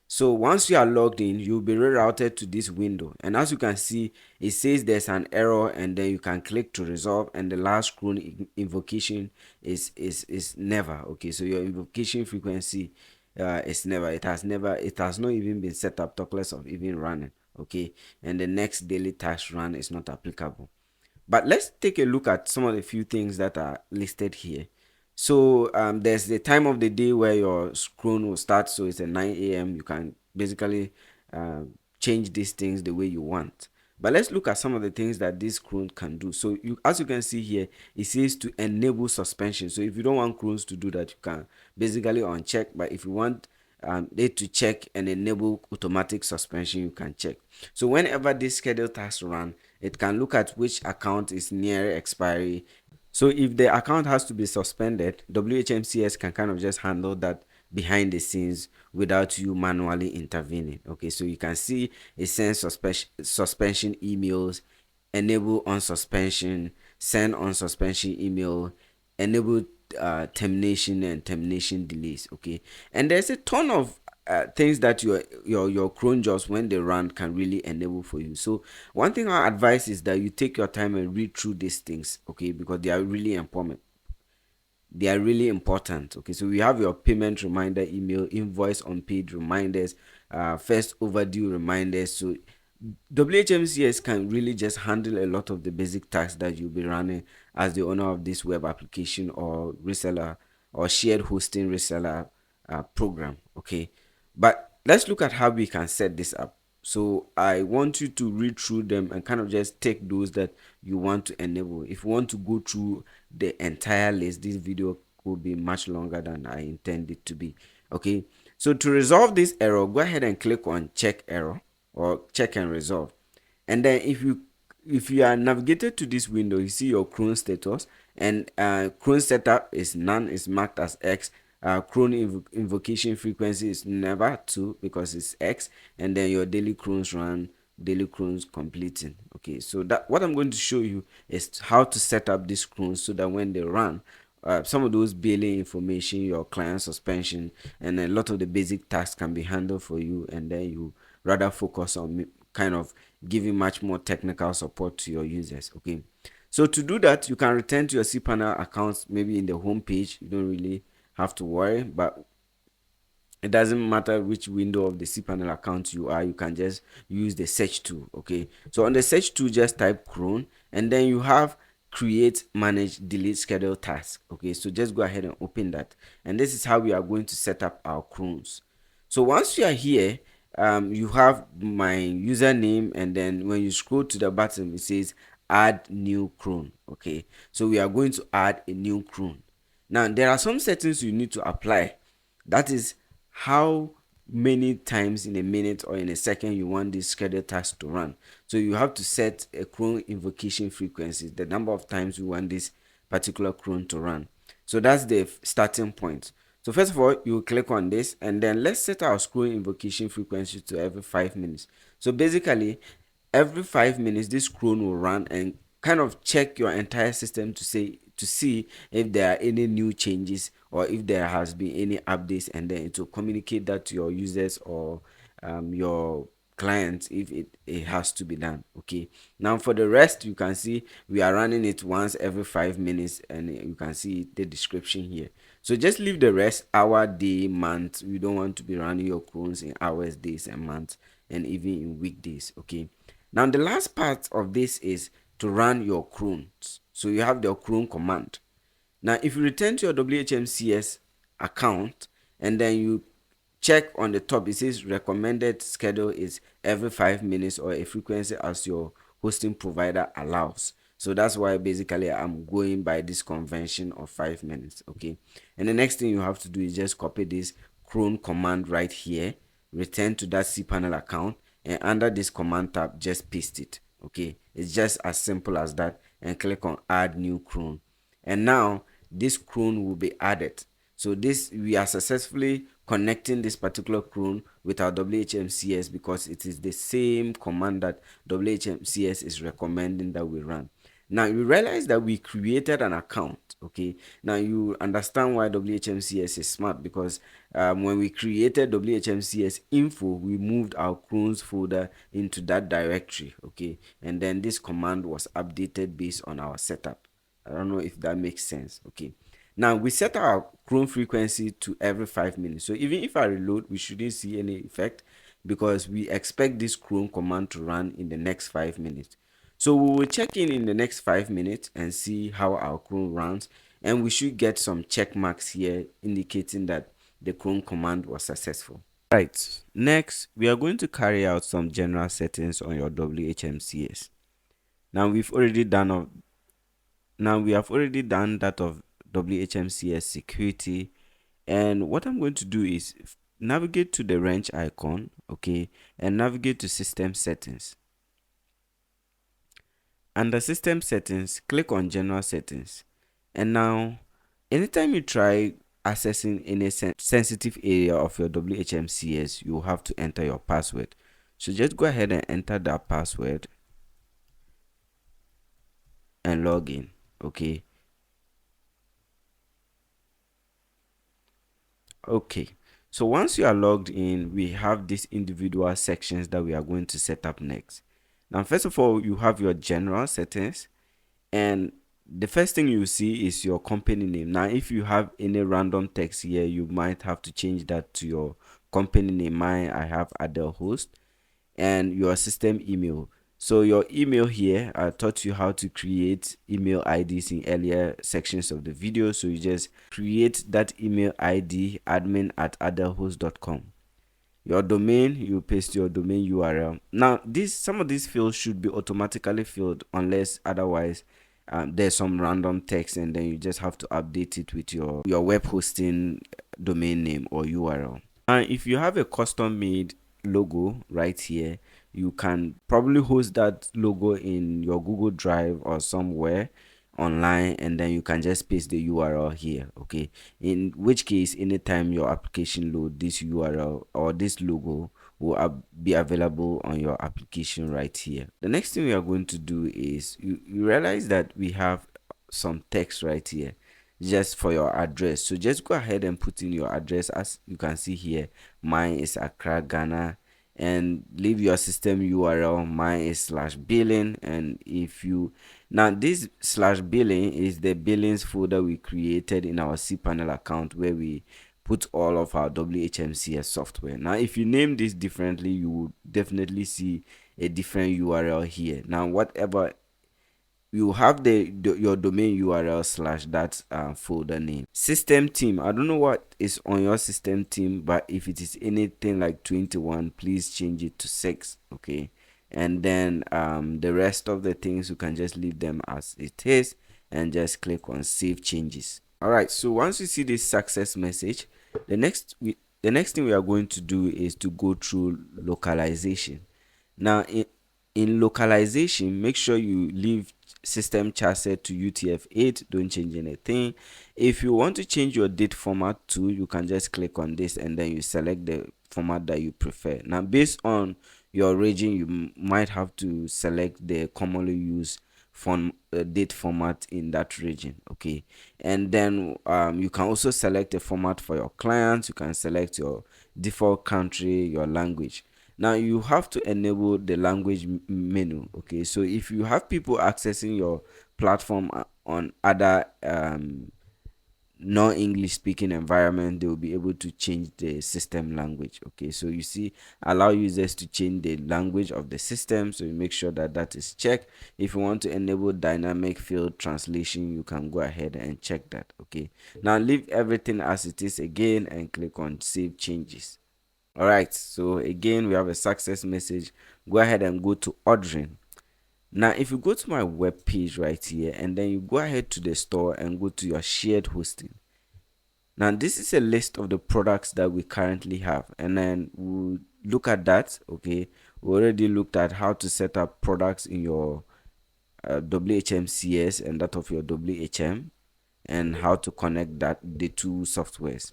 Speaker 1: so once you are logged in, you'll be rerouted to this window, and as you can see, it says there's an error, and then you can click to resolve, and the last cron invocation is never. Okay, so your invocation frequency is never. It has not even been set up, talk less of even running. Okay, and the next daily task run is not applicable. But let's take a look at some of the few things that are listed here. So there's the time of the day where your cron will start. So it's at 9 a.m. You can basically change these things the way you want. But let's look at some of the things that this cron can do. So as you can see here, it says to enable suspension. So if you don't want crons to do that, you can basically uncheck. But if you want it to check and enable automatic suspension, you can check. So whenever this scheduled task run, it can look at which account is near expiry. So if the account has to be suspended, WHMCS can kind of just handle that behind the scenes without you manually intervening. Okay, so you can see it sends suspension emails, enable on suspension, send on suspension email, enable termination and termination delays. Okay, and there's a ton of things that your cron jobs, when they run, can really enable for you. So one thing I advise is that you take your time and read through these things. Okay, because they are really important. Okay, so we have your payment reminder email, invoice unpaid reminders, first overdue reminders. So WHMCS can really just handle a lot of the basic tasks that you'll be running as the owner of this web application or reseller or shared hosting reseller program. Okay, but let's look at how we can set this up. So I want you to read through them and kind of just take those that you want to enable. If you want to go through the entire list, this video could be much longer than I intend it to be. Okay, so to resolve this error, go ahead and click on check error or check and resolve. And then if you are navigated to this window, you see your cron status, and cron setup is none, is marked as X. Cron invocation frequency is never 2 because it's X, and then your daily crons run, daily crons completing. Okay, so that what I'm going to show you is how to set up these crons so that when they run, some of those billing information, your client suspension, and a lot of the basic tasks can be handled for you, and then you rather focus on kind of giving much more technical support to your users. Okay, so to do that, you can return to your cPanel accounts maybe in the home page. You don't really have to worry, but It doesn't matter which window of the cPanel account you are, you can just use the search tool. Okay, so on the search tool, just type Cron, and then you have create, manage, delete, schedule task. Okay, so just go ahead and open that, and this is how we are going to set up our Crons. So once you are here, you have my username, and then when you scroll to the bottom, it says add new Cron. Okay, so we are going to add a new Cron. Now there are some settings you need to apply. That is how many times in a minute or in a second you want this schedule task to run. So you have to set a cron invocation frequency, the number of times you want this particular cron to run. So that's the starting point. So first of all, you click on this, and then let's set our cron invocation frequency to every 5 minutes. So basically, every 5 minutes this cron will run and kind of check your entire system to see if there are any new changes or if there has been any updates, and then it will communicate that to your users or your clients if it has to be done. Okay, now for the rest, you can see we are running it once every 5 minutes, and you can see the description here. So just leave the rest: hour, day, month. You don't want to be running your crons in hours, days, and months, and even in weekdays. Okay, now the last part of this is to run your crons. So you have the cron command. Now if you return to your WHMCS account, and then you check on the top, it says recommended schedule is every 5 minutes or a frequency as your hosting provider allows. So that's why basically I'm going by this convention of 5 minutes. Okay, and the next thing you have to do is just copy this cron command right here, return to that cPanel account, and under this command tab just paste it. Okay, it's just as simple as that, and click on add new cron, and now this cron will be added. So this, we are successfully connecting this particular cron with our WHMCS because it is the same command that WHMCS is recommending that we run. Now you realize that we created an account. Okay, now you understand why WHMCS is smart, because when we created WHMCS info, we moved our crons folder into that directory. Okay, and then this command was updated based on our setup. I don't know if that makes sense. Okay, now we set our cron frequency to every 5 minutes. So even if I reload, we shouldn't see any effect because we expect this cron command to run in the next 5 minutes. So we will check in the next 5 minutes and see how our cron runs, and we should get some check marks here indicating that the cron command was successful. Right, next we are going to carry out some general settings on your WHMCS. Now we have already done that of WHMCS security, and what I'm going to do is navigate to the wrench icon, okay, and navigate to system settings. Under system settings, click on general settings, and now anytime you try accessing any sensitive area of your WHMCS, you have to enter your password. So just go ahead and enter that password and log in. Okay, so once you are logged in, we have these individual sections that we are going to set up next. Now first of all, you have your general settings, and the first thing you see is your company name. Now if you have any random text here, you might have to change that to your company name. Mine, I have Adele Host, and your system email. So your email here, I taught you how to create email IDs in earlier sections of the video. So you just create that email ID, admin@adelhost.com. Your domain, you paste your domain URL. Now some of these fields should be automatically filled unless otherwise there's some random text, and then you just have to update it with your web hosting domain name or URL. And if you have a custom made logo right here, you can probably host that logo in your Google Drive or somewhere online, and then you can just paste the URL here. Okay, in which case anytime your application load, this URL or this logo will be available on your application right here. The next thing we are going to do is you realize that we have some text right here just for your address. So just go ahead and put in your address. As you can see here, mine is Accra, Ghana, and leave your system URL. Mine is /billing, and if you now this /billing is the billings folder we created in our cPanel account where we put all of our WHMCS software. Now, if you name this differently, you will definitely see a different URL here. Now, whatever you have your domain URL slash that folder name. System team, I don't know what is on your system team, but if it is anything like 21, please change it to 6. Okay, and then the rest of the things you can just leave them as it is and just click on save changes. All right, so once you see this success message, the next thing we are going to do is to go through localization. Now, in localization, make sure you leave system char set to UTF-8. Don't change anything. If you want to change your date format too, you can just click on this and then you select the format that you prefer. Now, based on your region, you might have to select the commonly used date format in that region. Okay, and then you can also select a format for your clients. You can select your default country, your language. Now you have to enable the language menu. Okay, so if you have people accessing your platform on other non-English speaking environment, they will be able to change the system language. Okay, so you see, allow users to change the language of the system, so you make sure that that is checked. If you want to enable dynamic field translation, you can go ahead and check that. Okay, now leave everything as it is again and click on save changes. All right, so again we have a success message. Go ahead and go to ordering. Now if you go to my web page right here and then you go ahead to the store and go to your shared hosting. Now this is a list of the products that we currently have, and then we'll look at that. Okay, we already looked at how to set up products in your WHMCS and that of your WHM, and how to connect the two softwares.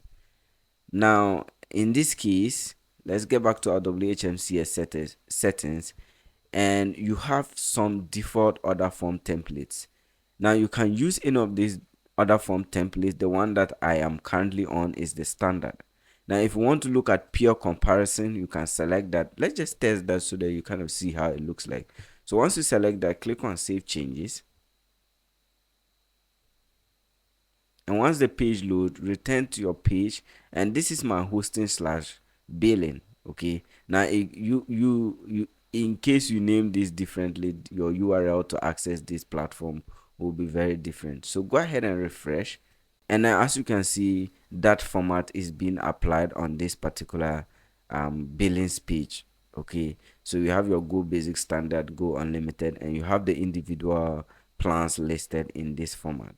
Speaker 1: Now in this case, let's get back to our WHMCS settings, and you have some default order form templates. Now you can use any of these order form templates. The one that I am currently on is the standard. Now if you want to look at pure comparison, you can select that. Let's just test that so that you kind of see how it looks like. So once you select that, click on save changes, and once the page load, return to your page, and this is my hosting slash billing. Okay, now you in case you name this differently, your URL to access this platform will be very different. So go ahead and refresh, and now as you can see, that format is being applied on this particular billings page. Okay, so you have your Go Basic, Standard, Go Unlimited, and you have the individual plans listed in this format.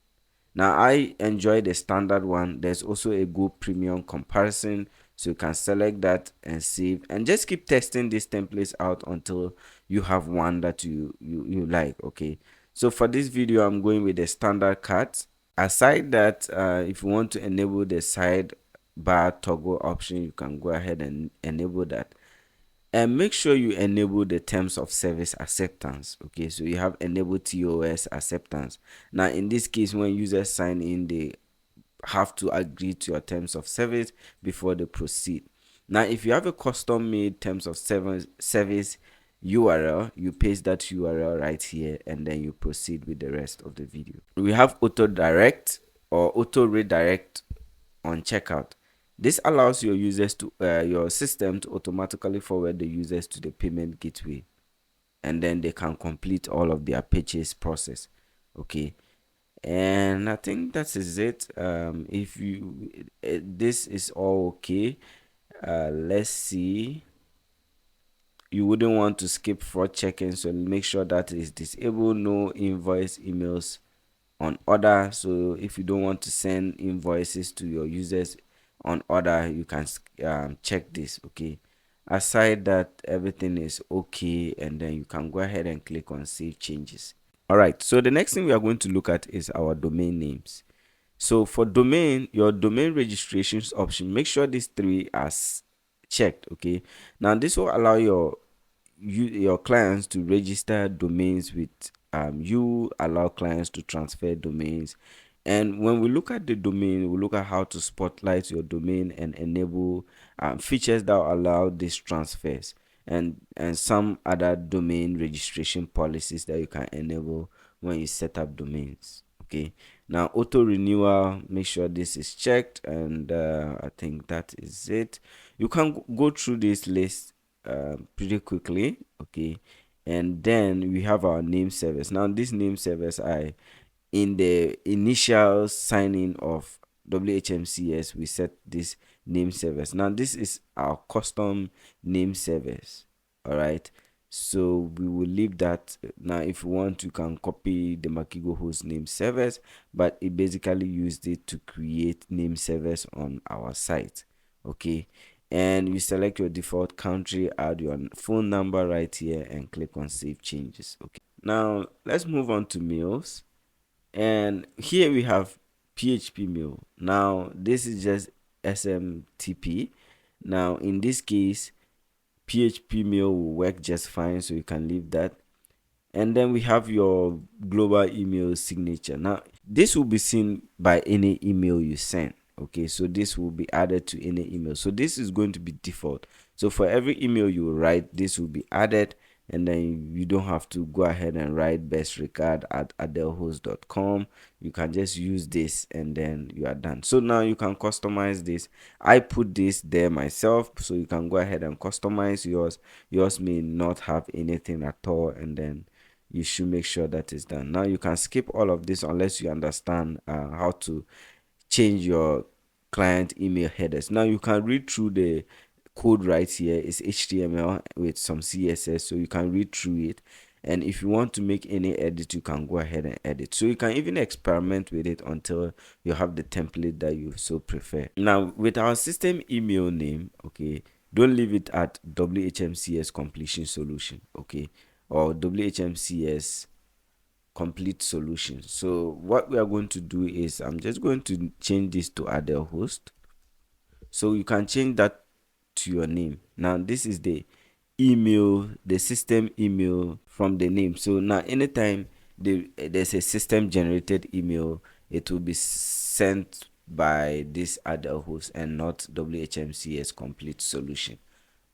Speaker 1: Now I enjoy the standard one. There's also a Go Premium comparison, so you can select that and save, and just keep testing these templates out until you have one that you like. Okay, so for this video I'm going with the standard cut. Aside that, if you want to enable the sidebar toggle option, you can go ahead and enable that, and make sure you enable the terms of service acceptance. Okay, so you have enable TOS acceptance. Now in this case, when users sign in, they have to agree to your terms of service before they proceed. Now if you have a custom made terms of service URL, you paste that URL right here and then you proceed with the rest of the video. We have auto direct or auto redirect on checkout. This allows your users to your system to automatically forward the users to the payment gateway, and then they can complete all of their purchase process. Okay, and I think that is it. If you this is all okay, let's see. You wouldn't want to skip fraud checking, so make sure that is disabled. No invoice emails on order. So if you don't want to send invoices to your users on order, you can check this. Okay, aside that, everything is okay, and then you can go ahead and click on save changes. All right, so the next thing we are going to look at is our domain names. So for domain, your domain registrations option, make sure these three are checked. Okay, now this will allow your clients to register domains with you, allow clients to transfer domains. And when we look at the domain, we look at how to spotlight your domain and enable features that allow these transfers, and some other domain registration policies that you can enable when you set up domains. Okay, now auto renewal, make sure this is checked, and I think that is it. You can go through this list pretty quickly. Okay, and then we have our name servers. Now this name servers are in the initial signing of WHMCS. We set this name servers. Now this is our custom name servers. All right, so we will leave that. Now if you want, you can copy the Makigo host name servers, but it basically used it to create name servers on our site. Okay, and you select your default country, add your phone number right here, and click on save changes. Okay, now let's move on to mails. And here we have PHP mail. Now this is just SMTP. Now in this case, PHP mail will work just fine, so you can leave that. And then we have your global email signature. Now this will be seen by any email you send. Okay, so this will be added to any email. So this is going to be default. So for every email you write, this will be added, and then you don't have to go ahead and write best regard at adelhost.com. You can just use this and then you are done. So now you can customize this. I put this there myself, so you can go ahead and customize yours. Yours may not have anything at all, and then you should make sure that is done. Now you can skip all of this unless you understand how to change your client email headers. Now you can read through the code right here. It's HTML with some CSS, so you can read through it, and if you want to make any edit, you can go ahead and edit. So you can even experiment with it until you have the template that you so prefer. Now with our system email name, okay, don't leave it at WHMCS completion solution, okay, or WHMCS complete solution. So what we are going to do is I'm just going to change this to Adele host. So you can change that to your name. Now this is the email, the system email from the name. So now anytime there's a system generated email, it will be sent by this Adele host and not WHMCS complete solution.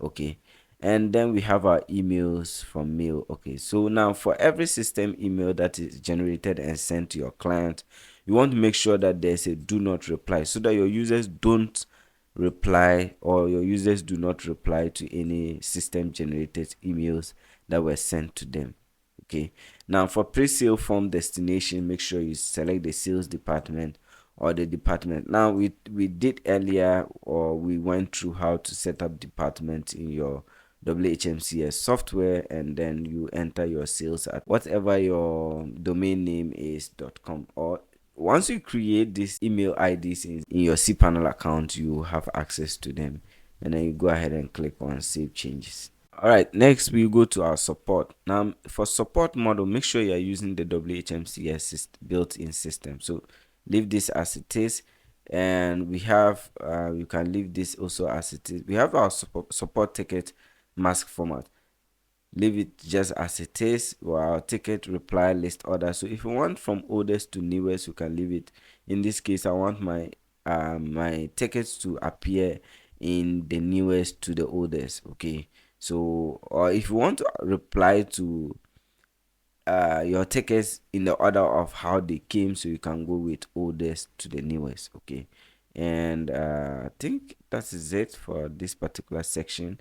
Speaker 1: Okay, and then we have our emails from mail. Okay, so now for every system email that is generated and sent to your client, you want to make sure that there's a do not reply, so that your users don't reply, or your users do not reply to any system generated emails that were sent to them. Okay, now for pre-sale form destination, make sure you select the sales department or the department. Now we did earlier, or we went through how to set up department in your WHMCS software, and then you enter your sales at whatever your domain name is .com. Or once you create these email IDs in your cPanel account, you have access to them, and then you go ahead and click on save changes. All right, next we go to our support. Now for support model, make sure you are using the WHMCS built-in system. So leave this as it is, and we have you can leave this also as it is. We have our support ticket mask format. Leave it just as it is, or our ticket reply list order. So if you want from oldest to newest, you can leave it. In this case, I want my my tickets to appear in the newest to the oldest. Okay, so or if you want to reply to your tickets in the order of how they came, so you can go with oldest to the newest. Okay, and I think that is it for this particular section.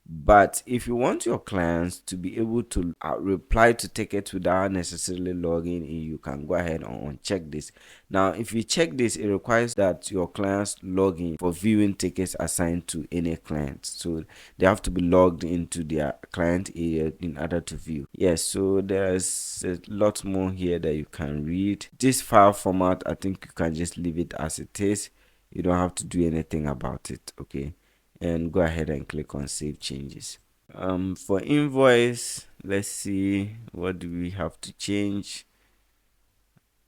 Speaker 1: But if you want your clients to be able to reply to tickets without necessarily logging in, you can go ahead and uncheck this. Now if you check this, it requires that your clients log in for viewing tickets assigned to any client, so they have to be logged into their client area in order to view. Yes, so there's a lot more here that you can read. This file format, I think you can just leave it as it is. You don't have to do anything about it. Okay, and go ahead and click on save changes. For invoice, let's see, what do we have to change?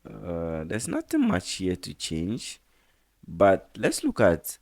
Speaker 1: There's nothing much here to change, but let's look at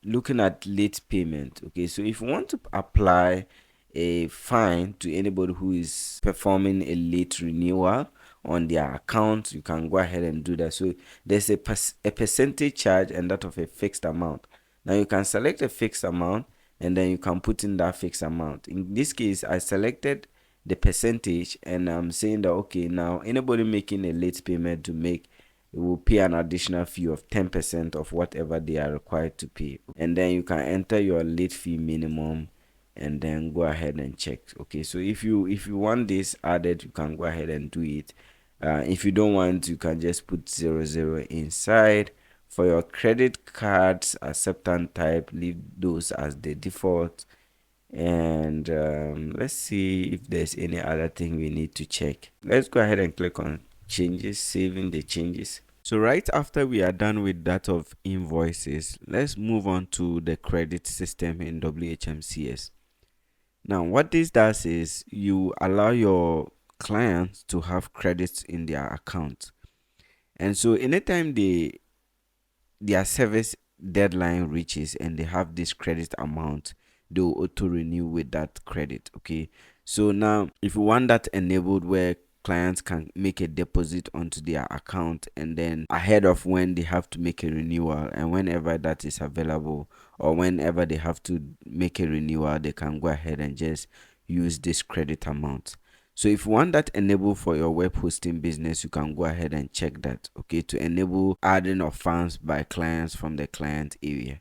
Speaker 1: looking at late payment. Okay, so if you want to apply a fine to anybody who is performing a late renewal on their account, you can go ahead and do that. So there's a percentage charge, and that of a fixed amount. Now you can select a fixed amount, and then you can put in that fixed amount. In this case, I selected the percentage, and I'm saying that okay, now anybody making a late payment to make, it will pay an additional fee of 10% of whatever they are required to pay. And then you can enter your late fee minimum and then go ahead and check. Okay, so if you want this added, you can go ahead and do it. If you don't want, you can just put 00 inside. For your credit cards acceptance type, leave those as the default. And let's see if there's any other thing we need to check. Let's go ahead and click on changes, saving the changes. So right after we are done with that of invoices, let's move on to the credit system in WHMCS. Now what this does is you allow your clients to have credits in their account, and so anytime their service deadline reaches and they have this credit amount, they'll auto renew with that credit. Okay, so now if you want that enabled where clients can make a deposit onto their account and then ahead of when they have to make a renewal, and whenever that is available or whenever they have to make a renewal, they can go ahead and just use this credit amount. So if you want that enabled for your web hosting business, you can go ahead and check that, okay, to enable adding of funds by clients from the client area.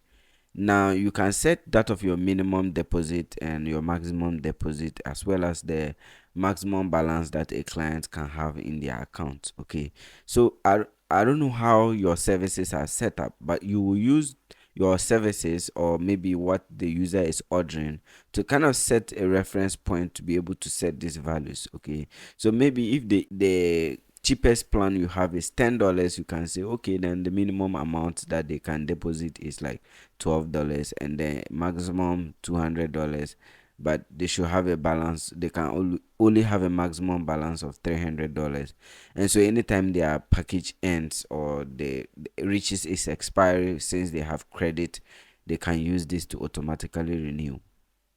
Speaker 1: Now you can set that of your minimum deposit and your maximum deposit, as well as the maximum balance that a client can have in their account. Okay, so I don't know how your services are set up, but you will use your services or maybe what the user is ordering to kind of set a reference point to be able to set these values. Okay, so maybe if the cheapest plan you have is $10, you can say okay, then the minimum amount that they can deposit is like $12 and the maximum $200, but they should have a balance. They can only have a maximum balance of $300, and so anytime their package ends or the reaches its expiry, since they have credit, they can use this to automatically renew.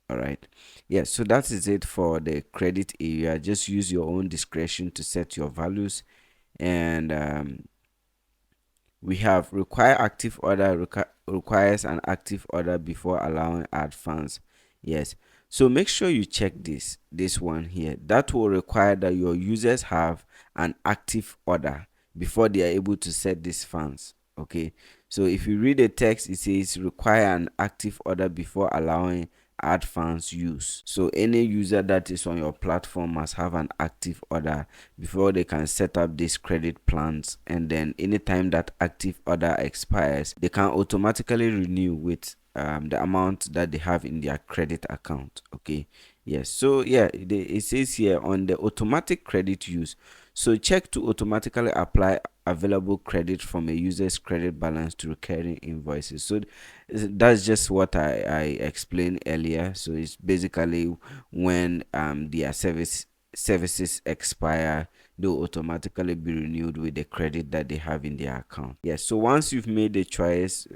Speaker 1: All right, yeah, so that is it for the credit area. Just use your own discretion to set your values. And we have require active order, requires an active order before allowing add funds. Yes, so make sure you check this one here. That will require that your users have an active order before they are able to set these funds. Okay, so if you read the text, it says require an active order before allowing add funds use. So any user that is on your platform must have an active order before they can set up these credit plans, and then anytime that active order expires, they can automatically renew with the amount that they have in their credit account. Okay, yes, so yeah, it says here on the automatic credit use, so check to automatically apply available credit from a user's credit balance to recurring invoices. So that's just what I explained earlier. So it's basically when their services expire, they'll automatically be renewed with the credit that they have in their account. Yes, so once you've made the choice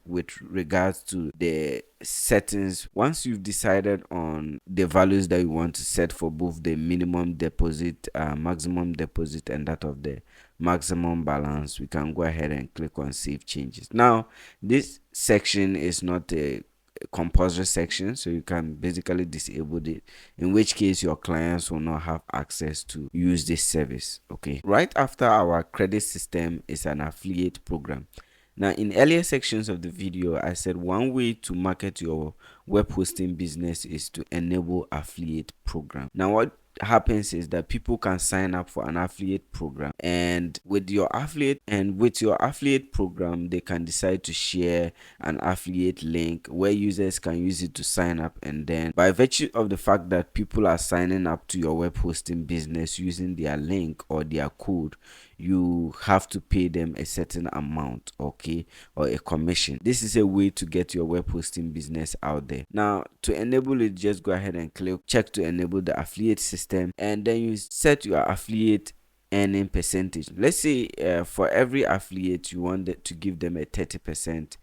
Speaker 1: with regards to the settings, once you've decided on the values that you want to set for both the minimum deposit, maximum deposit, and that of the maximum balance, we can go ahead and click on save changes. Now this section is not a compulsory section, so you can basically disable it, in which case your clients will not have access to use this service. Okay, right after our credit system is an affiliate program. Now in earlier sections of the video, I said one way to market your web hosting business is to enable affiliate program. Now what happens is that people can sign up for an affiliate program, and with your affiliate program, they can decide to share an affiliate link where users can use it to sign up, and then by virtue of the fact that people are signing up to your web hosting business using their link or their code, you have to pay them a certain amount, okay, or a commission. This is a way to get your web hosting business out there. Now to enable it, just go ahead and click check to enable the affiliate system, and then you set your affiliate earning percentage. Let's say for every affiliate you want to give them a 30%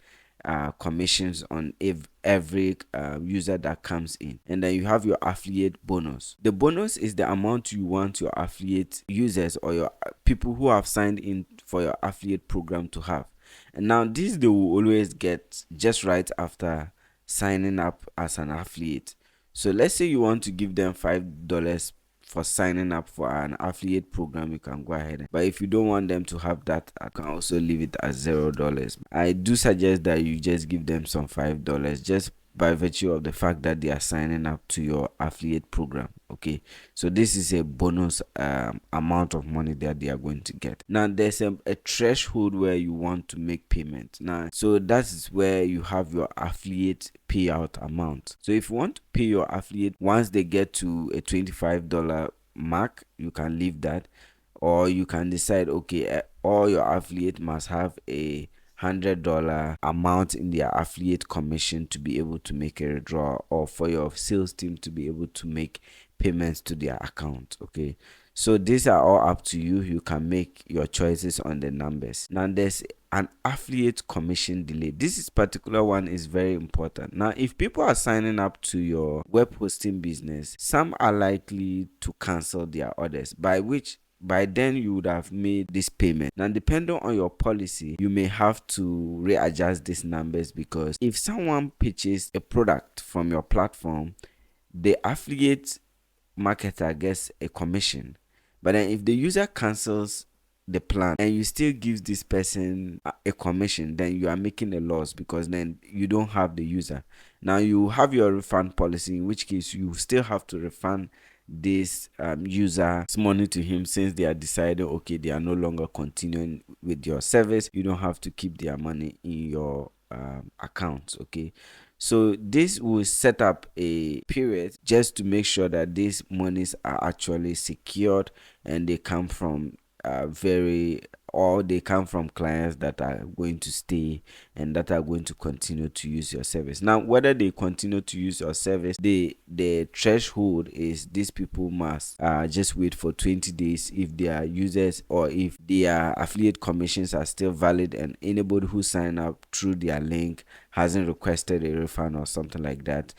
Speaker 1: commissions on every user that comes in, and then you have your affiliate bonus. The bonus is the amount you want your affiliate users or your people who have signed in for your affiliate program to have, and now this they will always get just right after signing up as an affiliate. So let's say you want to give them $5 for signing up for an affiliate program, you can go ahead. But if you don't want them to have that, I can also leave it at $0. I do suggest that you just give them some $5 just by virtue of the fact that they are signing up to your affiliate program. Okay, so this is a bonus amount of money that they are going to get. Now there's a threshold where you want to make payment. Now, so that is where you have your affiliate payout amount. So if you want to pay your affiliate once they get to a $25 mark, you can leave that, or you can decide, okay, all your affiliate must have a $100 amount in their affiliate commission to be able to make a withdrawal, or for your sales team to be able to make payments to their account. Okay, so these are all up to you. You can make your choices on the numbers. Now there's an affiliate commission delay. This particular one is very important. Now if people are signing up to your web hosting business, some are likely to cancel their orders, by then you would have made this payment. Now depending on your policy, you may have to readjust these numbers, because if someone pitches a product from your platform, the affiliate marketer gets a commission. But then if the user cancels the plan and you still give this person a commission, then you are making a loss, because then you don't have the user. Now you have your refund policy, in which case you still have to refund this user's money to him, since they are deciding, okay, they are no longer continuing with your service. You don't have to keep their money in your account. Okay, so this will set up a period just to make sure that these monies are actually secured, and they come from they come from clients that are going to stay and that are going to continue to use your service. Now whether they continue to use your service, the threshold is these people must just wait for 20 days if they are users, or if their affiliate commissions are still valid, and anybody who signed up through their link hasn't requested a refund or something like that,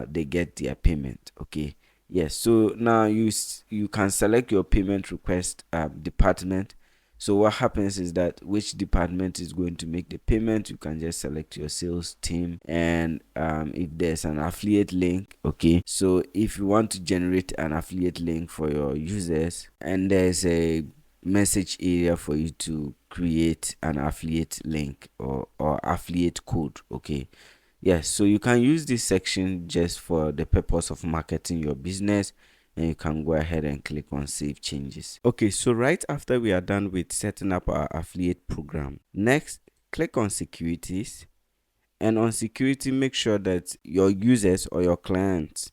Speaker 1: they get their payment. Okay, yes. So now you can select your payment request department. So what happens is that which department is going to make the payment, you can just select your sales team. And if there's an affiliate link, okay, so if you want to generate an affiliate link for your users, and there's a message area for you to create an affiliate link or affiliate code. Okay, yes, so you can use this section just for the purpose of marketing your business, and you can go ahead and click on save changes. Okay, so right after we are done with setting up our affiliate program, next click on securities, and on security, make sure that your users or your clients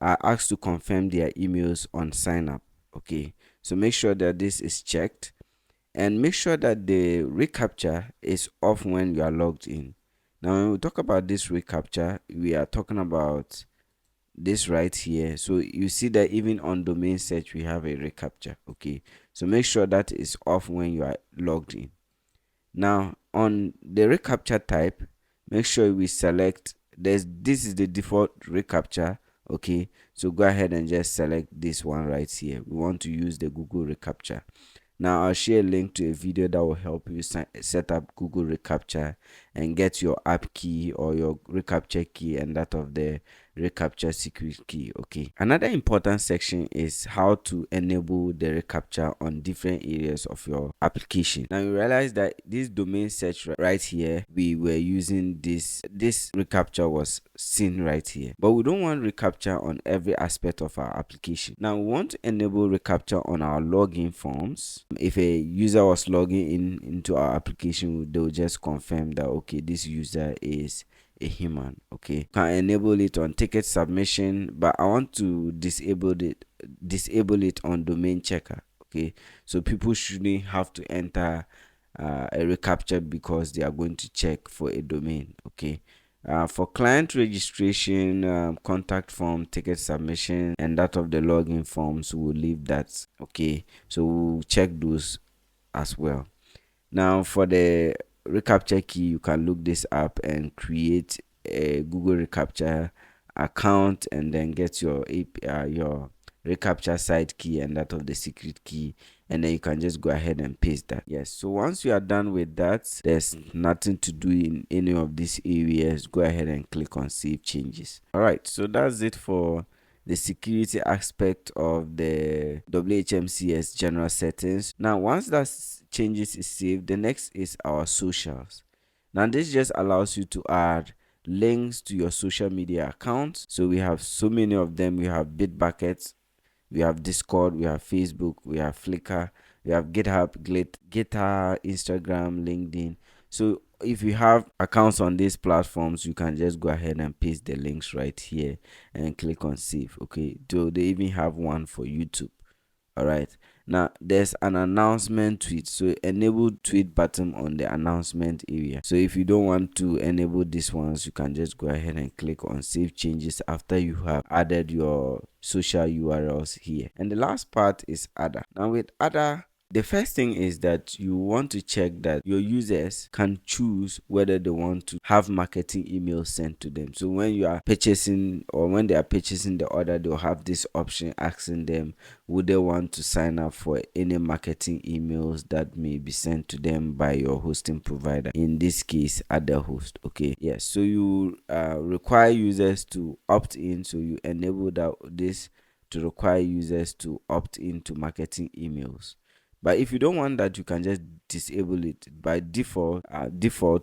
Speaker 1: are asked to confirm their emails on sign up. Okay, so make sure that this is checked, and make sure that the reCAPTCHA is off when you are logged in. Now when we talk about this reCAPTCHA, we are talking about this right here. So you see that even on domain search we have a reCAPTCHA. Okay, so make sure that is off when you are logged in. Now on the reCAPTCHA type, make sure we select this is the default reCAPTCHA. Okay, so go ahead and just select this one right here. We want to use the Google reCAPTCHA. Now I'll share a link to a video that will help you set up Google reCAPTCHA and get your app key or your reCAPTCHA key and that of the reCAPTCHA secret key. Okay, another important section is how to enable the reCAPTCHA on different areas of your application. Now you realize that this domain search right here, we were using this reCAPTCHA was seen right here, but we don't want reCAPTCHA on every aspect of our application. Now we want to enable reCAPTCHA on our login forms. If a user was logging into our application, they'll just confirm that, okay, this user is a human. Okay, can enable it on ticket submission, but I want to disable it on domain checker. Okay, so people shouldn't have to enter a reCAPTCHA because they are going to check for a domain. Okay, for client registration, contact form, ticket submission, and that of the login forms, we'll leave that. Okay, so we'll check those as well. Now for the reCAPTCHA key, you can look this up and create a Google reCAPTCHA account, and then get your your reCAPTCHA side key and that of the secret key, and then you can just go ahead and paste that. Yes, so once you are done with that, there's nothing to do in any of these areas. Go ahead and click on save changes. All right, so that's it for the security aspect of the WHMCS general settings. Now once that changes is saved, the next is our socials. Now this just allows you to add links to your social media accounts. So we have so many of them. We have Bitbucket, we have Discord, we have Facebook, we have Flickr, we have GitHub, Gitter, Instagram, LinkedIn. So if you have accounts on these platforms, you can just go ahead and paste the links right here and click on save. Okay, so they even have one for YouTube. All right, now there's an announcement tweet, so enable tweet button on the announcement area. So if you don't want to enable these ones, you can just go ahead and click on save changes after you have added your social URLs here. And the last part is other. Now with other, the first thing is that you want to check that your users can choose whether they want to have marketing emails sent to them. So when you are purchasing, or when they are purchasing the order, they'll have this option asking them would they want to sign up for any marketing emails that may be sent to them by your hosting provider, in this case other host. Okay, yes, so you require users to opt in, so you enable this to require users to opt into marketing emails. But if you don't want that, you can just disable it. By default,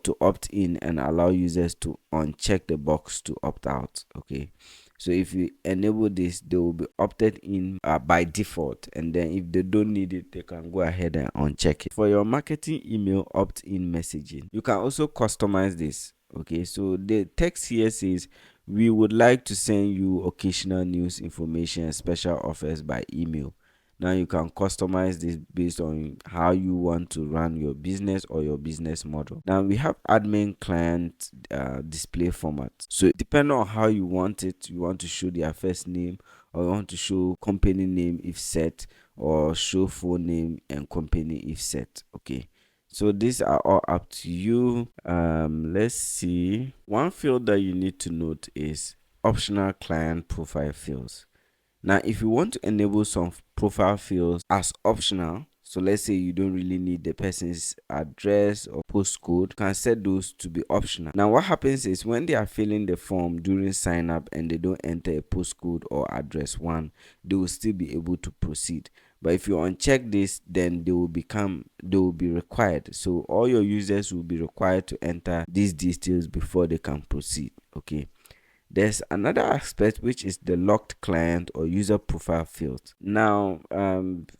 Speaker 1: to opt in and allow users to uncheck the box to opt out. Okay, so if you enable this, they will be opted in by default, and then if they don't need it, they can go ahead and uncheck it. For your marketing email opt-in messaging, you can also customize this. Okay, so the text here says we would like to send you occasional news, information, and special offers by email. Now you can customize this based on how you want to run your business or your business model. Now we have admin client display format. So depending on how you want it, you want to show their first name, or you want to show company name if set, or show full name and company if set. Okay, so these are all up to you. Let's see. One field that you need to note is optional client profile fields. Now, if you want to enable some profile fields as optional, so let's say you don't really need the person's address or postcode, you can set those to be optional. Now, what happens is when they are filling the form during sign up and they don't enter a postcode or address one, they will still be able to proceed. But if you uncheck this, then they will be required. So all your users will be required to enter these details before they can proceed. Okay. There's another aspect, which is the locked client or user profile field. Now,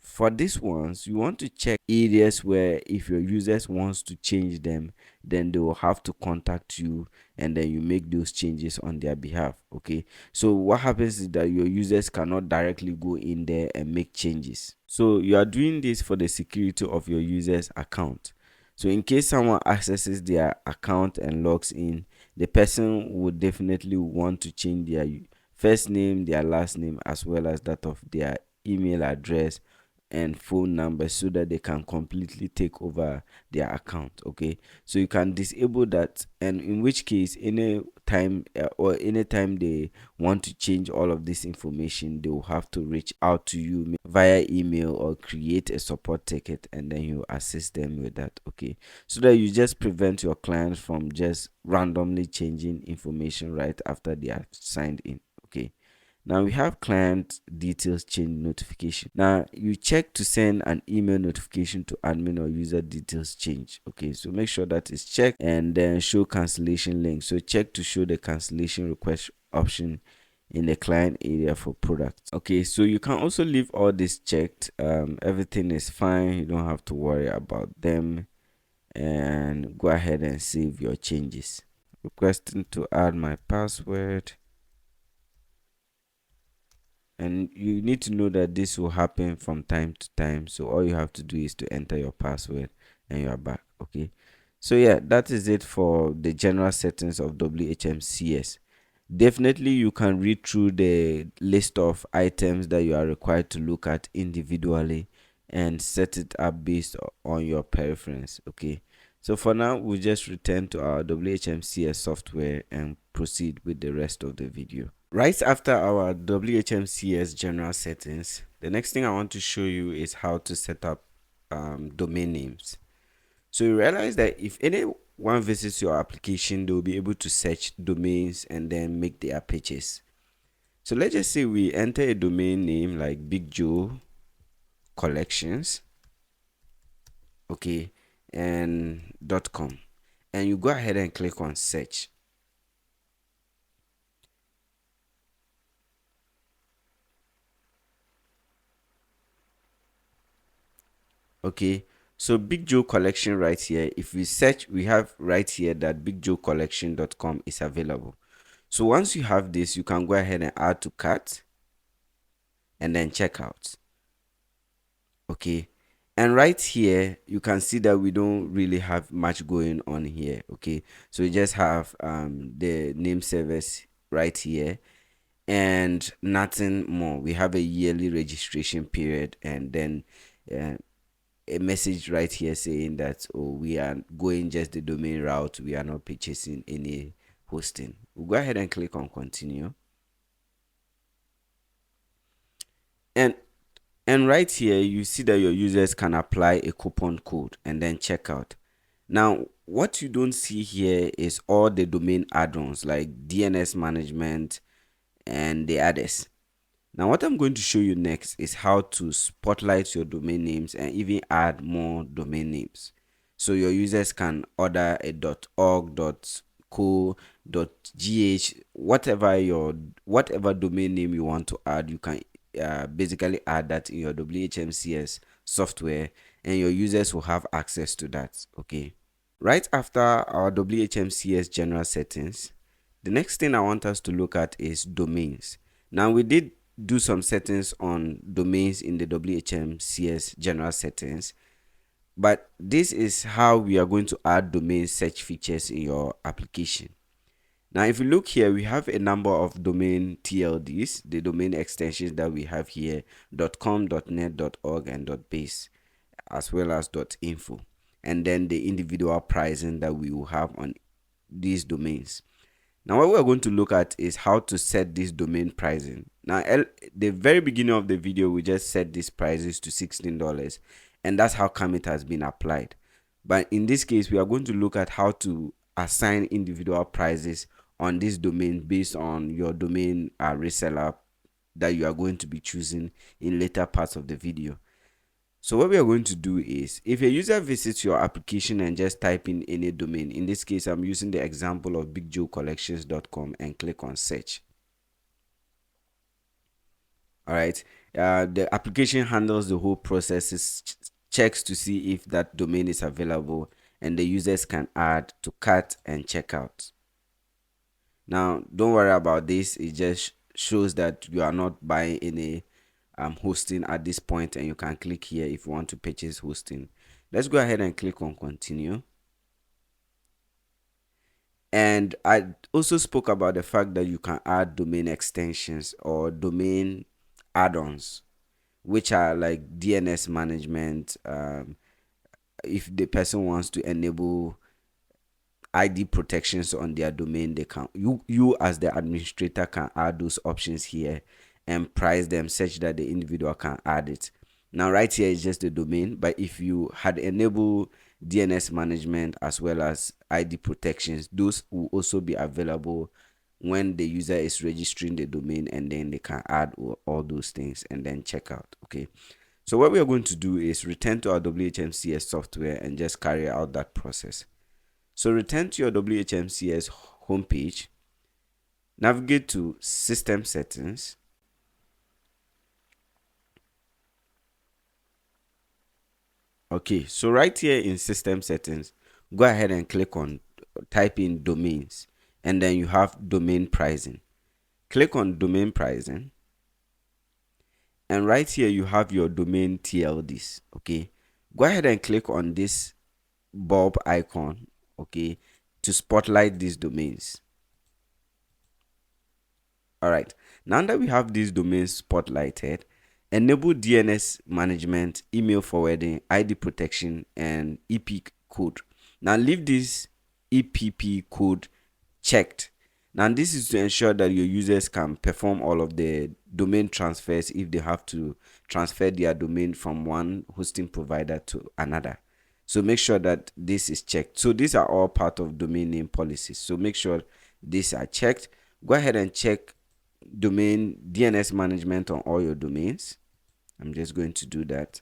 Speaker 1: for these ones, you want to check areas where if your users wants to change them, then they will have to contact you, and then you make those changes on their behalf. Okay, so what happens is that your users cannot directly go in there and make changes. So you are doing this for the security of your users account. So in case someone accesses their account and logs in, the person would definitely want to change their first name, their last name, as well as that of their email address and phone number, so that they can completely take over their account. Okay, so you can disable that, and in which case any time or anytime they want to change all of this information, they will have to reach out to you via email or create a support ticket, and then you assist them with that. Okay, so that you just prevent your clients from just randomly changing information right after they are signed in. Okay, now we have client details change notification. Now you check to send an email notification to admin or user details change. Okay, so make sure that is checked, and then show cancellation link. So check to show the cancellation request option in the client area for products. Okay, so you can also leave all this checked. Everything is fine, you don't have to worry about them, and go ahead and save your changes. Requesting to add my password. And you need to know that this will happen from time to time, so all you have to do is to enter your password and you are back. Okay, so yeah, that is it for the general settings of WHMCS. Definitely you can read through the list of items that you are required to look at individually and set it up based on your preference. Okay, so for now we'll just return to our WHMCS software and proceed with the rest of the video. Right after our WHMCS general settings, the next thing I want to show you is how to set up domain names. So you realize that if anyone visits your application, they will be able to search domains and then make their purchase. So let's just say we enter a domain name like Big Joe Collections, okay, and .com, and you go ahead and click on search. Okay, so Big Joe Collection right here, if we search, we have right here that bigjoecollection.com is available. So once you have this, you can go ahead and add to cart and then check out. Okay, and right here you can see that we don't really have much going on here. Okay, so we just have the name service right here and nothing more. We have a yearly registration period, and then a message right here saying that, oh, we are going just the domain route, we are not purchasing any hosting. We'll go ahead and click on continue, and right here you see that your users can apply a coupon code and then check out. Now what you don't see here is all the domain add-ons like DNS management and the others. Now what I'm going to show you next is how to spotlight your domain names and even add more domain names. So your users can order a .org, .co, .gh, whatever domain name you want to add, you can basically add that in your WHMCS software, and your users will have access to that. Okay. Right after our WHMCS general settings, the next thing I want us to look at is domains. Now we did do some settings on domains in the WHMCS general settings, but this is how we are going to add domain search features in your application. Now if you look here, we have a number of domain TLDs, the domain extensions that we have here, .com, .net, .org, and .base, as well as .info, and then the individual pricing that we will have on these domains. Now what we're going to look at is how to set this domain pricing. Now the very beginning of the video, we just set these prices to $16, and that's how come it has been applied. But in this case, we are going to look at how to assign individual prices on this domain based on your domain reseller that you are going to be choosing in later parts of the video. So what we are going to do is, if a user visits your application and just type in any domain, in this case I'm using the example of bigjoecollections.com, and click on search. All right, the application handles the whole process, checks to see if that domain is available, and the users can add to cart and check out. Now don't worry about this, it just shows that you are not buying any hosting at this point, and you can click here if you want to purchase hosting. Let's go ahead and click on continue. And I also spoke about the fact that you can add domain extensions or domain add-ons, which are like DNS management. If the person wants to enable ID protections on their domain, they can, you as the administrator can add those options here and price them such that the individual can add it. Now right here is just the domain, but if you had enabled DNS management as well as ID protections, those will also be available when the user is registering the domain, and then they can add all those things and then check out. Okay, so what we are going to do is return to our WHMCS software and just carry out that process. So return to your WHMCS homepage, navigate to System Settings. Okay, so right here in System Settings, go ahead and click on, type in domains, and then you have domain pricing. Click on domain pricing, and right here you have your domain TLDs. Okay, go ahead and click on this bulb icon, okay, to spotlight these domains. All right, now that we have these domains spotlighted, enable DNS management, email forwarding, ID protection, and EP code. Now leave this EPP code checked. Now this is to ensure that your users can perform all of the domain transfers if they have to transfer their domain from one hosting provider to another. So make sure that this is checked. So these are all part of domain name policies. So make sure these are checked. Go ahead and check domain DNS management on all your domains. I'm just going to do that.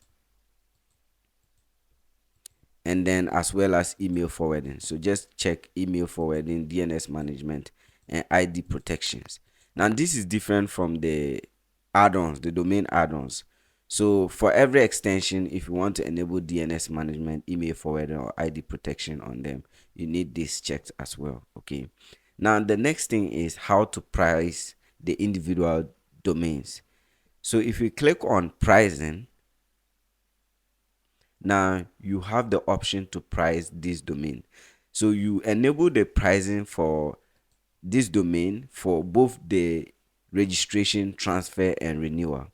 Speaker 1: And then as well as email forwarding. So just check email forwarding, DNS management, and ID protections. Now this is different from the add-ons, the domain add-ons. So for every extension, if you want to enable DNS management, email forwarding, or ID protection on them, you need this checked as well. Okay. Now the next thing is how to price the individual domains. So if you click on pricing, now you have the option to price this domain. So you enable the pricing for this domain for both the registration, transfer, and renewal.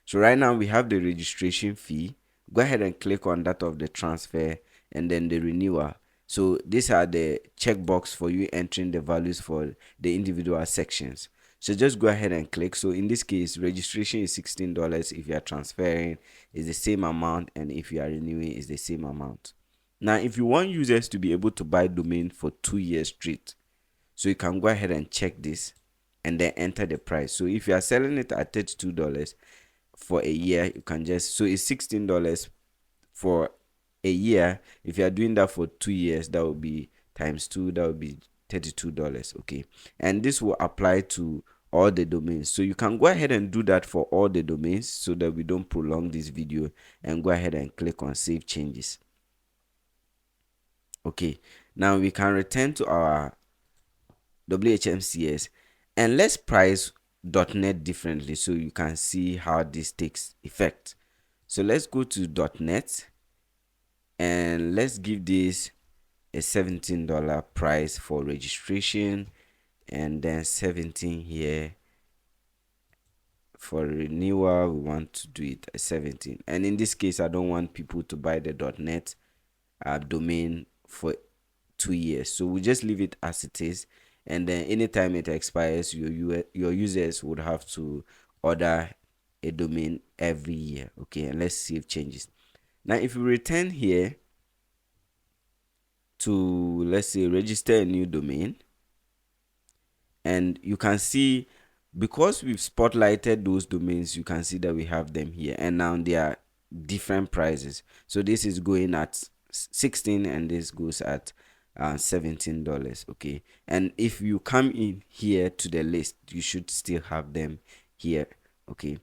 Speaker 1: So right now we have the registration fee. Go ahead and click on that of the transfer and then the renewal. So these are the checkbox for you entering the values for the individual sections. So just go ahead and click. So in this case, registration is $16. If you are transferring, is the same amount, and if you are renewing, is the same amount. Now, if you want users to be able to buy domain for 2 years straight, so you can go ahead and check this and then enter the price. So if you are selling it at $32 for a year, you can just, so it's $16 for a year. If you are doing that for 2 years, that will be times 2, that will be $32. Okay, and this will apply to all the domains. So you can go ahead and do that for all the domains so that we don't prolong this video, and go ahead and click on save changes. Okay, now we can return to our WHMCS and let's price .NET differently so you can see how this takes effect. So let's go to .NET and let's give this a $17 price for registration, and then 17 here for renewal. We want to do it at 17, and in this case I don't want people to buy the .NET domain for 2 years, so we just leave it as it is, and then anytime it expires, your users would have to order a domain every year. Okay, and let's save changes. Now if we return here to, let's say, register a new domain, and you can see, because we've spotlighted those domains, you can see that we have them here, and now they are different prices. So this is going at 16 and this goes at $17. Okay, and if you come in here to the list, you should still have them here. Okay,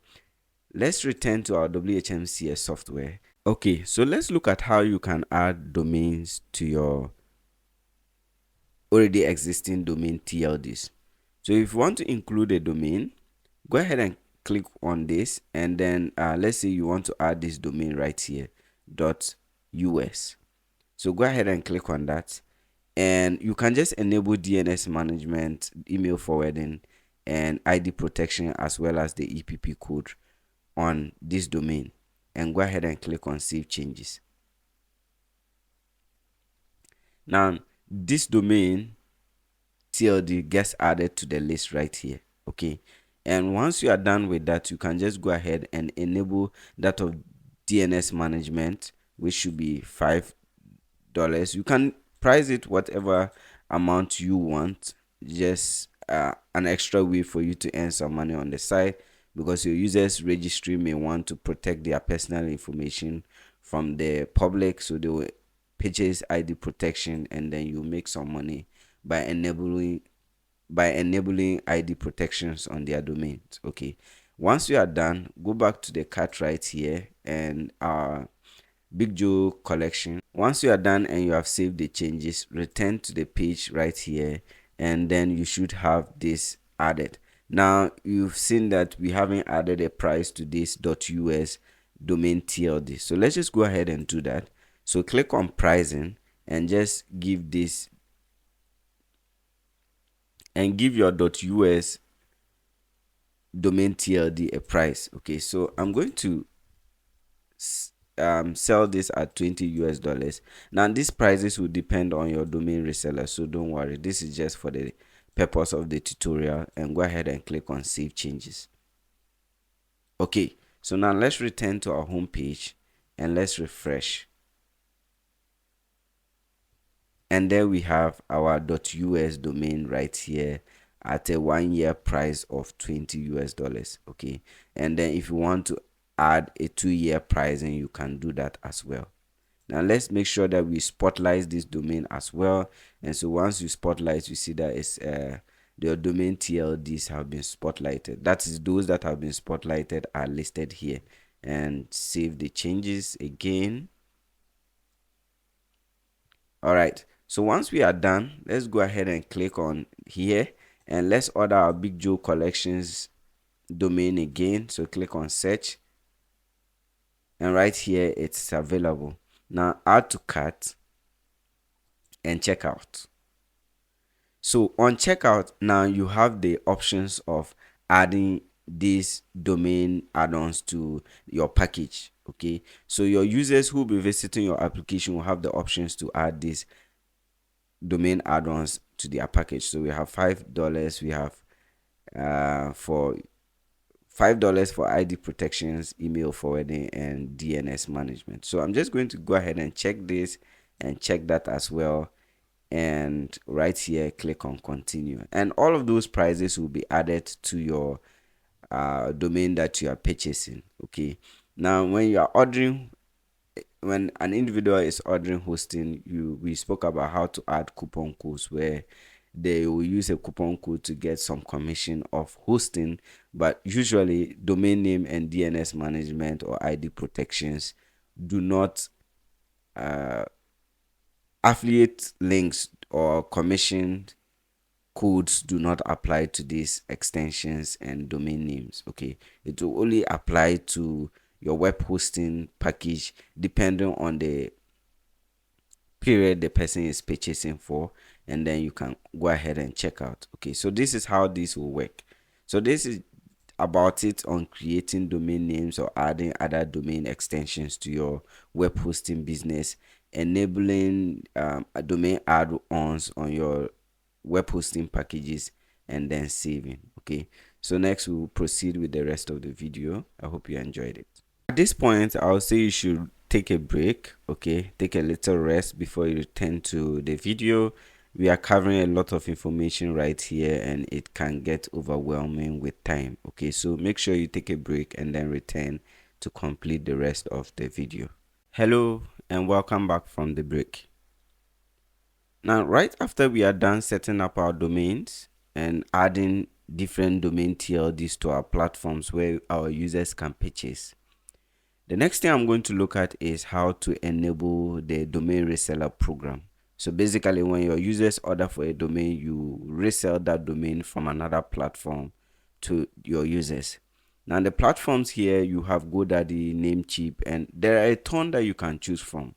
Speaker 1: let's return to our WHMCS software. Okay, so let's look at how you can add domains to your already existing domain TLDs. So if you want to include a domain, go ahead and click on this, and then let's say you want to add this domain right here, .us. So go ahead and click on that, and you can just enable DNS management, email forwarding, and ID protection, as well as the EPP code on this domain, and go ahead and click on save changes. Now this domain TLD gets added to the list right here. Okay, and once you are done with that, you can just go ahead and enable that of DNS management, which should be $5. You can price it whatever amount you want, just an extra way for you to earn some money on the side, because your users registry may want to protect their personal information from the public, so they will purchase ID protection, and then you make some money by enabling ID protections on their domains. Okay, once you are done, go back to the cart right here and Big Joe collection. Once you are done and you have saved the changes, return to the page right here, and then you should have this added. Now you've seen that we haven't added a price to this .us domain TLD, so let's just go ahead and do that. So click on pricing and just give this, and give your .us domain TLD a price. Okay, so I'm going to sell this at $20. Now these prices will depend on your domain reseller, so don't worry, this is just for the purpose of the tutorial, and go ahead and click on save changes. Okay, so now let's return to our home page and let's refresh, and there we have our .us domain right here at a 1 year price of $20. Okay, and then if you want to add a 2 year pricing, you can do that as well. Now let's make sure that we spotlight this domain as well. And so once you spotlight, you see that it's the domain TLDs have been spotlighted. That is, those that have been spotlighted are listed here. And save the changes again. All right, so once we are done, let's go ahead and click on here and let's order our Big Joe Collections domain again. So click on search, and right here it's available. Now add to cart and check out. So on checkout, now you have the options of adding these domain add-ons to your package. Okay, so your users who will be visiting your application will have the options to add these domain add-ons to their package. So we have $5, we have for $5 for ID protections, email forwarding, and DNS management. So I'm just going to go ahead and check this and check that as well. And right here, click on continue. And all of those prices will be added to your domain that you are purchasing. Okay. Now, when you are ordering, when an individual is ordering hosting, we spoke about how to add coupon codes where they will use a coupon code to get some commission of hosting, but usually domain name and DNS management or ID protections do not affiliate links or commission codes do not apply to these extensions and domain names. Okay, it will only apply to your web hosting package depending on the period the person is purchasing for, and then you can go ahead and check out. Okay, so this is how this will work. So this is about it on creating domain names or adding other domain extensions to your web hosting business, enabling a domain add-ons on your web hosting packages, and then saving. Okay, so next we will proceed with the rest of the video. I hope you enjoyed it. At this point, I'll say you should take a break. Okay, take a little rest before you return to the video. We are covering a lot of information right here and it can get overwhelming with time. Okay, so make sure you take a break and then return to complete the rest of the video. Hello and welcome back from the break. Now, right after we are done setting up our domains and adding different domain TLDs to our platforms where our users can purchase, the next thing I'm going to look at is how to enable the domain reseller program. So basically, when your users order for a domain, you resell that domain from another platform to your users. Now, the platforms here, you have GoDaddy, Namecheap, and there are a ton that you can choose from.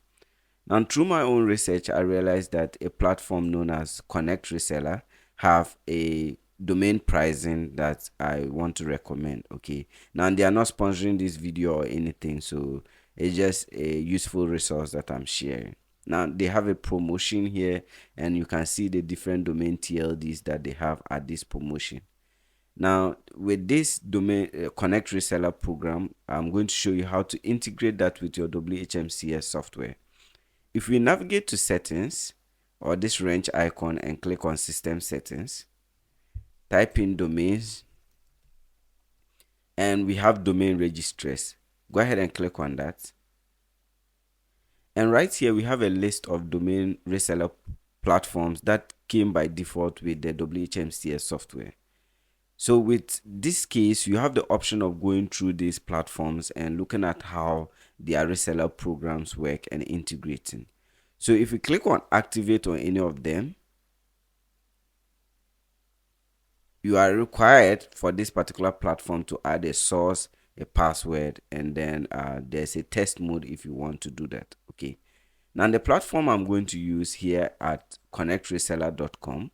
Speaker 1: Now, through my own research, I realized that a platform known as ConnectReseller have a domain pricing that I want to recommend. Okay, now they are not sponsoring this video or anything, so it's just a useful resource that I'm sharing. Now they have a promotion here and you can see the different domain TLDs that they have at this promotion. Now with this domain ConnectReseller program, I'm going to show you how to integrate that with your WHMCS software. If we navigate to settings or this wrench icon and click on system settings, type in domains, and we have domain registrars. Go ahead and click on that. And right here, we have a list of domain reseller platforms that came by default with the WHMCS software. So with this case, you have the option of going through these platforms and looking at how their reseller programs work and integrating. So if we click on activate on any of them, you are required for this particular platform to add a source, a password, and then there's a test mode if you want to do that. Okay, now the platform I'm going to use here at ConnectReseller.com.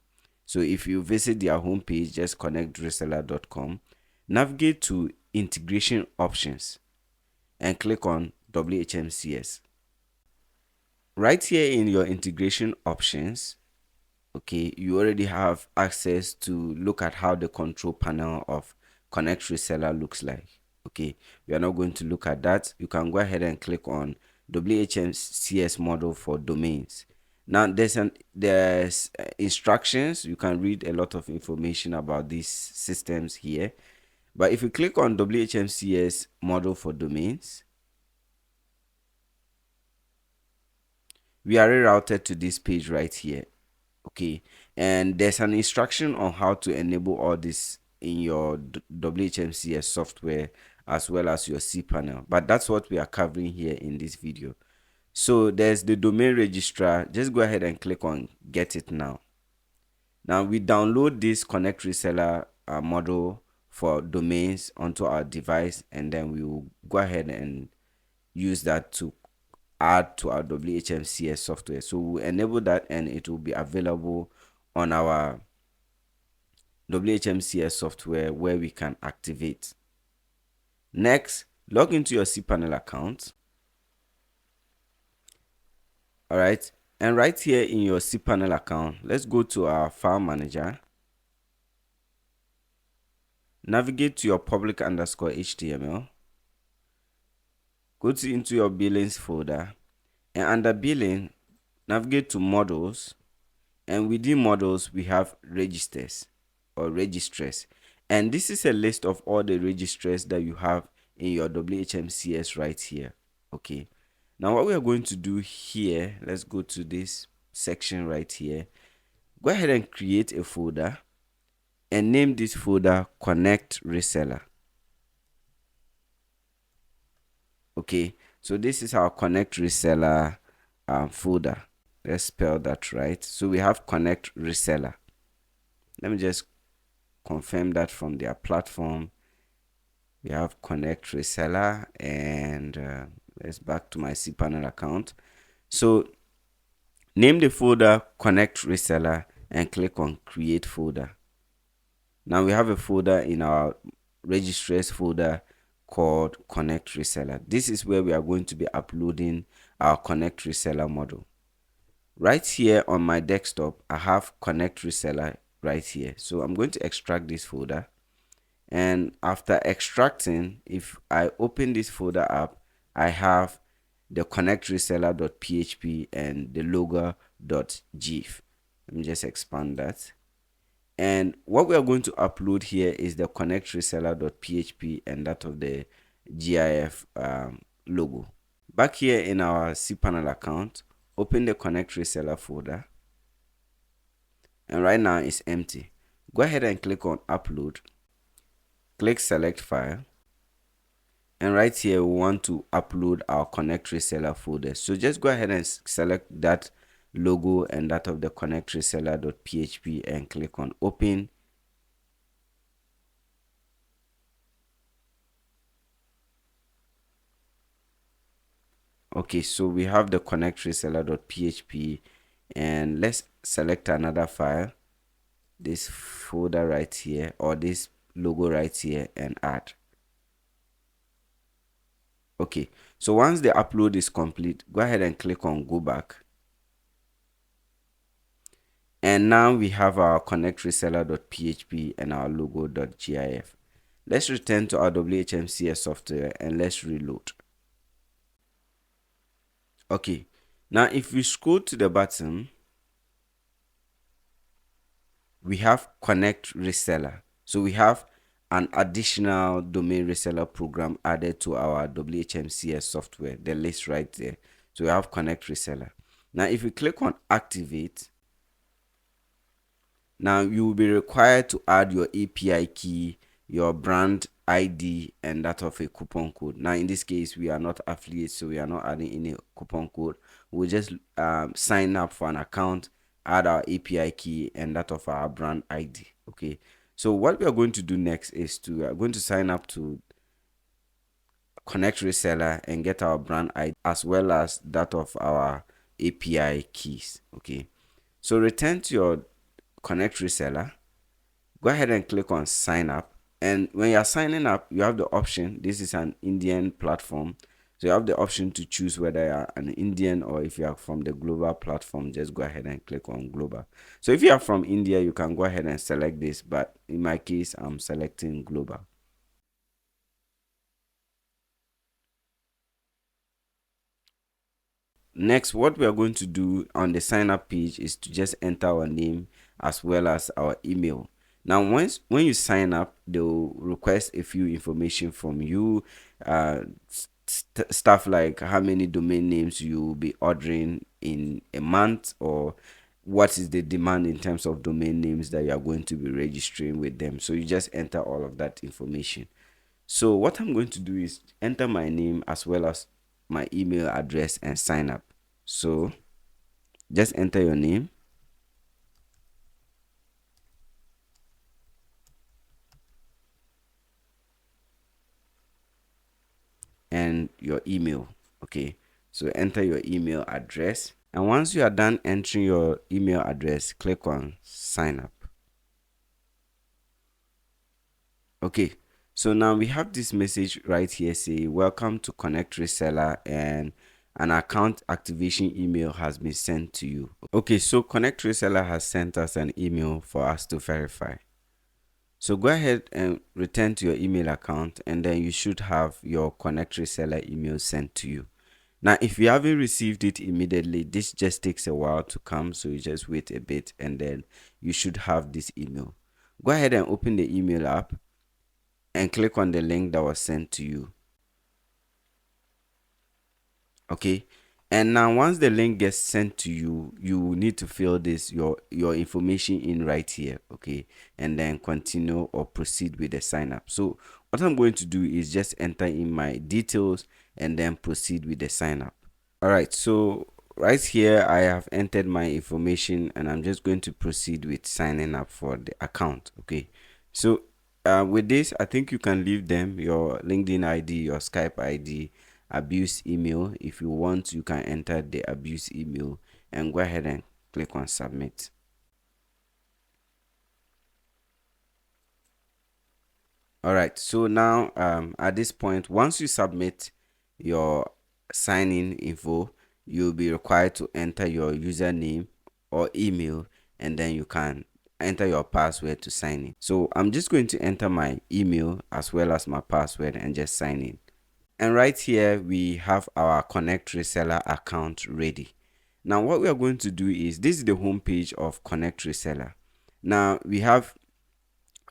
Speaker 1: So if you visit their homepage, just ConnectReseller.com, navigate to integration options and click on WHMCS. Right here in your integration options, okay, you already have access to look at how the control panel of ConnectReseller looks like. Okay, we are not going to look at that. You can go ahead and click on WHMCS model for domains. Now there's instructions. You can read a lot of information about these systems here. But if you click on WHMCS model for domains, we are rerouted to this page right here. Okay, and there's an instruction on how to enable all this in your WHMCS software as well as your cPanel, but that's what we are covering here in this video. So there's the domain registrar. Just go ahead and click on get it now. Now we download this ConnectReseller model for domains onto our device, and then we will go ahead and use that to add to our WHMCS software. So we'll enable that and it will be available on our WHMCS software where we can activate. Next, log into your cPanel account. All right, and right here in your cPanel account, let's go to our file manager. Navigate to your public_HTML. Go into your billings folder, and under billing, navigate to models, and within models we have registers or registrars, and this is a list of all the registrars that you have in your WHMCS right here. Okay, now what we are going to do here, let's go to this section right here. Go ahead and create a folder and name this folder ConnectReseller. Okay, so this is our ConnectReseller folder. Let's spell that right. So we have ConnectReseller. Let me just confirm that from their platform. We have ConnectReseller, and let's back to my cPanel account. So name the folder ConnectReseller and click on create folder. Now we have a folder in our registrars folder called ConnectReseller. This is where we are going to be uploading our ConnectReseller model. Right here on my desktop, I have ConnectReseller right here. So I'm going to extract this folder. And after extracting, if I open this folder up, I have the ConnectReseller.php and the logo.gif. Let me just expand that. And what we are going to upload here is the ConnectReseller.php and that of the GIF logo. Back here in our cPanel account, open the ConnectReseller folder. And right now it's empty. Go ahead and click on upload. Click select file. And right here we want to upload our ConnectReseller folder. So just go ahead and select that logo and that of the ConnectReseller.php and click on open. Okay, so we have the ConnectReseller.php, and let's select another file, this folder right here or this logo right here, and add. Okay, so once the upload is complete, go ahead and click on go back. And now we have our ConnectReseller.php and our logo.gif. Let's return to our WHMCS software and let's reload. Okay, now if we scroll to the bottom, we have ConnectReseller. So we have an additional domain reseller program added to our WHMCS software, the list right there. So we have ConnectReseller. Now if we click on activate, now you will be required to add your API key, your brand ID, and that of a coupon code. Now in this case, we are not affiliates, so we are not adding any coupon code. We'll just sign up for an account, add our API key and that of our brand ID. Okay, so what we are going to do next is we are going to sign up to ConnectReseller and get our brand ID as well as that of our API keys. Okay, so return to your ConnectReseller, go ahead and click on sign up, and when you're signing up, you have the option, this is an Indian platform, so you have the option to choose whether you're an Indian or if you are from the global platform. Just go ahead and click on global. So if you are from India, you can go ahead and select this, but in my case I'm selecting global. next, what we are going to do on the sign up page is to just enter our name as well as our email. Now, when you sign up, they'll request a few information from you, stuff like how many domain names you'll be ordering in a month, or what is the demand in terms of domain names that you are going to be registering with them. So you just enter all of that information. So what I'm going to do is enter my name as well as my email address and sign up. So just enter your name and your email. Okay, so enter your email address, and once you are done entering your email address, click on sign up. Okay, so now we have this message right here say welcome to ConnectReseller, and an account activation email has been sent to you. Okay, so ConnectReseller has sent us an email for us to verify. So go ahead and return to your email account, and then you should have your ConnectReseller email sent to you. Now, if you haven't received it immediately, this just takes a while to come, so you just wait a bit and then you should have this email. Go ahead and open the email app and click on the link that was sent to you. Okay, and now once the link gets sent to you, you need to fill this your information in right here. Okay, and then continue or proceed with the sign up. So what I'm going to do is just enter in my details and then proceed with the sign up. All right, so right here I have entered my information and I'm just going to proceed with signing up for the account. Okay, so with this, I think you can leave them your LinkedIn ID, your Skype ID, abuse email. If you want, you can enter the abuse email and go ahead and click on submit. All right, so now at this point, once you submit your sign-in info, you'll be required to enter your username or email, and then you can enter your password to sign in. So I'm just going to enter my email as well as my password and just sign in. And right here we have our ConnectReseller account ready. Now what we are going to do is, this is the home page of ConnectReseller. Now we have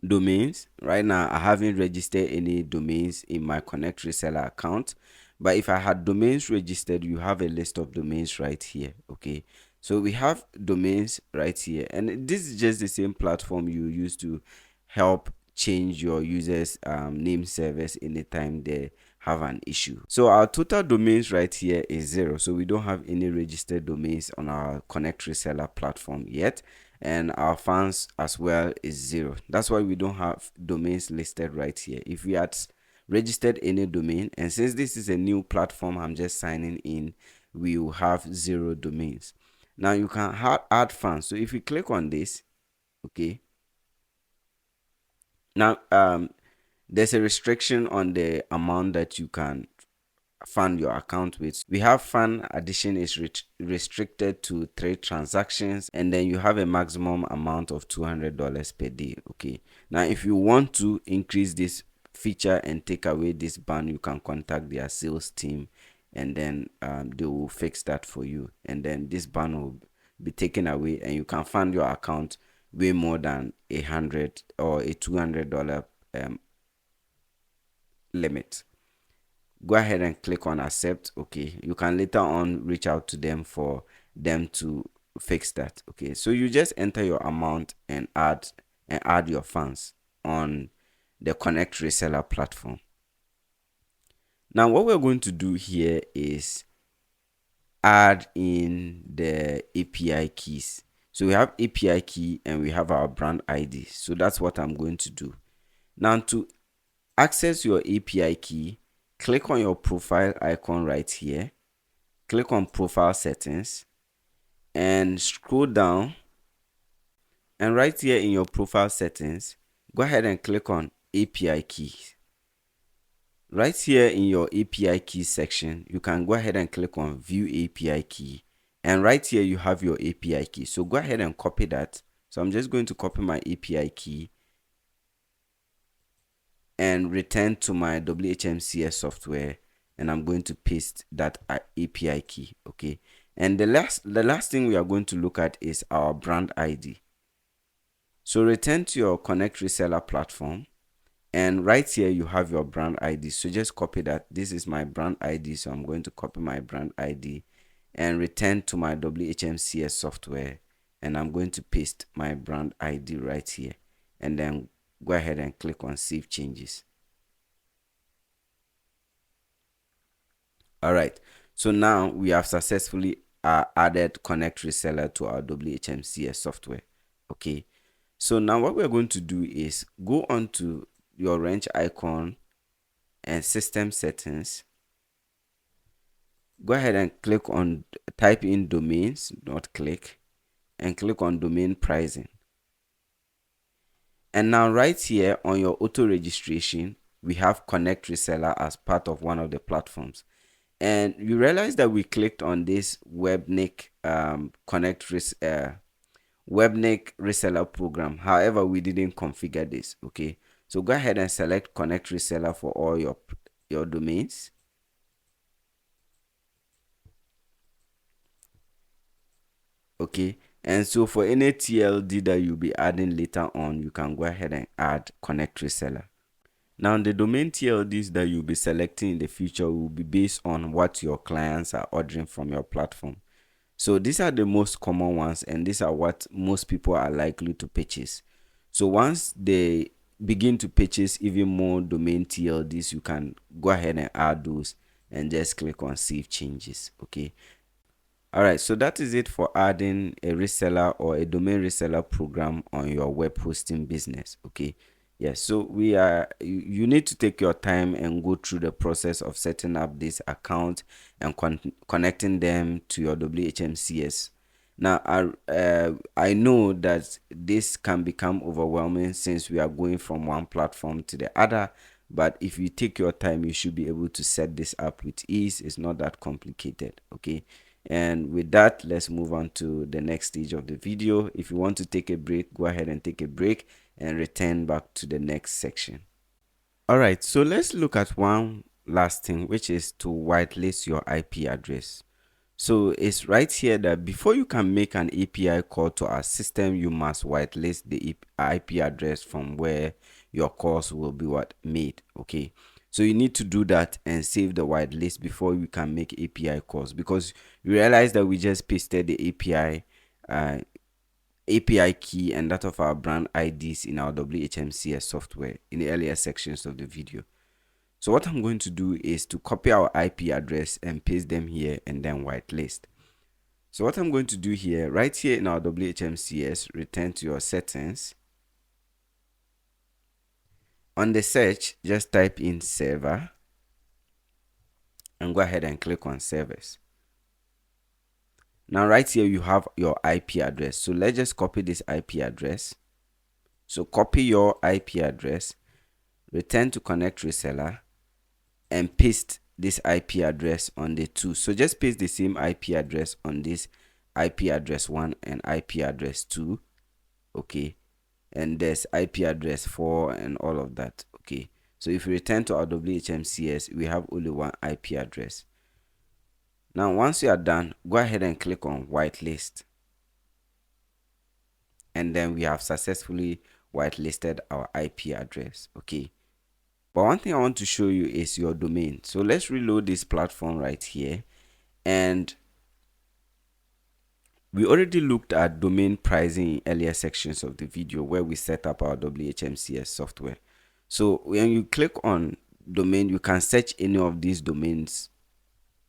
Speaker 1: domains. Right now I haven't registered any domains in my ConnectReseller account, but if I had domains registered, you have a list of domains right here. Okay, so we have domains right here, and this is just the same platform you use to help change your users name servers anytime they have an issue. So our total domains right here is 0, so we don't have any registered domains on our ConnectReseller platform yet, and our fans as well is 0. That's why we don't have domains listed right here. If we had registered any domain, and since this is a new platform, I'm just signing in, we will have 0 domains. Now you can add fans. So if you click on this, okay, now there's a restriction on the amount that you can fund your account with. We have fund addition is restricted to 3 transactions, and then you have a maximum amount of $200 per day. Okay, now if you want to increase this feature and take away this ban, you can contact their sales team, and then they will fix that for you, and then this ban will be taken away and you can fund your account way more than $100 or a $200 limit. Go ahead and click on accept. Okay, you can later on reach out to them for them to fix that. Okay, so you just enter your amount and add your funds on the ConnectReseller platform. Now what we're going to do here is add in the API keys. So we have API key and we have our brand ID. So that's what I'm going to do. Now to access your API key, click on your profile icon right here, click on profile settings and scroll down, and right here in your profile settings, go ahead and click on API keys. Right here in your API key section, you can go ahead and click on view API key, and right here you have your API key. So go ahead and copy that. So I'm just going to copy my API key and return to my WHMCS software and I'm going to paste that API key. Okay, and the last thing we are going to look at is our brand ID. So return to your ConnectReseller platform, and right here you have your brand ID. So just copy that. This is my brand ID, so I'm going to copy my brand ID and return to my WHMCS software, and I'm going to paste my brand ID right here, and then go ahead and click on Save Changes. All right, so now we have successfully added ConnectReseller to our WHMCS software. Okay, so now what we're going to do is go on to your wrench icon and system settings. Go ahead and click on, type in domains, not click, and click on domain pricing. And now right here on your auto registration, we have ConnectReseller as part of one of the platforms. And you realize that we clicked on this Webnik Webnik reseller program. However, we didn't configure this. Okay, so go ahead and select ConnectReseller for all your domains. Okay, and so for any TLD that you'll be adding later on, you can go ahead and add ConnectReseller. Now, the domain TLDs that you'll be selecting in the future will be based on what your clients are ordering from your platform. So these are the most common ones, and these are what most people are likely to purchase. So once they begin to purchase even more domain TLDs, you can go ahead and add those and just click on Save Changes. Okay. All right, so that is it for adding a reseller or a domain reseller program on your web hosting business. Okay, yes, so you need to take your time and go through the process of setting up this account and connecting them to your WHMCS. Now, I know that this can become overwhelming since we are going from one platform to the other, but if you take your time, you should be able to set this up with ease. It's not that complicated. Okay, and with that, let's move on to the next stage of the video. If you want to take a break, go ahead and take a break and return back to the next section. All right, so let's look at one last thing, which is to whitelist your IP address. So it's right here that before you can make an API call to our system, you must whitelist the IP address from where your calls will be made. Okay, so you need to do that and save the whitelist before you can make API calls, because you realize that we just pasted the API key and that of our brand IDs in our WHMCS software in the earlier sections of the video. So what I'm going to do is to copy our IP address and paste them here and then whitelist. So what I'm going to do here, right here in our WHMCS, return to your settings. On the search, just type in server and go ahead and click on servers. Now right here you have your IP address. So let's just copy this IP address. So copy your IP address, return to ConnectReseller, and paste this IP address on the two. So just paste the same IP address on this IP address 1 and IP address 2. Okay, and there's IP address 4 and all of that. Okay, so if we return to our WHMCS, we have only one IP address. Now once you are done, go ahead and click on whitelist, and then we have successfully whitelisted our IP address. Okay, but one thing I want to show you is your domain. So let's reload this platform right here, and we already looked at domain pricing in earlier sections of the video where we set up our WHMCS software. So when you click on domain, you can search any of these domains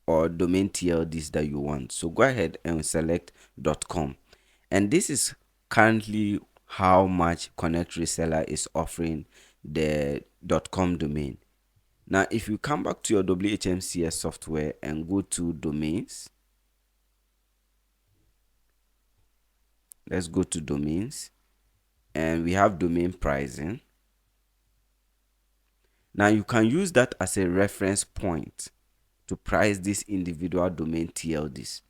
Speaker 1: or domain TLDs that you want. So go ahead and select .com, and this is currently how much ConnectReseller is offering the .com domain. Now if you come back to your WHMCS software and go to domains, let's go to domains, and we have domain pricing. Now you can use that as a reference point to price these individual domain TLDs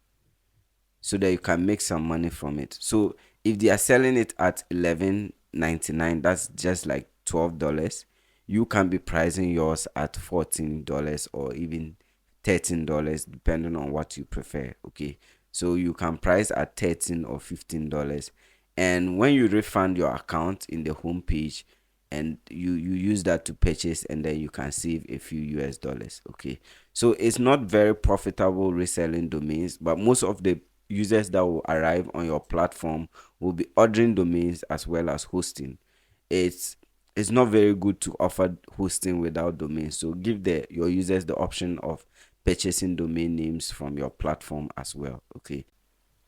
Speaker 1: so that you can make some money from it. So if they are selling it at $11.99, that's just like $12, you can be pricing yours at $14 or even $13 depending on what you prefer. Okay, so you can price at $13 or $15, and when you refund your account in the home page, and you use that to purchase, and then you can save a few US dollars. Okay, so it's not very profitable reselling domains, but most of the users that will arrive on your platform will be ordering domains as well as hosting. It's not very good to offer hosting without domain, so give your users the option of purchasing domain names from your platform as well. Okay,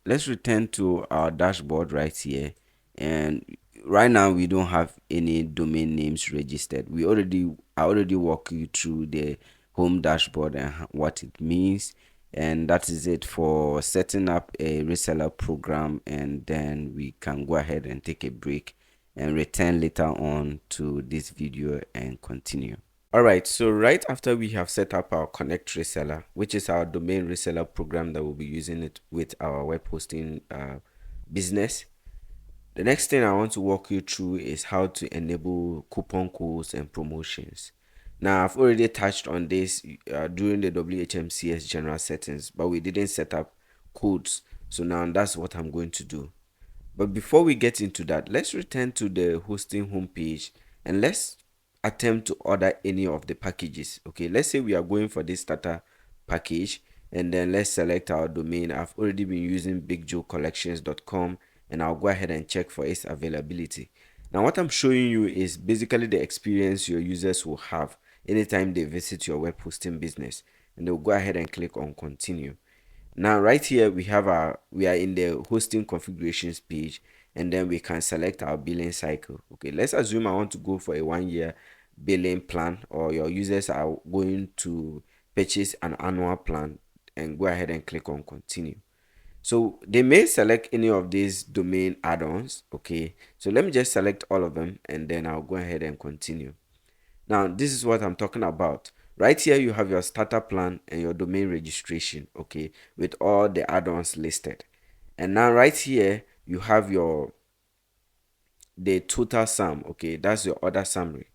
Speaker 1: let's return to our dashboard right here, and right now we don't have any domain names registered. I already walk you through the home dashboard and what it means, and that is it for setting up a reseller program. And then we can go ahead and take a break and return later on to this video and continue. Alright, so right after we have set up our ConnectReseller, which is our domain reseller program that we'll be using it with our web hosting business, the next thing I want to walk you through is how to enable coupon codes and promotions. Now, I've already touched on this during the WHMCS general settings, but we didn't set up codes. So now that's what I'm going to do. But before we get into that, let's return to the hosting homepage and let's attempt to order any of the packages. Okay, let's say we are going for this starter package, and then let's select our domain. I've already been using bigjoecollections.com, and I'll go ahead and check for its availability. Now, what I'm showing you is basically the experience your users will have anytime they visit your web hosting business, and they'll go ahead and click on continue. Now right here we are in the hosting configurations page, and then we can select our billing cycle. Okay, let's assume I want to go for a 1-year billing plan, or your users are going to purchase an annual plan, and go ahead and click on continue. So they may select any of these domain add-ons. Okay, so let me just select all of them, and then I'll go ahead and continue. Now, this is what I'm talking about. Right here, you have your starter plan and your domain registration, okay, with all the add-ons listed. And now right here, you have the total sum, okay, that's your order summary.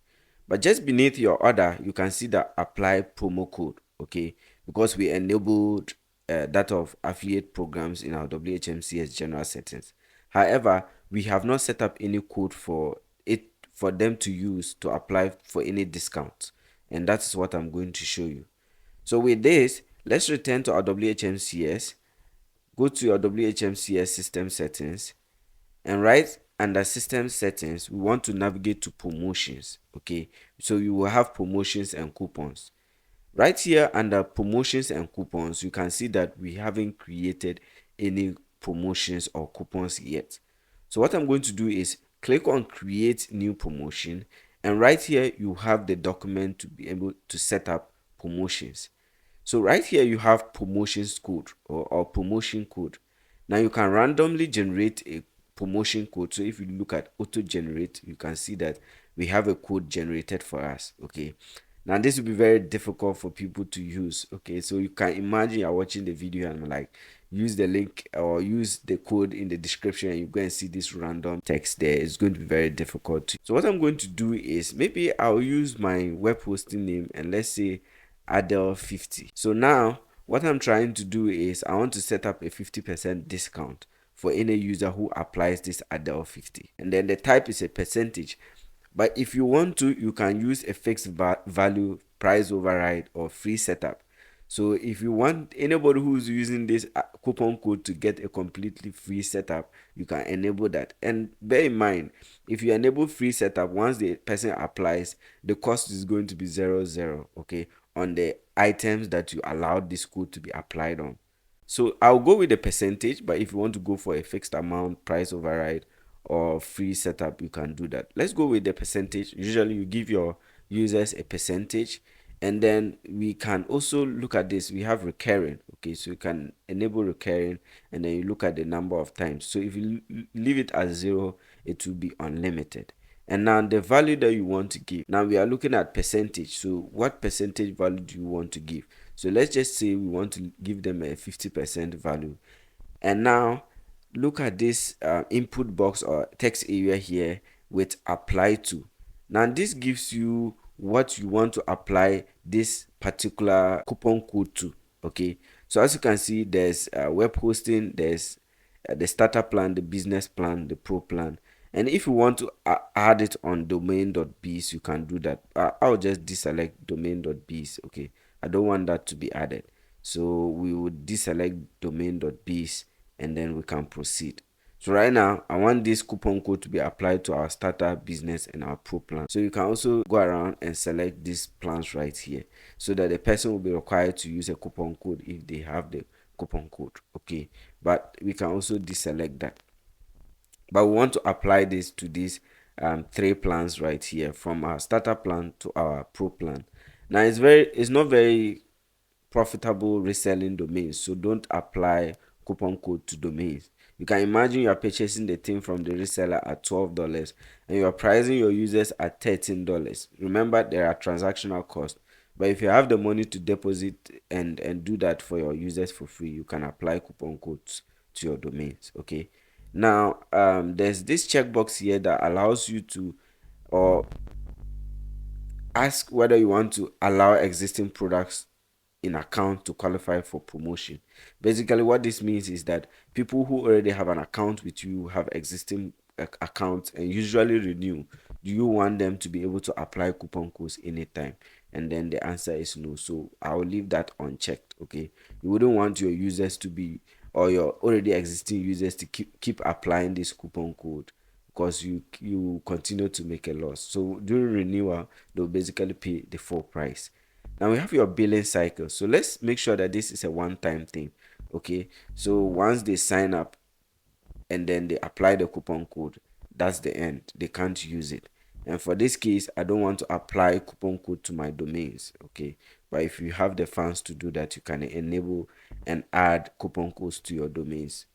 Speaker 1: But just beneath your order, you can see the apply promo code, okay, because we enabled that of affiliate programs in our WHMCS general settings. However, we have not set up any code for them to use to apply for any discount, and that is what I'm going to show you. So with this, let's return to our WHMCS, go to your WHMCS system settings, and right under system settings we want to navigate to promotions. Okay, so you will have promotions and coupons. Right here under promotions and coupons, you can see that we haven't created any promotions or coupons yet. So what I'm going to do is click on create new promotion, and right here you have the document to be able to set up promotions. So right here you have promotions code or promotion code. Now you can randomly generate a promotion code. So if you look at auto generate, you can see that we have a code generated for us. Okay, now this will be very difficult for people to use. Okay, so you can imagine you're watching the video and like use the link or use the code in the description, and you go and see this random text there. It's going to be very difficult. So what I'm going to do is maybe I'll use my web hosting name, and let's say Adele50. So now what I'm trying to do is I want to set up a 50% discount for any user who applies this Adele50, and then the type is a percentage. But if you want to, you can use a fixed value, price override, or free setup. So if you want anybody who's using this coupon code to get a completely free setup, you can enable that. And bear in mind, if you enable free setup, once the person applies, the cost is going to be 0, okay, on the items that you allowed this code to be applied on. So I'll go with the percentage, but if you want to go for a fixed amount, price override, or free setup, you can do that. Let's go with the percentage. Usually you give your users a percentage, and then we can also look at this. We have recurring. Okay, so you can enable recurring, and then you look at the number of times. So if you leave it as 0, it will be unlimited. And now the value that you want to give. Now we are looking at percentage. So what percentage value do you want to give? So let's just say we want to give them a 50% value. And now look at this input box or text area here with apply to. Now this gives you what you want to apply this particular coupon code to. Okay, so as you can see, there's web hosting, there's the starter plan, the business plan, the pro plan. And if you want to add it on domain.biz, you can do that. I'll just deselect domain.biz. Okay, I don't want that to be added, so we would deselect domain.biz and then we can proceed. So right now, I want this coupon code to be applied to our starter, business, and our pro plan. So you can also go around and select these plans right here, so that the person will be required to use a coupon code if they have the coupon code. Okay, but we can also deselect that. But we want to apply this to these three plans right here, from our starter plan to our pro plan. Now it's not very profitable reselling domains, so don't apply coupon code to domains. You can imagine you are purchasing the thing from the reseller at $12 and you are pricing your users at $13. Remember, there are transactional costs, but if you have the money to deposit and do that for your users for free, you can apply coupon codes to your domains. Okay, now there's this checkbox here that allows you to, or ask whether you want to allow existing products in account to qualify for promotion. Basically, what this means is that people who already have an account with you, have existing accounts and usually renew, do you want them to be able to apply coupon codes anytime? And then the answer is no, so I'll leave that unchecked. Okay, you wouldn't want your users to be, or your already existing users to keep applying this coupon code, because you continue to make a loss. So during renewal, they'll basically pay the full price. Now we have your billing cycle, so let's make sure that this is a one-time thing. Okay, so once they sign up and then they apply the coupon code, that's the end, they can't use it. And for this case, I don't want to apply coupon code to my domains. Okay, but if you have the funds to do that, you can enable and add coupon codes to your domains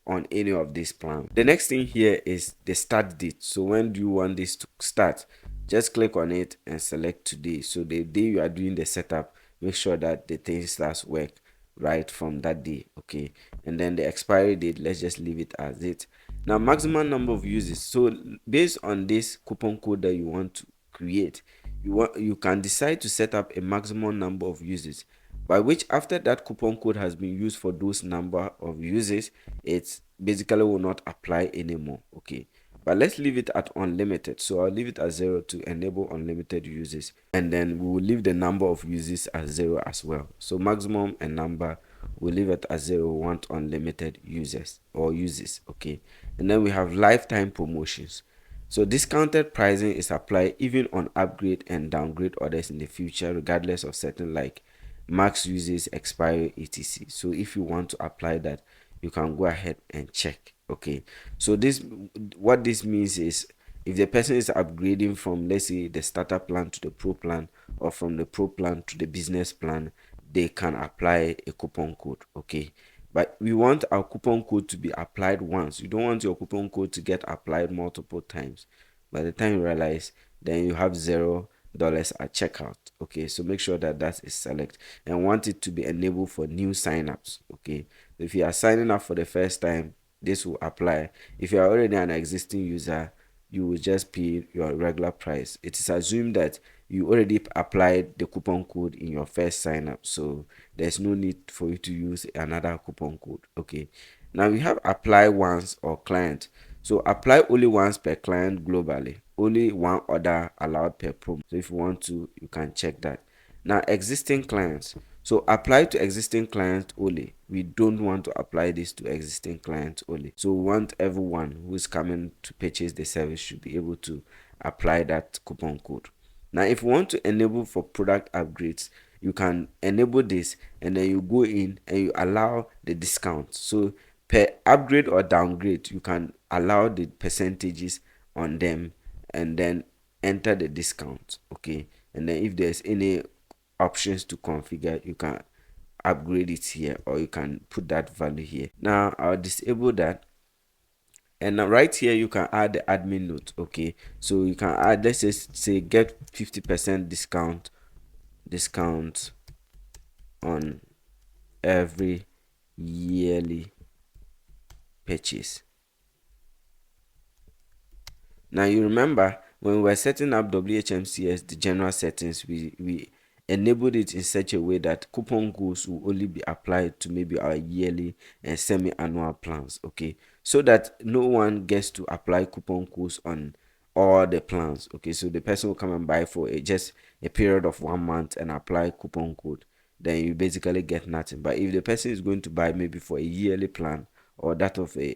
Speaker 1: on any of these plans. The next thing here is the start date. So when do you want this to start? Just click on it and select today. So the day you are doing the setup, make sure that the thing starts work right from that day. Okay, and then the expiry date, let's just leave it as it. Now maximum number of uses. So based on this coupon code that you want to create, you can decide to set up a maximum number of uses, by which after that coupon code has been used for those number of uses, it basically will not apply anymore. Okay, but let's leave it at unlimited. So I'll leave it at 0 to enable unlimited uses, and then we will leave the number of uses as 0 as well. So maximum and number, we'll leave it as 0. We want unlimited users or uses. Okay, and then we have lifetime promotions. So discounted pricing is applied even on upgrade and downgrade orders in the future, regardless of certain like max uses, expiry, etc. So if you want to apply that, you can go ahead and check. Okay, so what this means is, if the person is upgrading from, let's say, the starter plan to the pro plan, or from the pro plan to the business plan, they can apply a coupon code. Okay, but we want our coupon code to be applied once. You don't want your coupon code to get applied multiple times. By the time you realize, then you have $0 at checkout. Okay, so make sure that that is select, and want it to be enabled for new signups. Okay, if you are signing up for the first time, this will apply. If you are already an existing user, you will just pay your regular price. It is assumed that you already applied the coupon code in your first sign up, so there's no need for you to use another coupon code. Okay, now we have apply once or client. So apply only once per client globally, only one order allowed per promo. So if you want to, you can check that. Now existing clients, so apply to existing clients only. We don't want to apply this to existing clients only, so we want everyone who is coming to purchase the service should be able to apply that coupon code. Now if you want to enable for product upgrades, you can enable this, and then you go in and you allow the discount. So per upgrade or downgrade, you can allow the percentages on them and then enter the discount. Okay, and then if there's any options to configure, you can upgrade it here, or you can put that value here. Now I'll disable that, and now right here you can add the admin note. Okay, so you can add, let's just say, get 50% discount on every yearly purchase. Now you remember when we were setting up WHMCS, the general settings, we enabled it in such a way that coupon codes will only be applied to maybe our yearly and semi-annual plans, okay, so that no one gets to apply coupon codes on all the plans, okay. So the person will come and buy for just a period of 1 month and apply coupon code, then you basically get nothing. But if the person is going to buy maybe for a yearly plan or that of a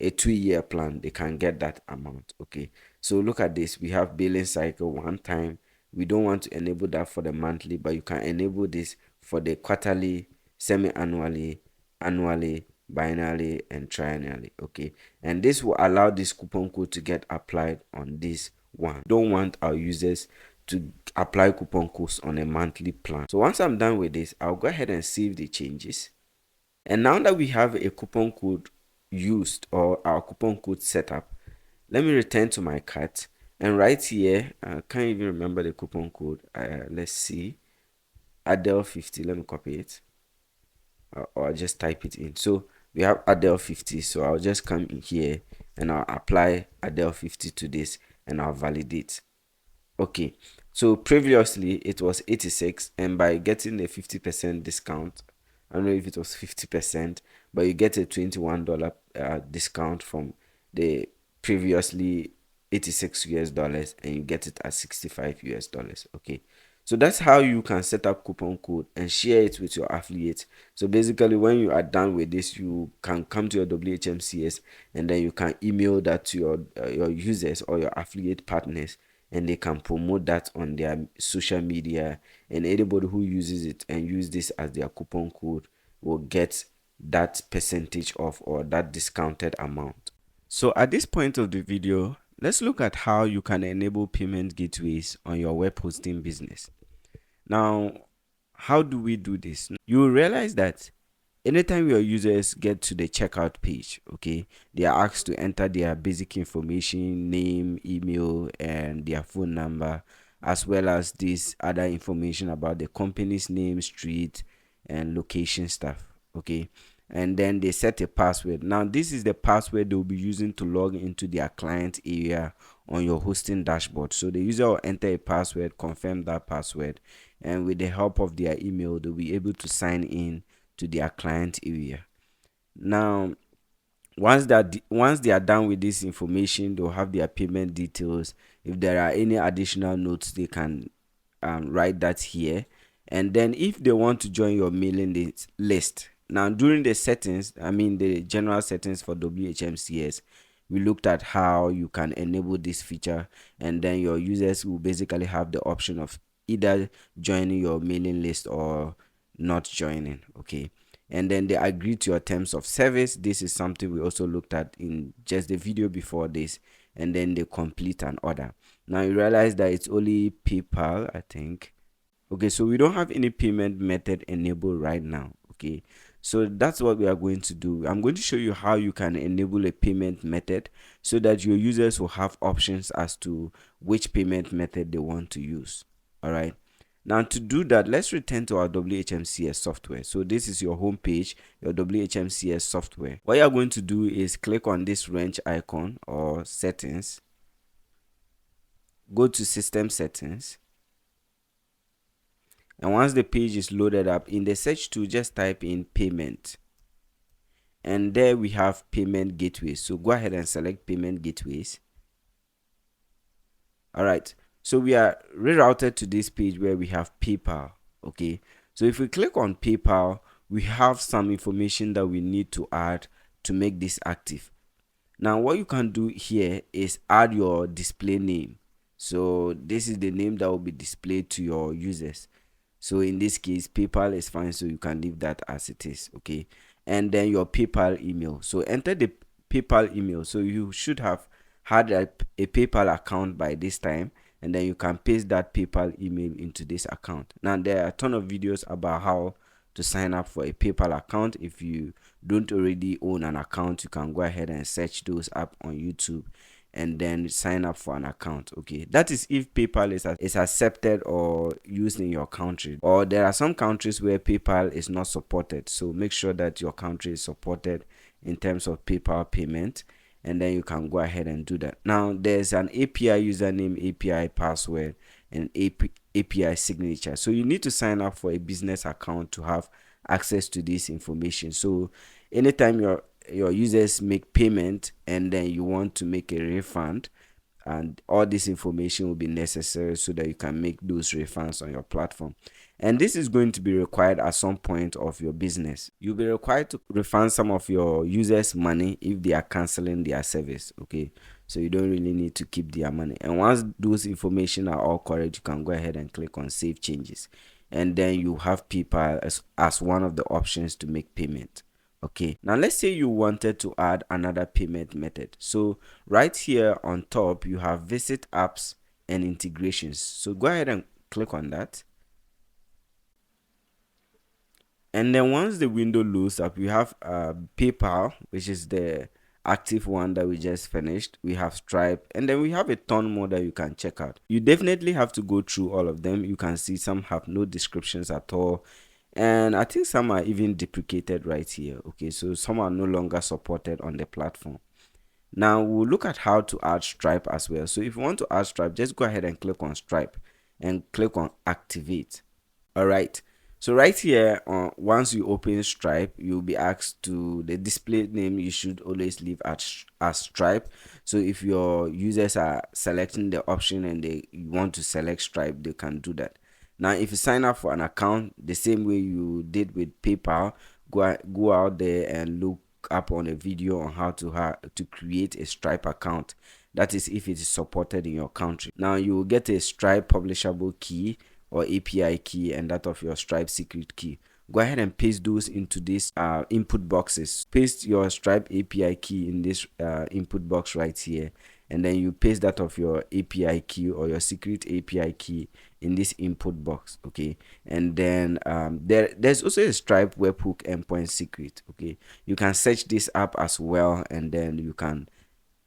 Speaker 1: 2-year plan, they can get that amount, okay. So look at this, we have billing cycle one time. We don't want to enable that for the monthly, but you can enable this for the quarterly, semi-annually, annually, biannually, and triennially, okay. And this will allow this coupon code to get applied on this one. Don't want our users to apply coupon codes on a monthly plan. So once I'm done with this, I'll go ahead and save the changes. And now that we have a coupon code used or our coupon code set up, let me return to my cart, and right here, I can't even remember the coupon code. Let's see, Adele 50. Let me copy it, or just type it in. So we have Adele 50. So I'll just come in here and I'll apply Adele 50 to this and I'll validate. Okay, so previously it was 86, and by getting a 50% discount, I don't know if it was 50%, but you get a $21 discount from the previously 86 US dollars, and you get it at 65 US dollars. Okay, so that's how you can set up coupon code and share it with your affiliates. So basically, when you are done with this, you can come to your WHMCS and then you can email that to your users or your affiliate partners, and they can promote that on their social media, and anybody who uses it and use this as their coupon code will get that percentage off or that discounted amount. So at this point of the video, let's look at how you can enable payment gateways on your web hosting business. Now, how do we do this? You will realize that anytime your users get to the checkout page, okay, they are asked to enter their basic information, name, email, and their phone number, as well as this other information about the company's name, street, and location stuff, okay. And then they set a password. Now this is the password they'll be using to log into their client area on your hosting dashboard. So the user will enter a password, confirm that password, and with the help of their email, they'll be able to sign in to their client area. Now once they are done with this information, they'll have their payment details. If there are any additional notes, they can write that here. And then if they want to join your mailing list, now during the settings, I mean the general settings for WHMCS, we looked at how you can enable this feature, and then your users will basically have the option of either joining your mailing list or not joining, okay. And then they agree to your terms of service. This is something we also looked at in just the video before this. And then they complete an order. Now you realize that it's only PayPal, I think. Okay, so we don't have any payment method enabled right now, okay. So that's what we are going to do. I'm going to show you how you can enable a payment method so that your users will have options as to which payment method they want to use. All right. Now to do that, let's return to our WHMCS software. So this is your home page, your WHMCS software. What you're going to do is click on this wrench icon or settings. Go to system settings. And once the page is loaded up, in the search tool, just type in payment. And there we have payment gateways. So go ahead and select payment gateways. All right. So we are rerouted to this page where we have PayPal, okay. So if we click on PayPal, we have some information that we need to add to make this active. Now what you can do here is add your display name. So this is the name that will be displayed to your users. So in this case, PayPal is fine, so you can leave that as it is, okay. And then your PayPal email. So enter the PayPal email. So you should have had a PayPal account by this time, and then you can paste that PayPal email into this account. Now there are a ton of videos about how to sign up for a PayPal account. If you don't already own an account, you can go ahead and search those up on YouTube and then sign up for an account, okay. That is if PayPal is accepted or used in your country, or there are some countries where PayPal is not supported. So make sure that your country is supported in terms of PayPal payment, and then you can go ahead and do that. Now there's an API username, API password, and API API signature. So you need to sign up for a business account to have access to this information. So anytime your users make payment and then you want to make a refund, and all this information will be necessary so that you can make those refunds on your platform. And this is going to be required at some point of your business. You'll be required to refund some of your users money if they are canceling their service. Okay, so you don't really need to keep their money. And once those information are all correct, you can go ahead and click on save changes, and then you have PayPal as one of the options to make payment. Okay, now let's say you wanted to add another payment method. So right here on top you have visit apps and integrations. So go ahead and click on that, and then once the window loads up, you have PayPal, which is the active one that we just finished. We have Stripe, and then we have a ton more that you can check out. You definitely have to go through all of them. You can see some have no descriptions at all, and I think some are even deprecated right here. Okay, so some are no longer supported on the platform. Now we'll look at how to add Stripe as well. So if you want to add Stripe, just go ahead and click on Stripe and click on activate. All right, so right here, once you open Stripe, you'll be asked to the display name. You should always leave as Stripe. So if your users are selecting the option and you want to select Stripe, they can do that. Now if you sign up for an account the same way you did with PayPal, go out there and look up on a video on how to create a Stripe account. That is if it is supported in your country. Now you will get a Stripe publishable key or API key and that of your Stripe secret key. Go ahead and paste those into this input boxes. Paste your Stripe API key in this input box right here, and then you paste that of your API key or your secret API key in this input box. Okay, and then there's also a Stripe webhook endpoint secret. Okay, you can search this up as well, and then you can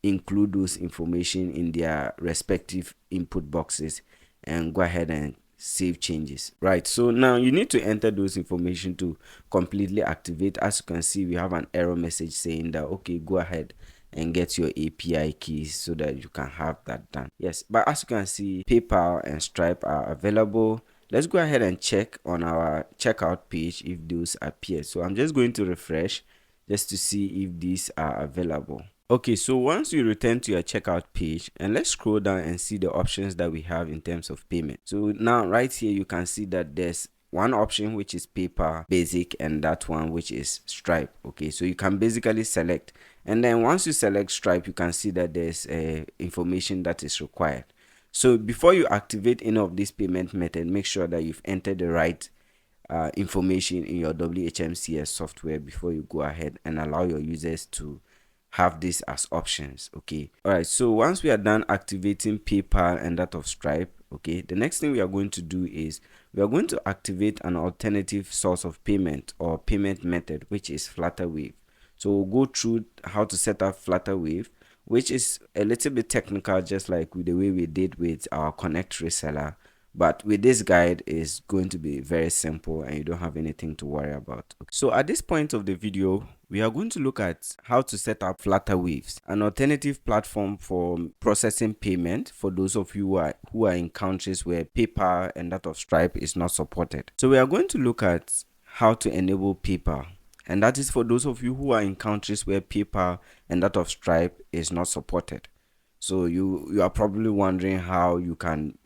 Speaker 1: include those information in their respective input boxes and go ahead and save changes. Right, so now you need to enter those information to completely activate. As you can see, we have an error message saying that okay, go ahead and get your API keys so that you can have that done. Yes, but as you can see, PayPal and Stripe are available. Let's go ahead and check on our checkout page if those appear. So I'm just going to refresh just to see if these are available. Okay, so once you return to your checkout page, and let's scroll down and see the options that we have in terms of payment. So now right here you can see that there's one option which is PayPal basic and that one which is Stripe. Okay, so you can basically select, and then once you select Stripe, you can see that there's information that is required. So before you activate any of this payment method, make sure that you've entered the right information in your WHMCS software before you go ahead and allow your users to have this as options. Okay, all right, so once we are done activating PayPal and that of Stripe, okay, the next thing we are going to do is we are going to activate an alternative source of payment or payment method, which is Flutterwave. So we'll go through how to set up Flutterwave, which is a little bit technical, just like with the way we did with our ConnectReseller. But with this guide is going to be very simple and you don't have anything to worry about. Okay. So at this point of the video, we are going to look at how to set up Flutterwaves, an alternative platform for processing payment for those of you who are in countries where PayPal and that of Stripe is not supported. So we are going to look at how to enable PayPal, and that is for those of you who are in countries where PayPal and that of Stripe is not supported. So you are probably wondering how you can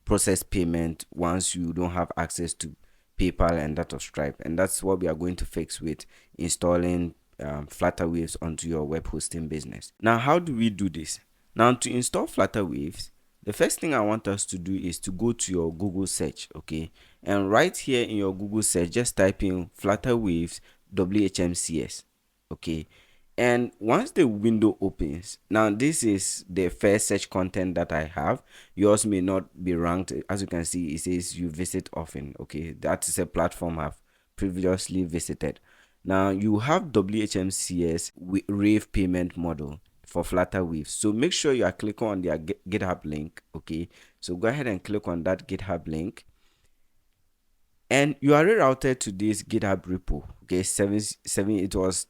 Speaker 1: process payment once you don't have access to PayPal and that of Stripe, and that's what we are going to fix with installing Flutterwaves onto your web hosting business. Now, how do we do this? Now, to install Flutterwaves, the first thing I want us to do is to go to your Google search. Okay, and right here in your Google search, just type in Flutterwaves WHMCS. Okay, and once the window opens, now this is the first search content that I have. Yours may not be ranked. As you can see, it says you visit often. Okay, that is a platform I've previously visited. Now you have WHMCS Rave payment model for Flutterwave. So make sure you are clicking on their GitHub link. Okay, so go ahead and click on that GitHub link, and you are rerouted to this GitHub repo. Okay, it was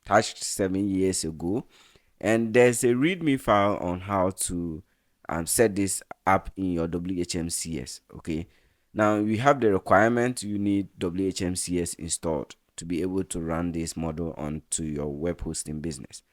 Speaker 1: touched 7 years ago, and there's a readme file on how to set this up in your WHMCS. Okay, now we have the requirement you need WHMCS installed to be able to run this model onto your web hosting business.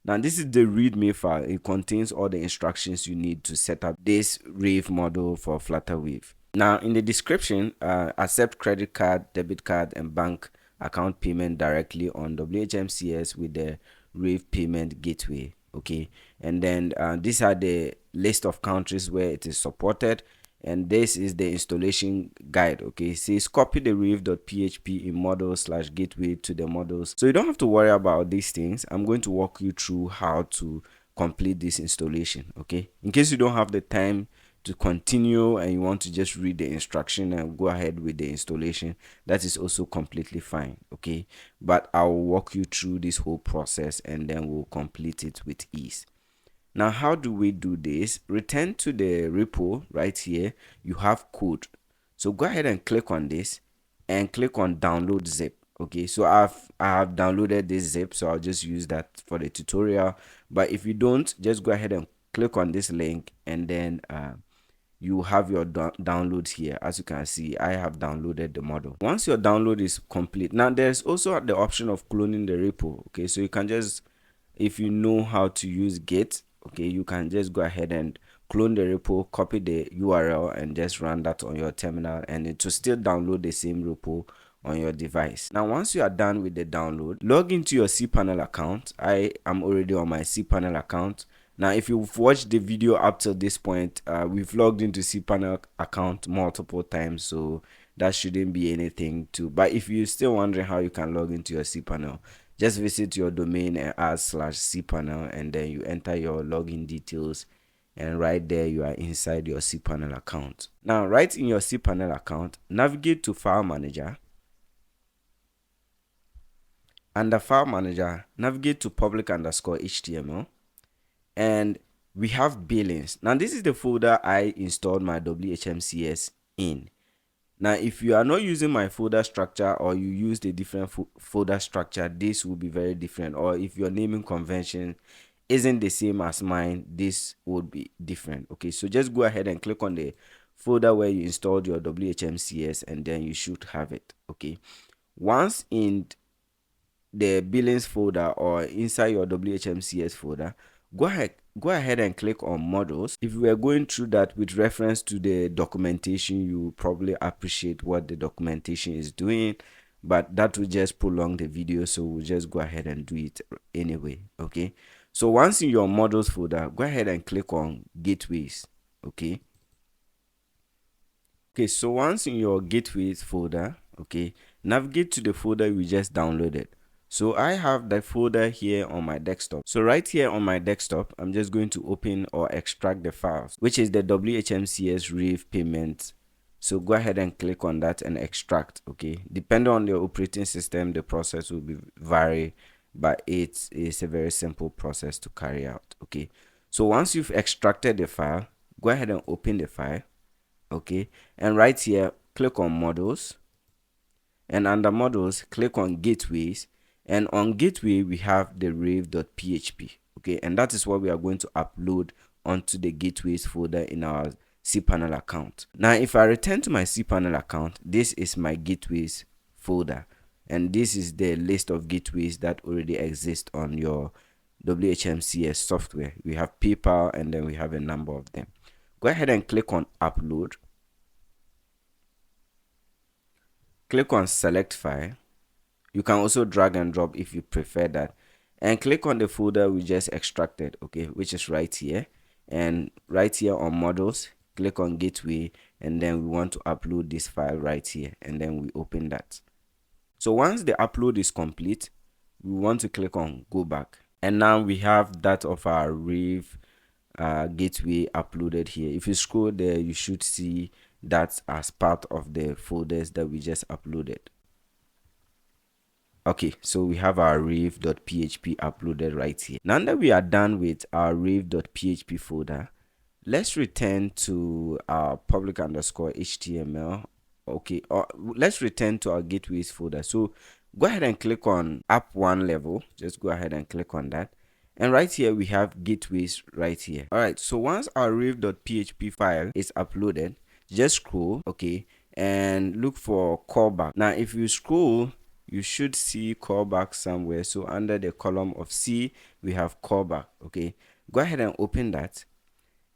Speaker 1: Now this is the readme file. It contains all the instructions you need to set up this Rave model for Flutter Wave. Now in the description, accept credit card, debit card, and bank account payment directly on WHMCS with the Rave payment gateway. Okay, and then these are the list of countries where it is supported, and this is the installation guide. Okay, it says copy the rave.php in model/gateway to the models, so you don't have to worry about these things. I'm going to walk you through how to complete this installation. Okay, in case you don't have the time to continue and you want to just read the instruction and go ahead with the installation, that is also completely fine. Okay, but I'll walk you through this whole process and then we'll complete it with ease. Now, how do we do this? Return to the repo right here. You have code, so go ahead and click on this and click on download zip. Okay, so I have downloaded this zip, so I'll just use that for the tutorial. But if you don't, just go ahead and click on this link, and then you have your downloads here. As you can see, I have downloaded the model. Once your download is complete, now there's also the option of cloning the repo. Okay, so you can just, if you know how to use Git, okay, you can just go ahead and clone the repo, copy the URL, and just run that on your terminal, and it will still download the same repo on your device. Now once you are done with the download, log into your cPanel account. I am already on my cPanel account. Now if you've watched the video up till this point, we've logged into cPanel account multiple times, so that shouldn't be anything to. But if you're still wondering how you can log into your cPanel, just visit your domain and add/cPanel, and then you enter your login details, and right there you are inside your cPanel account. Now right in your cPanel account, navigate to File Manager. Under File Manager, navigate to public_HTML, and we have billings. Now this is the folder I installed my WHMCS in. Now if you are not using my folder structure, or you used a different folder structure, this will be very different. Or if your naming convention isn't the same as mine, this would be different. Okay, so just go ahead and click on the folder where you installed your WHMCS, and then you should have it. Okay, once in the billings folder or inside your WHMCS folder, go ahead and click on models. If we are going through that with reference to the documentation, you probably appreciate what the documentation is doing, but that will just prolong the video, so we'll just go ahead and do it anyway. Okay, so once in your models folder, go ahead and click on gateways. Okay, so once in your gateways folder, okay, navigate to the folder we just downloaded. So I have the folder here on my desktop. So right here on my desktop, I'm just going to open or extract the files, which is the WHMCS Rave payment. So go ahead and click on that and extract. Okay, depending on the operating system, the process will be vary, but it's a very simple process to carry out. Okay, so once you've extracted the file, go ahead and open the file. Okay, and right here, click on models, and under models, click on gateways. And on gateway, we have the rave.php. Okay, and that is what we are going to upload onto the gateways folder in our cPanel account. Now, if I return to my cPanel account, this is my gateways folder, and this is the list of gateways that already exist on your WHMCS software. We have PayPal, and then we have a number of them. Go ahead and click on upload. Click on select file. You can also drag and drop if you prefer that, and click on the folder we just extracted, okay, which is right here. And right here on models, click on gateway, and then we want to upload this file right here, and then we open that. So once the upload is complete, we want to click on go back, and now we have that of our Rave gateway uploaded here. If you scroll there, you should see that as part of the folders that we just uploaded. Okay, so we have our rave.php uploaded right here. Now that we are done with our rave.php folder, let's return to our public_HTML. Okay, or let's return to our gateways folder. So go ahead and click on app 1 level. Just go ahead and click on that, And right here we have gateways right here. All right, so once our rave.php file is uploaded, just scroll, okay, and look for callback. Now if you scroll, you should see callback somewhere. So under the column of C, we have callback. Okay, go ahead and open that.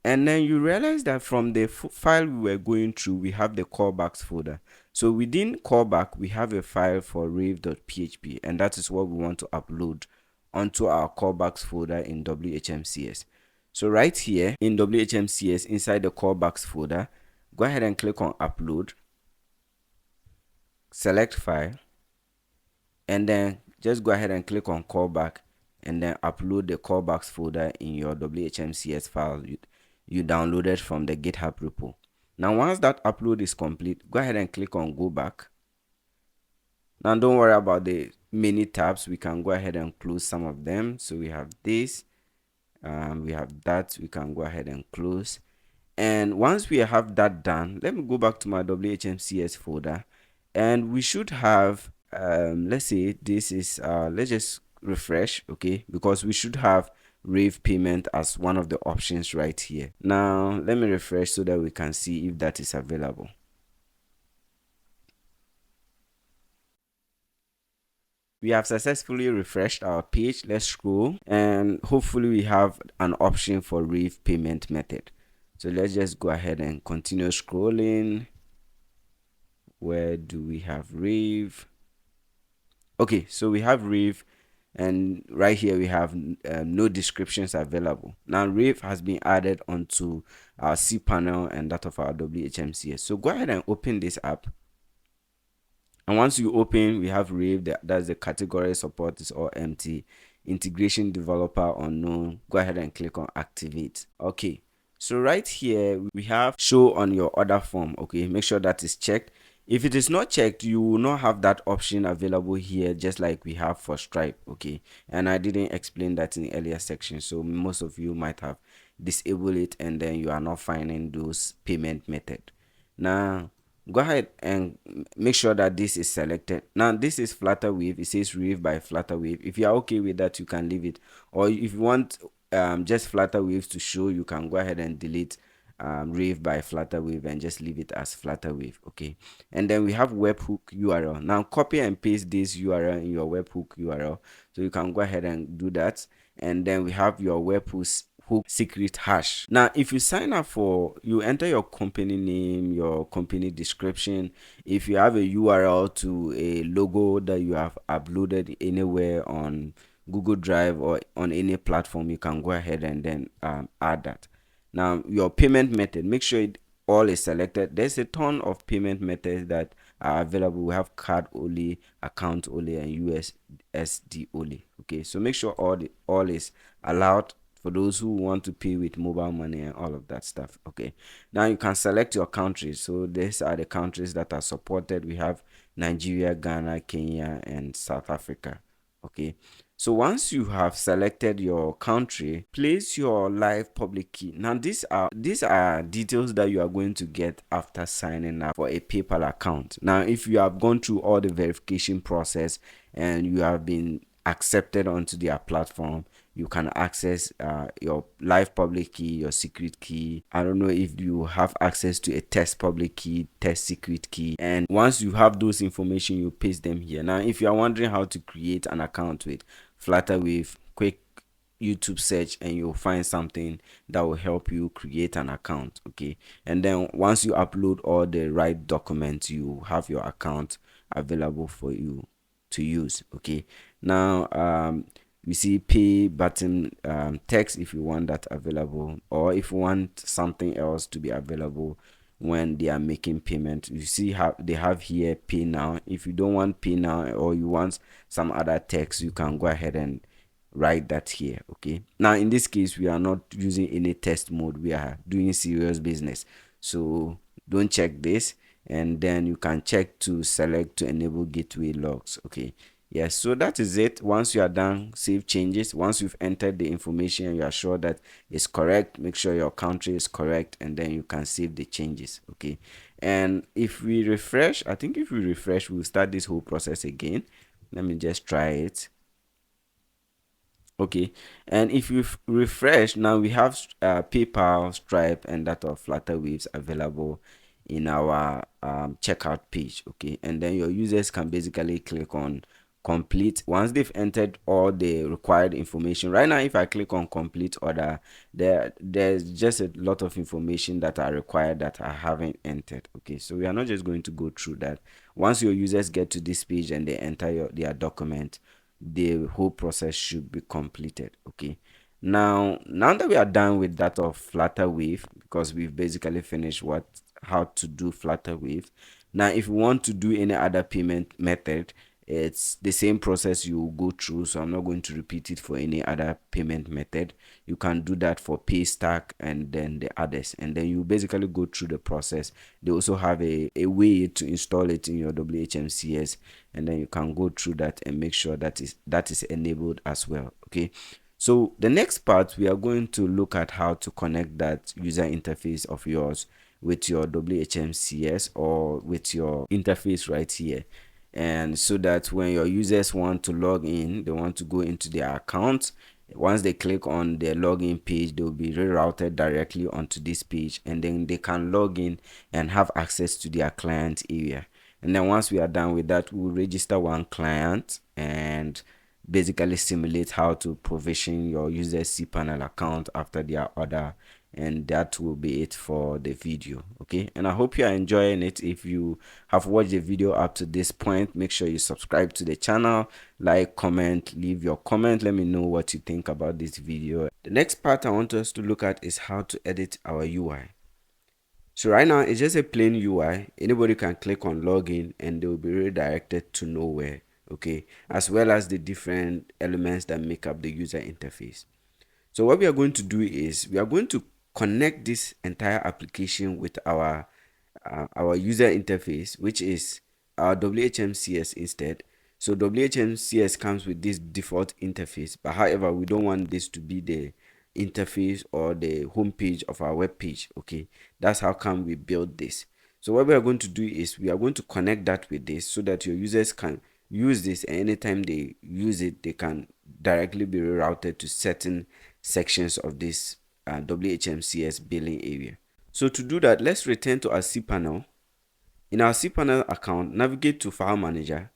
Speaker 1: And then you realize that from the file we were going through, we have the callbacks folder. So within callback, we have a file for rave.php, and that is what we want to upload onto our callbacks folder in WHMCS. So right here in WHMCS, inside the callbacks folder, go ahead and click on upload, select file, and then just go ahead and click on callback, and then upload the callbacks folder in your WHMCS file you downloaded from the GitHub repo. Now once that upload is complete, go ahead and click on go back. Now don't worry about the many tabs, we can go ahead and close some of them. So we have this, we have that, we can go ahead and close. And once we have that done, let me go back to my WHMCS folder, and we should have let's say this is let's just refresh, okay, because we should have rave payment as one of the options right here. Now let me refresh so that we can see if that is available. We have successfully refreshed our page. Let's scroll, and hopefully we have an option for rave payment method. So let's just go ahead and continue scrolling. Where do we have rave? Okay, so we have rave, and right here we have no descriptions available. Now rave has been added onto our cPanel and that of our WHMCS. So go ahead and open this app. And once you open, we have rave, that's the category support is all empty. Integration developer unknown. Go ahead and click on activate. Okay, so right here we have show on your order form. Okay, make sure that is checked. If it is not checked, you will not have that option available here, just like we have for Stripe. Okay, and I didn't explain that in the earlier section, so most of you might have disabled it, and then you are not finding those payment method. Now go ahead and make sure that this is selected. Now this is Flutterwave, it says Rave by Flutterwave. If you are okay with that, you can leave it, or if you want just Flutterwave to show, you can go ahead and delete Rave by Flutterwave and just leave it as Flutterwave. Okay, and then we have webhook URL. Now copy and paste this URL in your webhook URL, so you can go ahead and do that. And then we have your webhook secret hash. Now if you sign up for, you enter your company name, your company description. If you have a URL to a logo that you have uploaded anywhere on Google Drive or on any platform, you can go ahead and then add that. Now your payment method, make sure it all is selected. There's a ton of payment methods that are available. We have card only, account only, and USSD only. Okay, so make sure all is allowed for those who want to pay with mobile money and all of that stuff. Okay, now you can select your countries. So these are the countries that are supported. We have Nigeria, Ghana, Kenya, and South Africa. Okay, so once you have selected your country, place your live public key. Now these are details that you are going to get after signing up for a PayPal account. Now if you have gone through all the verification process and you have been accepted onto their platform, you can access your live public key, your secret key. I don't know if you have access to a test public key, test secret key, and once you have those information, you paste them here. Now if you are wondering how to create an account with Flutterwave, quick YouTube search and you'll find something that will help you create an account. Okay, and then once you upload all the right documents, you have your account available for you to use. Okay, now we see pay button text if you want that available, or if you want something else to be available when they are making payment. You see how they have here pay now. If you don't want pay now, or you want some other text, you can go ahead and write that here. Okay, now in this case we are not using any test mode, we are doing serious business, so don't check this. And then you can check to select to enable gateway logs. Okay, yes, so that is it. Once you are done, save changes. Once you've entered the information and you are sure that it's correct, make sure your country is correct, and then you can save the changes. Okay, and if we refresh, I think if we refresh, we'll start this whole process again. Let me just try it. Okay, and if you refresh, now we have PayPal, Stripe, and that of Flutterwaves available in our checkout page. Okay, and then your users can basically click on complete once they've entered all the required information. Right now, if I click on complete order, there's just a lot of information that are required that I haven't entered. Okay, so we are not just going to go through that. Once your users get to this page and they enter their document, the whole process should be completed. Okay, now that we are done with that of Flutterwave, because we've basically finished how to do Flutterwave. Now if you want to do any other payment method, it's the same process you go through, so I'm not going to repeat it for any other payment method. You can do that for Paystack and then the others, and then you basically go through the process. They also have a way to install it in your WHMCS, and then you can go through that and make sure that is enabled as well. Okay, so the next part, we are going to look at how to connect that user interface of yours with your WHMCS or with your interface right here. And so that when your users want to log in, they want to go into their account, once they click on the login page, they'll be rerouted directly onto this page, and then they can log in and have access to their client area. And then once we are done with that, we'll register one client and basically simulate how to provision your user's cPanel account after their order, and that will be it for the video. Okay, and I hope you are enjoying it. If you have watched the video up to this point, make sure you subscribe to the channel, like, comment, leave your comment, let me know what you think about this video. The next part I want us to look at is how to edit our UI. So right now it's just a plain UI. Anybody can click on login and they will be redirected to nowhere. Okay, as well as the different elements that make up the user interface. So what we are going to do is we are going to connect this entire application with our user interface, which is our WHMCS instead. So WHMCS comes with this default interface, but however, we don't want this to be the interface or the home page of our web page. Okay, that's how come we build this. So what we are going to do is we are going to connect that with this so that your users can use this, and anytime they use it, they can directly be rerouted to certain sections of this WHMCS billing area. So to do that, let's return to our cPanel. In our cPanel account, navigate to File Manager,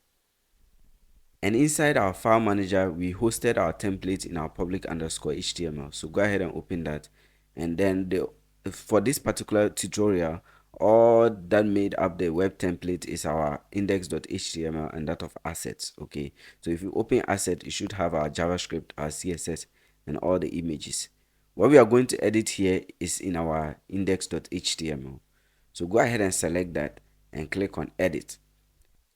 Speaker 1: and inside our File Manager, we hosted our template in our public_HTML. So go ahead and open that, and then for this particular tutorial, all that made up the web template is our index.html and that of assets. Okay, so if you open asset, it should have our JavaScript, our CSS, and all the images. What we are going to edit here is in our index.html. So go ahead and select that and click on edit.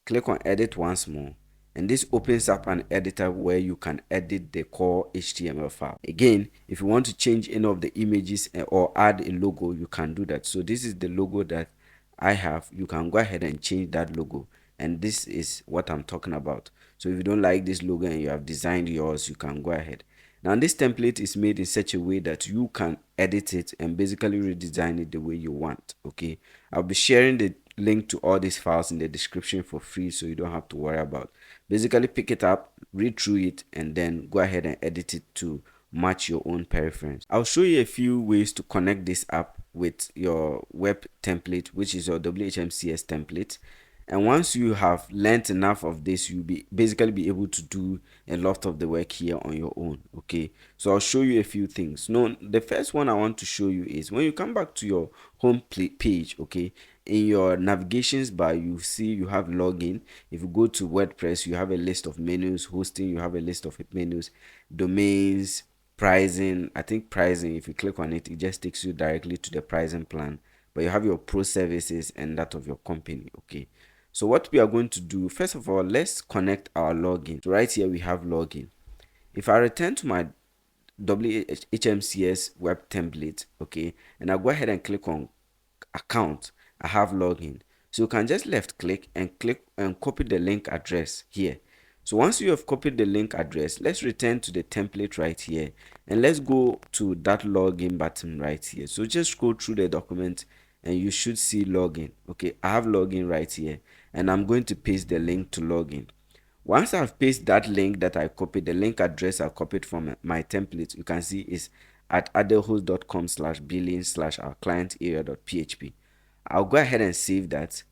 Speaker 1: Click on edit once more, and this opens up an editor where you can edit the core HTML file. Again, if you want to change any of the images or add a logo, you can do that. So this is the logo that I have. You can go ahead and change that logo, and this is what I'm talking about. So if you don't like this logo and you have designed yours, you can go ahead. Now this template is made in such a way that you can edit it and basically redesign it the way you want. Okay, I'll be sharing the link to all these files in the description for free, so you don't have to worry about. Basically pick it up, read through it, and then go ahead and edit it to match your own preference. I'll show you a few ways to connect this app with your web template, which is your WHMCS template. And once you have learned enough of this, you'll basically be able to do a lot of the work here on your own. Okay, so I'll show you a few things. Now the first one I want to show you is when you come back to your home page. Okay, in your navigations bar, you see you have login. If you go to WordPress, you have a list of menus. Hosting, you have a list of menus. Domains, pricing. I think pricing, if you click on it, it just takes you directly to the pricing plan. But you have your pro services and that of your company. Okay, so what we are going to do, first of all, let's connect our login. So right here we have login. If I return to my WHMCS web template, okay, and I go ahead and click on account, I have login. So you can just left click and copy the link address here. So once you have copied the link address, let's return to the template right here, and let's go to that login button right here. So just go through the document and you should see login. Okay, I have login right here, and I'm going to paste the link to login. Once I've pasted that link that I copied, the link address I copied from my template, you can see is at adelhost.com/billing/our client area.php. I'll go ahead and save that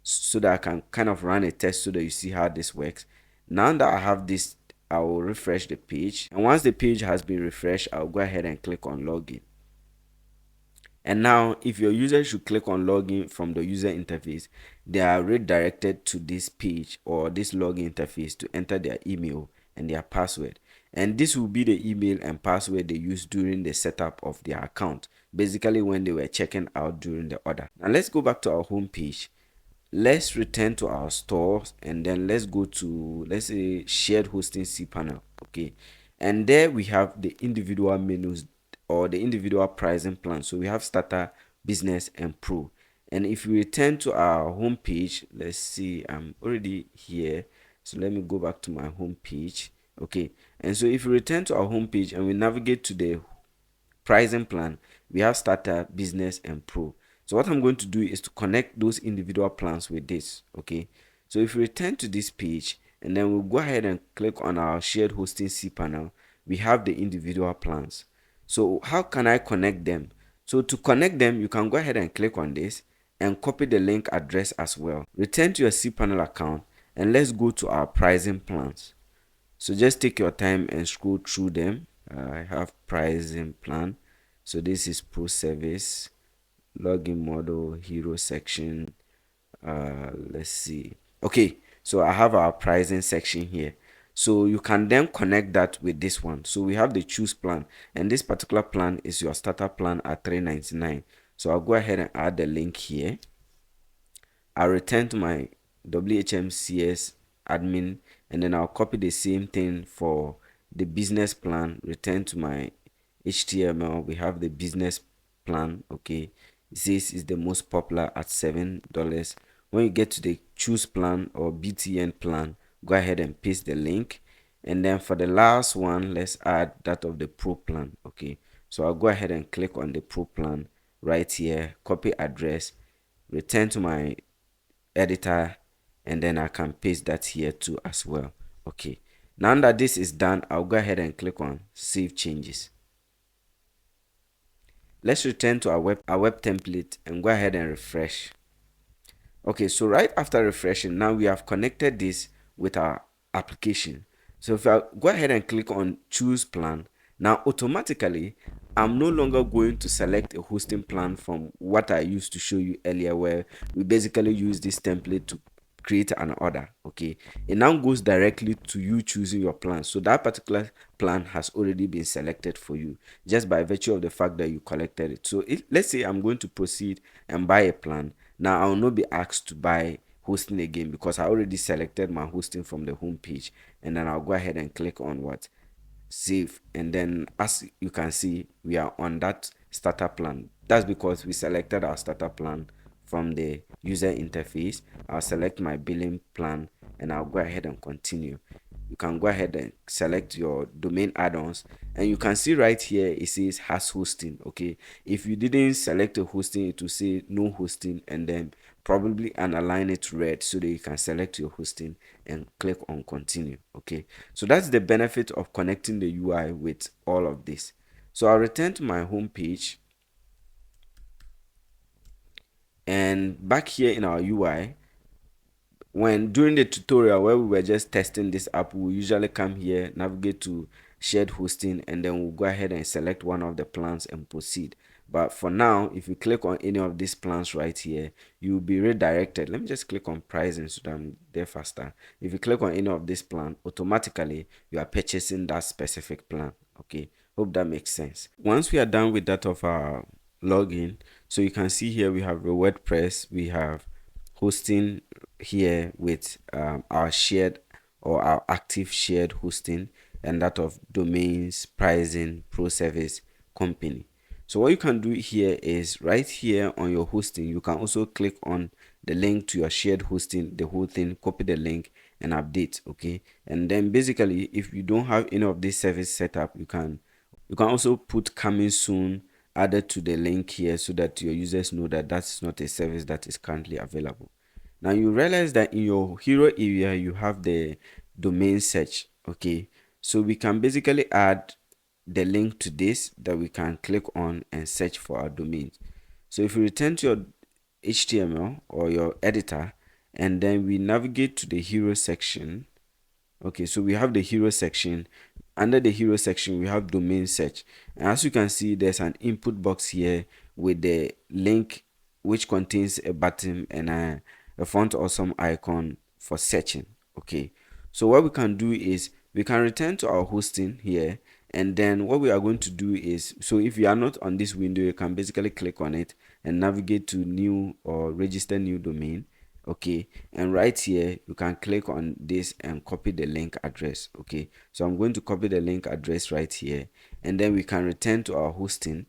Speaker 1: so that I can kind of run a test so that you see how this works. Now that I have this, I will refresh the page, and once the page has been refreshed, I'll go ahead and click on login. And now if your user should click on login from the user interface, they are redirected to this page or this login interface to enter their email and their password. And this will be the email and password they used during the setup of their account, basically when they were checking out during the order. Now let's go back to our home page. Let's return to our store, and then let's go to, let's say, shared hosting cPanel. Okay, and there we have the individual menus or the individual pricing plan. So we have starter, business, and pro. And if we return to our home page, let's see, I'm already here, so let me go back to my home page. Okay, and so if we return to our home page and we navigate to the pricing plan, we have starter, business, and pro. So what I'm going to do is to connect those individual plans with this. Okay, so if we return to this page and then we'll go ahead and click on our shared hosting cPanel, we have the individual plans. So how can I connect them? So to connect them, you can go ahead and click on this and copy the link address as well. Return to your cPanel account and let's go to our pricing plans. So just take your time and scroll through them. I have pricing plan. So this is pro service, login model, hero section. Let's see. Okay, so I have our pricing section here. So you can then connect that with this one. So we have the choose plan, and this particular plan is your starter plan at $3.99. So I'll go ahead and add the link here. I'll return to my WHMCS admin, and then I'll copy the same thing for the business plan. Return to my HTML. We have the business plan. Okay, this is the most popular at $7. When you get to the choose plan or BTN plan, go ahead and paste the link. And then for the last one, let's add that of the pro plan. Okay, so I'll go ahead and click on the pro plan right here, copy address, return to my editor, and then I can paste that here too as well. Okay, now that this is done, I'll go ahead and click on save changes. Let's return to our web template and go ahead and refresh. Okay, so right after refreshing, now we have connected this with our application. So if I go ahead and click on choose plan, now automatically I'm no longer going to select a hosting plan from what I used to show you earlier, where we basically use this template to create an order. Okay, it now goes directly to you choosing your plan. So that particular plan has already been selected for you just by virtue of the fact that you collected it. So let's say I'm going to proceed and buy a plan. Now I will not be asked to buy hosting again because I already selected my hosting from the home page, and then I'll go ahead and click on what, save, and then as you can see, we are on that starter plan. That's because we selected our starter plan from the user interface. I'll select my billing plan and I'll go ahead and continue. You can go ahead and select your domain add-ons, and you can see right here it says has hosting. Okay, if you didn't select a hosting, it will say no hosting, and then probably align it red so that you can select your hosting and click on continue. Okay, so that's the benefit of connecting the UI with all of this. So I'll return to my home page, and back here in our UI, when during the tutorial where we were just testing this app, we usually come here, navigate to shared hosting, and then we'll go ahead and select one of the plans and proceed. But for now, if you click on any of these plans right here, you'll be redirected. Let me just click on pricing so that I'm there faster. If you click on any of this plan, automatically you are purchasing that specific plan. Okay, hope that makes sense. Once we are done with that of our login, so you can see here we have the WordPress, we have hosting here with our shared or our active shared hosting, and that of domains, pricing, pro service, company. So what you can do here is right here on your hosting, you can also click on the link to your shared hosting, the whole thing, copy the link and update. Okay, and then basically if you don't have any of this service set up, you can also put coming soon added to the link here so that your users know that that's not a service that is currently available. Now you realize that in your hero area you have the domain search. Okay, so we can basically add the link to this that we can click on and search for our domains. So if you return to your HTML or your editor, and then we navigate to the hero section. Okay, so we have the hero section. Under the hero section, we have domain search. And as you can see, there's an input box here with the link which contains a button and a font awesome icon for searching. Okay, so what we can do is we can return to our hosting here, and then what we are going to do is, so if you are not on this window, you can basically click on it and navigate to new or register new domain. Okay, and right here you can click on this and copy the link address. Okay, so I'm going to copy the link address right here, and then we can return to our hosting.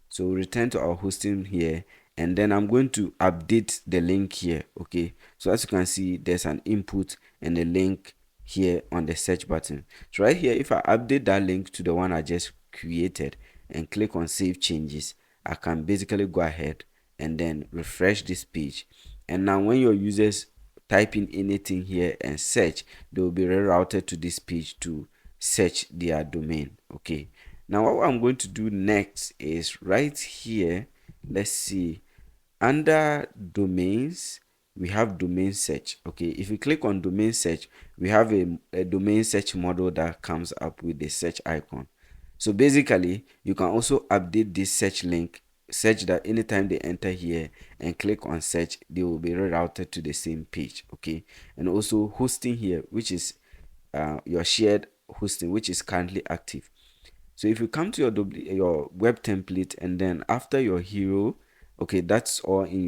Speaker 1: So return to our hosting here, and then I'm going to update the link here. Okay, so as you can see, there's an input and a link here on the search button. So right here, if I update that link to the one I just created and click on save changes, I can basically go ahead and then refresh this page. And now when your users type in anything here and search, they will be rerouted to this page to search their domain. Okay, now what I'm going to do next is right here, let's see, under domains we have domain search. Okay, if you click on domain search, we have a domain search model that comes up with the search icon. So basically you can also update this search link such that anytime they enter here and click on search, they will be rerouted to the same page. Okay, and also hosting here, which is your shared hosting, which is currently active. So if you come to your web template, and then after your hero, okay, that's all in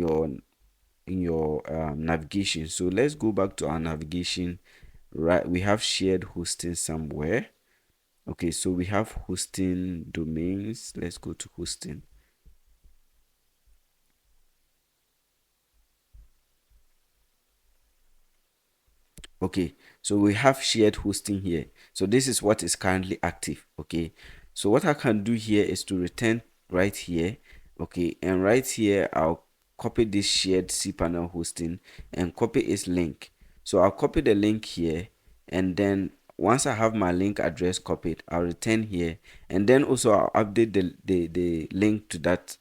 Speaker 1: your navigation. So let's go back to our navigation. Right, we have shared hosting somewhere. Okay, so we have hosting domains. Let's go to hosting. Okay, so we have shared hosting here. So this is what is currently active. Okay, so what I can do here is to return right here. Okay, and right here I'll copy this shared cPanel hosting and copy its link. So I'll copy the link here, and then once I have my link address copied, I'll return here, and then also I'll update the link to that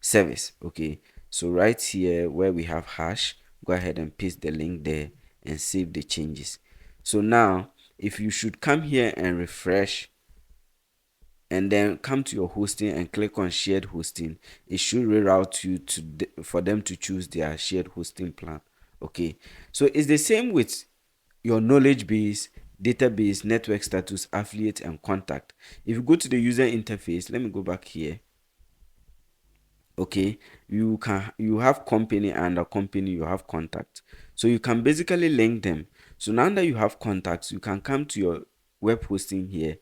Speaker 1: service. Okay, so right here where we have hash, go ahead and paste the link there and save the changes. So now if you should come here and refresh and then come to your hosting and click on shared hosting, it should reroute you to for them to choose their shared hosting plan. Okay, so it's the same with your knowledge base, database, network status, affiliate, and contact. If you go to the user interface, let me go back here. Okay, you have company, and a company you have contact, so you can basically link them. So now that you have contacts, you can come to your web hosting here.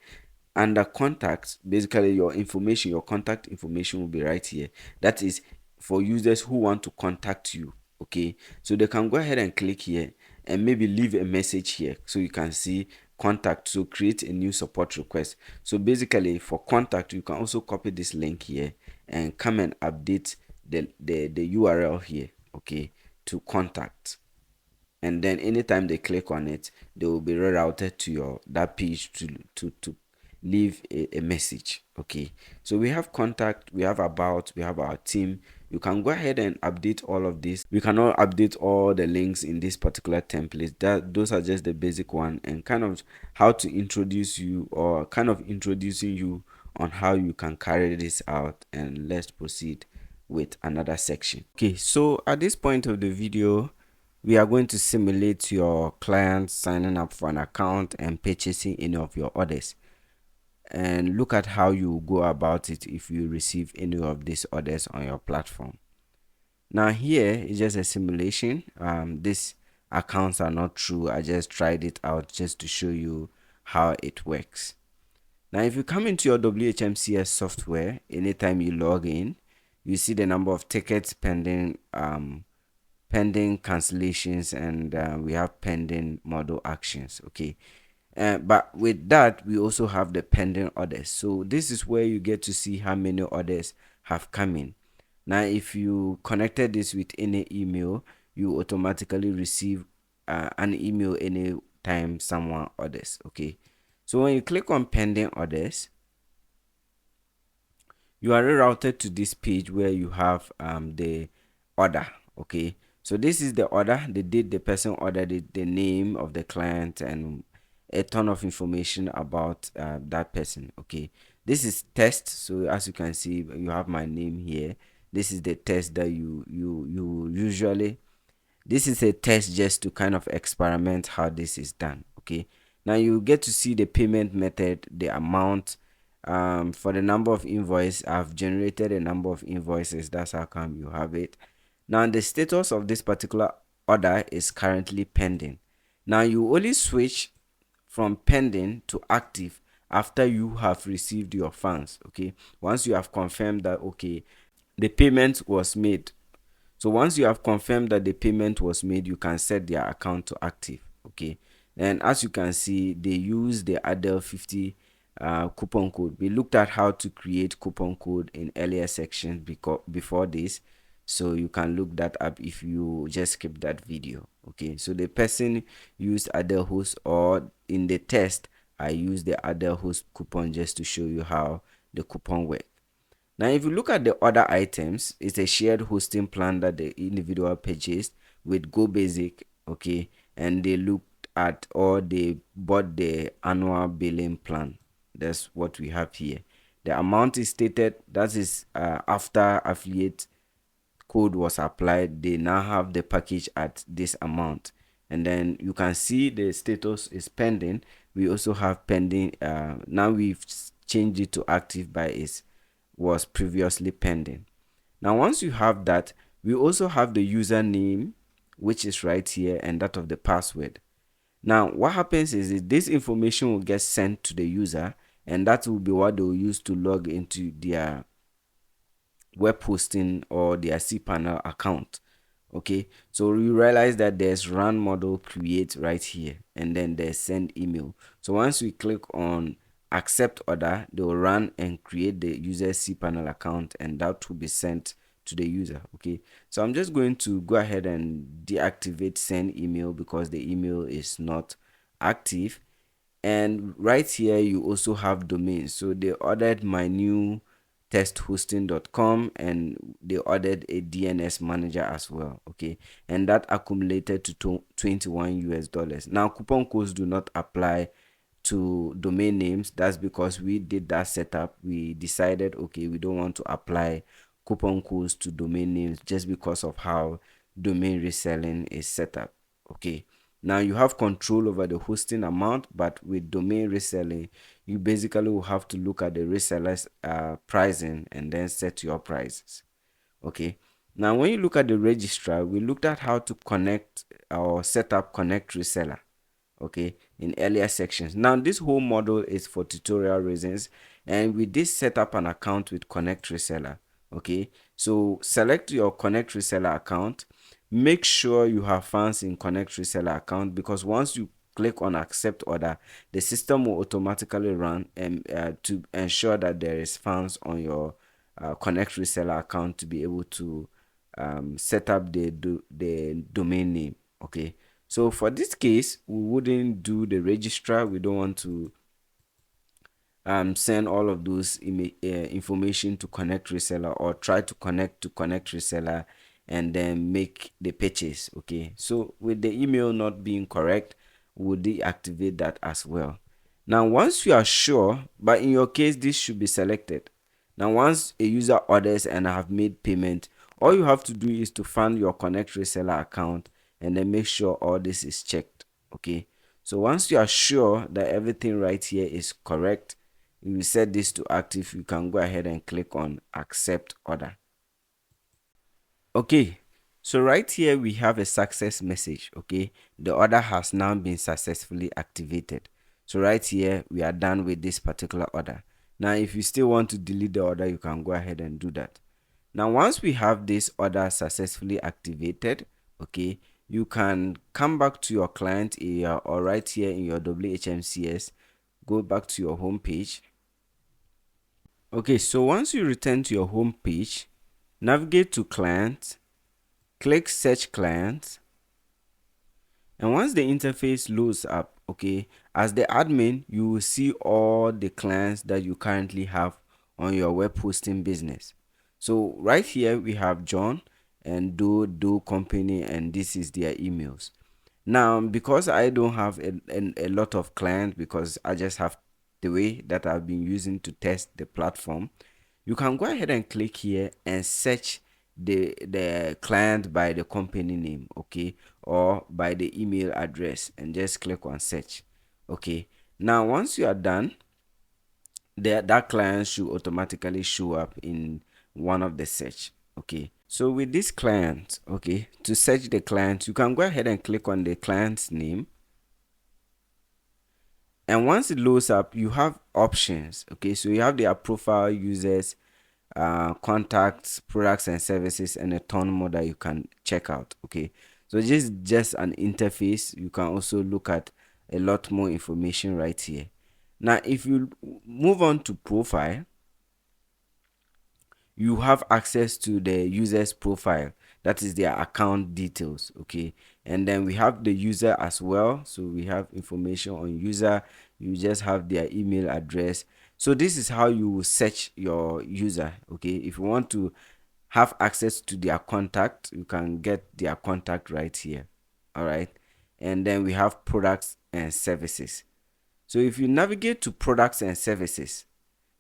Speaker 1: Under contacts, basically your information, your contact information will be right here. That is for users who want to contact you. Okay, so they can go ahead and click here and maybe leave a message here, so you can see contact. So create a new support request. So basically for contact, you can also copy this link here and come and update the URL here, okay, to contact. And then anytime they click on it, they will be rerouted to your that page to leave a message. Okay, so we have contact, we have about, we have our team. You can go ahead and update all of this. We cannot update all the links in this particular template. That those are just the basic one, and kind of how to introduce you, or kind of introducing you on how you can carry this out. And let's proceed with another section. Okay, so at this point of the video, we are going to simulate your client signing up for an account and purchasing any of your orders, and look at how you go about it if you receive any of these orders on your platform. Now here is just a simulation. These accounts are not true. I just tried it out just to show you how it works. Now if you come into your WHMCS software, anytime you log in, you see the number of tickets pending, pending cancellations, and we have pending model actions. Okay, but with that we also have the pending orders. So this is where you get to see how many orders have come in. Now if you connected this with any email, you automatically receive an email anytime someone orders. Okay, so when you click on pending orders, you are rerouted to this page where you have the order. Okay, so this is the order, the date the person ordered it, the name of the client, and a ton of information about that person. Okay, this is test. So as you can see, you have my name here. This is the test that you usually, this is a test just to kind of experiment how this is done. Okay, now you get to see the payment method, the amount, for the number of invoice. I've generated a number of invoices, that's how come you have it. Now the status of this particular order is currently pending. Now you only switch from pending to active after you have received your funds. Okay, once you have confirmed that okay, the payment was made. So once you have confirmed that the payment was made, you can set their account to active. Okay, and as you can see, they use the ADEL 50 coupon code. We looked at how to create coupon code in earlier sections before this, so you can look that up if you just skip that video. Okay, so the person used ADEL host, or in the test I used the ADEL host coupon just to show you how the coupon works. Now, if you look at the other items, it's a shared hosting plan that the individual purchased with Go Basic, okay, and they looked at, or they bought the annual billing plan. That's what we have here. The amount is stated, that is after affiliate code was applied, they now have the package at this amount. And then you can see the status is pending. We also have pending, now we've changed it to active, by is was previously pending. Now once you have that, we also have the username, which is right here, and that of the password. Now what happens is this information will get sent to the user, and that will be what they will use to log into their web hosting or their cPanel account. Okay, so you realize that there's run model create right here, and then there's send email. So once we click on accept order, they will run and create the user cPanel account, and that will be sent to the user. Okay, so I'm just going to go ahead and deactivate send email because the email is not active. And right here you also have domains. So they ordered my new testhosting.com, and they ordered a DNS manager as well. Okay, and that accumulated to 21 US dollars. Now coupon codes do not apply to domain names. That's because we did that setup. We decided okay, we don't want to apply coupon codes to domain names just because of how domain reselling is set up. Okay, now you have control over the hosting amount, but with domain reselling, you basically will have to look at the resellers pricing and then set your prices. Okay, now when you look at the registrar, we looked at how to connect or set up ConnectReseller, okay, in earlier sections. Now this whole model is for tutorial reasons, and we did set up an account with ConnectReseller. Okay, so select your ConnectReseller account. Make sure you have funds in ConnectReseller account, because once you click on accept order, the system will automatically run and to ensure that there is funds on your ConnectReseller account to be able to set up the domain name. Okay, so for this case, we wouldn't do the registrar. We don't want to send all of those information to ConnectReseller, or try to connect to ConnectReseller and then make the purchase. Okay, so with the email not being correct, we'll deactivate that as well. Now once you are sure, but in your case this should be selected. Now once a user orders and have made payment, all you have to do is to find your ConnectReseller account and then make sure all this is checked. Okay, so once you are sure that everything right here is correct, if you set this to active, you can go ahead and click on accept order. Okay, so right here we have a success message. Okay, the order has now been successfully activated. So right here we are done with this particular order. Now if you still want to delete the order, you can go ahead and do that. Now once we have this order successfully activated, okay, you can come back to your client area, or right here in your WHMCS, go back to your home page. Okay, so once you return to your home page, navigate to client, click search clients. And once the interface loads up, okay, as the admin, you will see all the clients that you currently have on your web hosting business. So right here we have John and Do company, and this is their emails. Now, because I don't have a lot of clients, because I just have the way that I've been using to test the platform, you can go ahead and click here and search the client by the company name, okay, or by the email address, and just click on search. Okay, now once you are done, that client should automatically show up in one of the search. Okay, so with this client, okay, to search the client, you can go ahead and click on the client's name, and once it loads up, you have options. Okay, so you have their profile, users, contacts, products and services, and a ton more that you can check out. Okay, so this is just an interface. You can also look at a lot more information right here. Now if you move on to profile, you have access to the user's profile, that is their account details. Okay, and then we have the user as well, so we have information on user. You just have their email address. So this is how you will search your user. Okay, if you want to have access to their contact, you can get their contact right here. All right, and then we have products and services. So if you navigate to products and services,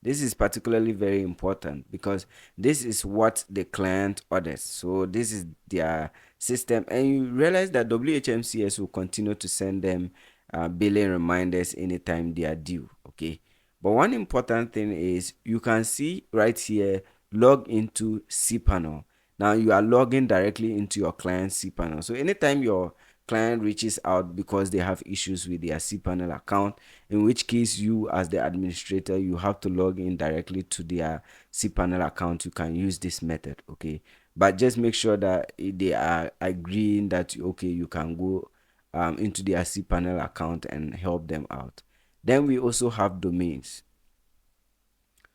Speaker 1: this is particularly very important because this is what the client orders. So this is their system, and you realize that WHMCS will continue to send them billing reminders anytime they are due. Okay, but one important thing is you can see right here, log into cPanel. Now you are logging directly into your client cPanel. So anytime your client reaches out because they have issues with their cPanel account, in which case you as the administrator, you have to log in directly to their cPanel account, you can use this method. Okay, but just make sure that they are agreeing that okay, you can go into their cPanel account and help them out. Then we also have domains.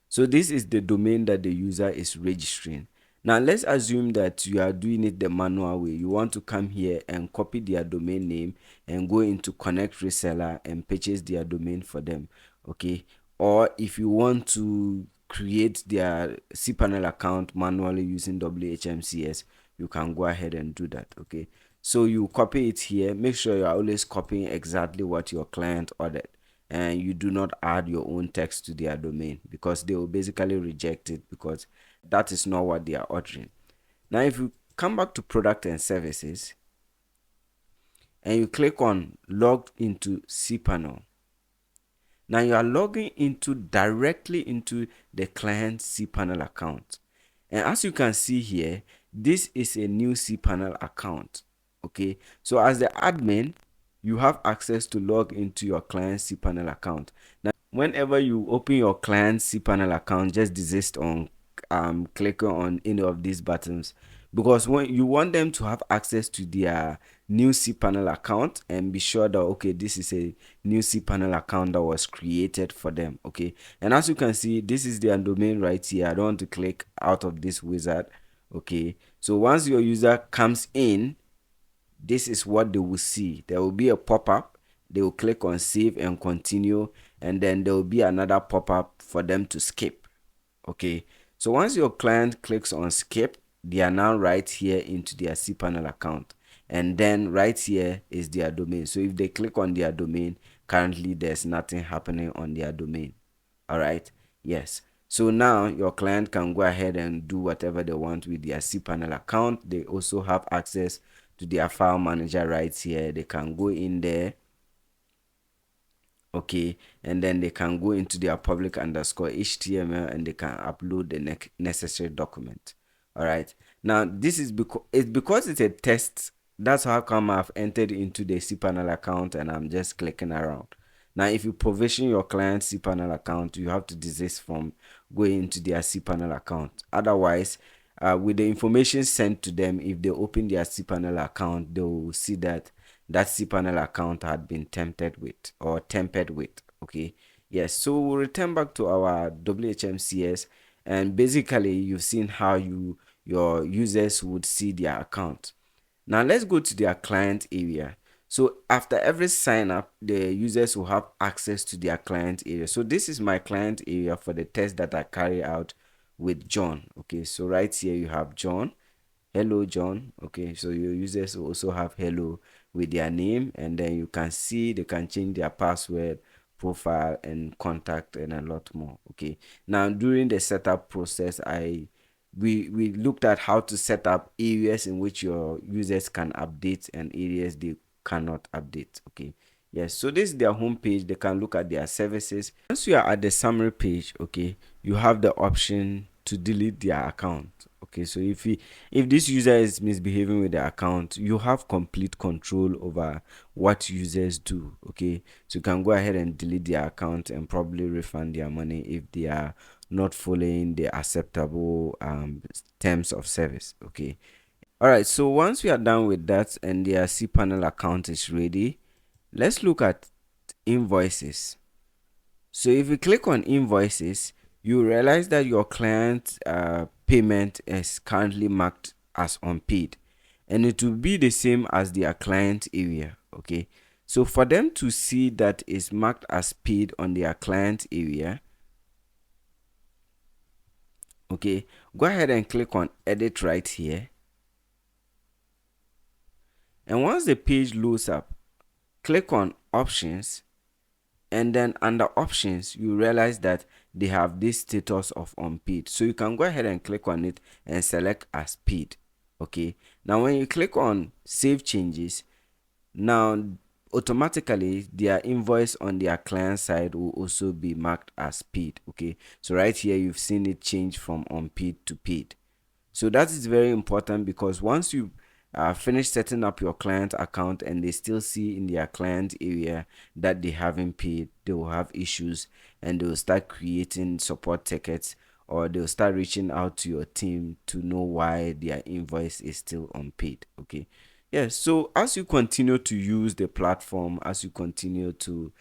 Speaker 1: So this is the domain that the user is registering. Now let's assume that you are doing it the manual way. You want to come here and copy their domain name and go into ConnectReseller and purchase their domain for them. Okay, or if you want to create their cPanel account manually using WHMCS, you can go ahead and do that. Okay, so you copy it here. Make sure you are always copying exactly what your client ordered, and you do not add your own text to their domain, because they will basically reject it, because that is not what they are ordering. Now if you come back to product and services and you click on log into cPanel, now you are logging into directly into the client cPanel account. And as you can see here, this is a new cPanel account. Okay, so as the admin, you have access to log into your client cPanel account. Now whenever you open your client cPanel account, just desist on clicking on any of these buttons, because when you want them to have access to their new cPanel account, and be sure that okay, this is a new cPanel account that was created for them. Okay, and as you can see, this is their domain right here. I don't want to click out of this wizard. Okay, so once your user comes in, this is what they will see. There will be a pop-up. They will click on save and continue, and then there will be another pop-up for them to skip. Okay, so once your client clicks on skip, they are now right here into their cPanel account, and then right here is their domain. So if they click on their domain, currently there's nothing happening on their domain. All right, yes. So now your client can go ahead and do whatever they want with their cPanel account. They also have access to their file manager right here. They can go in there, okay, and then they can go into their public underscore HTML and they can upload the necessary document. All right, now this is because it's a test. That's how come I've entered into the cPanel account and I'm just clicking around. Now if you provision your client cPanel account, you have to desist from going into their cPanel account. Otherwise, with the information sent to them, if they open their cPanel account, they will see that that cPanel account had been tampered with. Okay, yes. So we'll return back to our WHMCS, and basically you've seen how you your users would see their account. Now let's go to their client area. So after every sign up, the users will have access to their client area. So this is my client area for the test that I carry out with John. Okay, so right here you have John. Hello John. Okay, so your users will also have hello with their name, and then you can see they can change their password, profile, and contact, and a lot more. Okay, now during the setup process, we looked at how to set up areas in which your users can update and areas they cannot update. Okay, yes, so this is their home page. They can look at their services. Once you are at the summary page, okay, you have the option to delete their account. Okay, so if this user is misbehaving with the account, you have complete control over what users do. Okay, so you can go ahead and delete their account and probably refund their money if they are not following the acceptable terms of service. Okay, all right, so once we are done with that and their cPanel account is ready, let's look at invoices. So if you click on invoices, you realize that your client payment is currently marked as unpaid, and it will be the same as their client area. Okay, so for them to see that is marked as paid on their client area, okay, go ahead and click on edit right here, and once the page loads up, click on options, and then under options you realize that they have this status of unpaid, so you can go ahead and click on it and select as paid. Okay, now when you click on save changes, now automatically their invoice on their client side will also be marked as paid. Okay, so right here you've seen it change from unpaid to paid. So that is very important, because once you finish setting up your client account and they still see in their client area that they haven't paid, they will have issues and they will start creating support tickets, or they'll start reaching out to your team to know why their invoice is still unpaid. Okay, yes, so as you continue to use the platform, as you continue to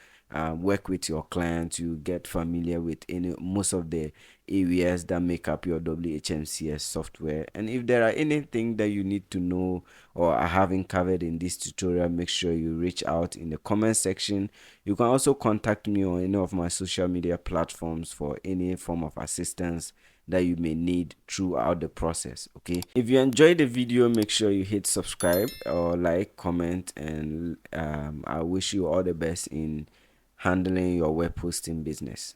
Speaker 1: work with your clients, you get familiar with most of the areas that make up your WHMCS software. And if there are anything that you need to know or I haven't covered in this tutorial, make sure you reach out in the comment section. You can also contact me on any of my social media platforms for any form of assistance that you may need throughout the process. Okay, if you enjoyed the video, make sure you hit subscribe or like, comment, and I wish you all the best in handling your web hosting business.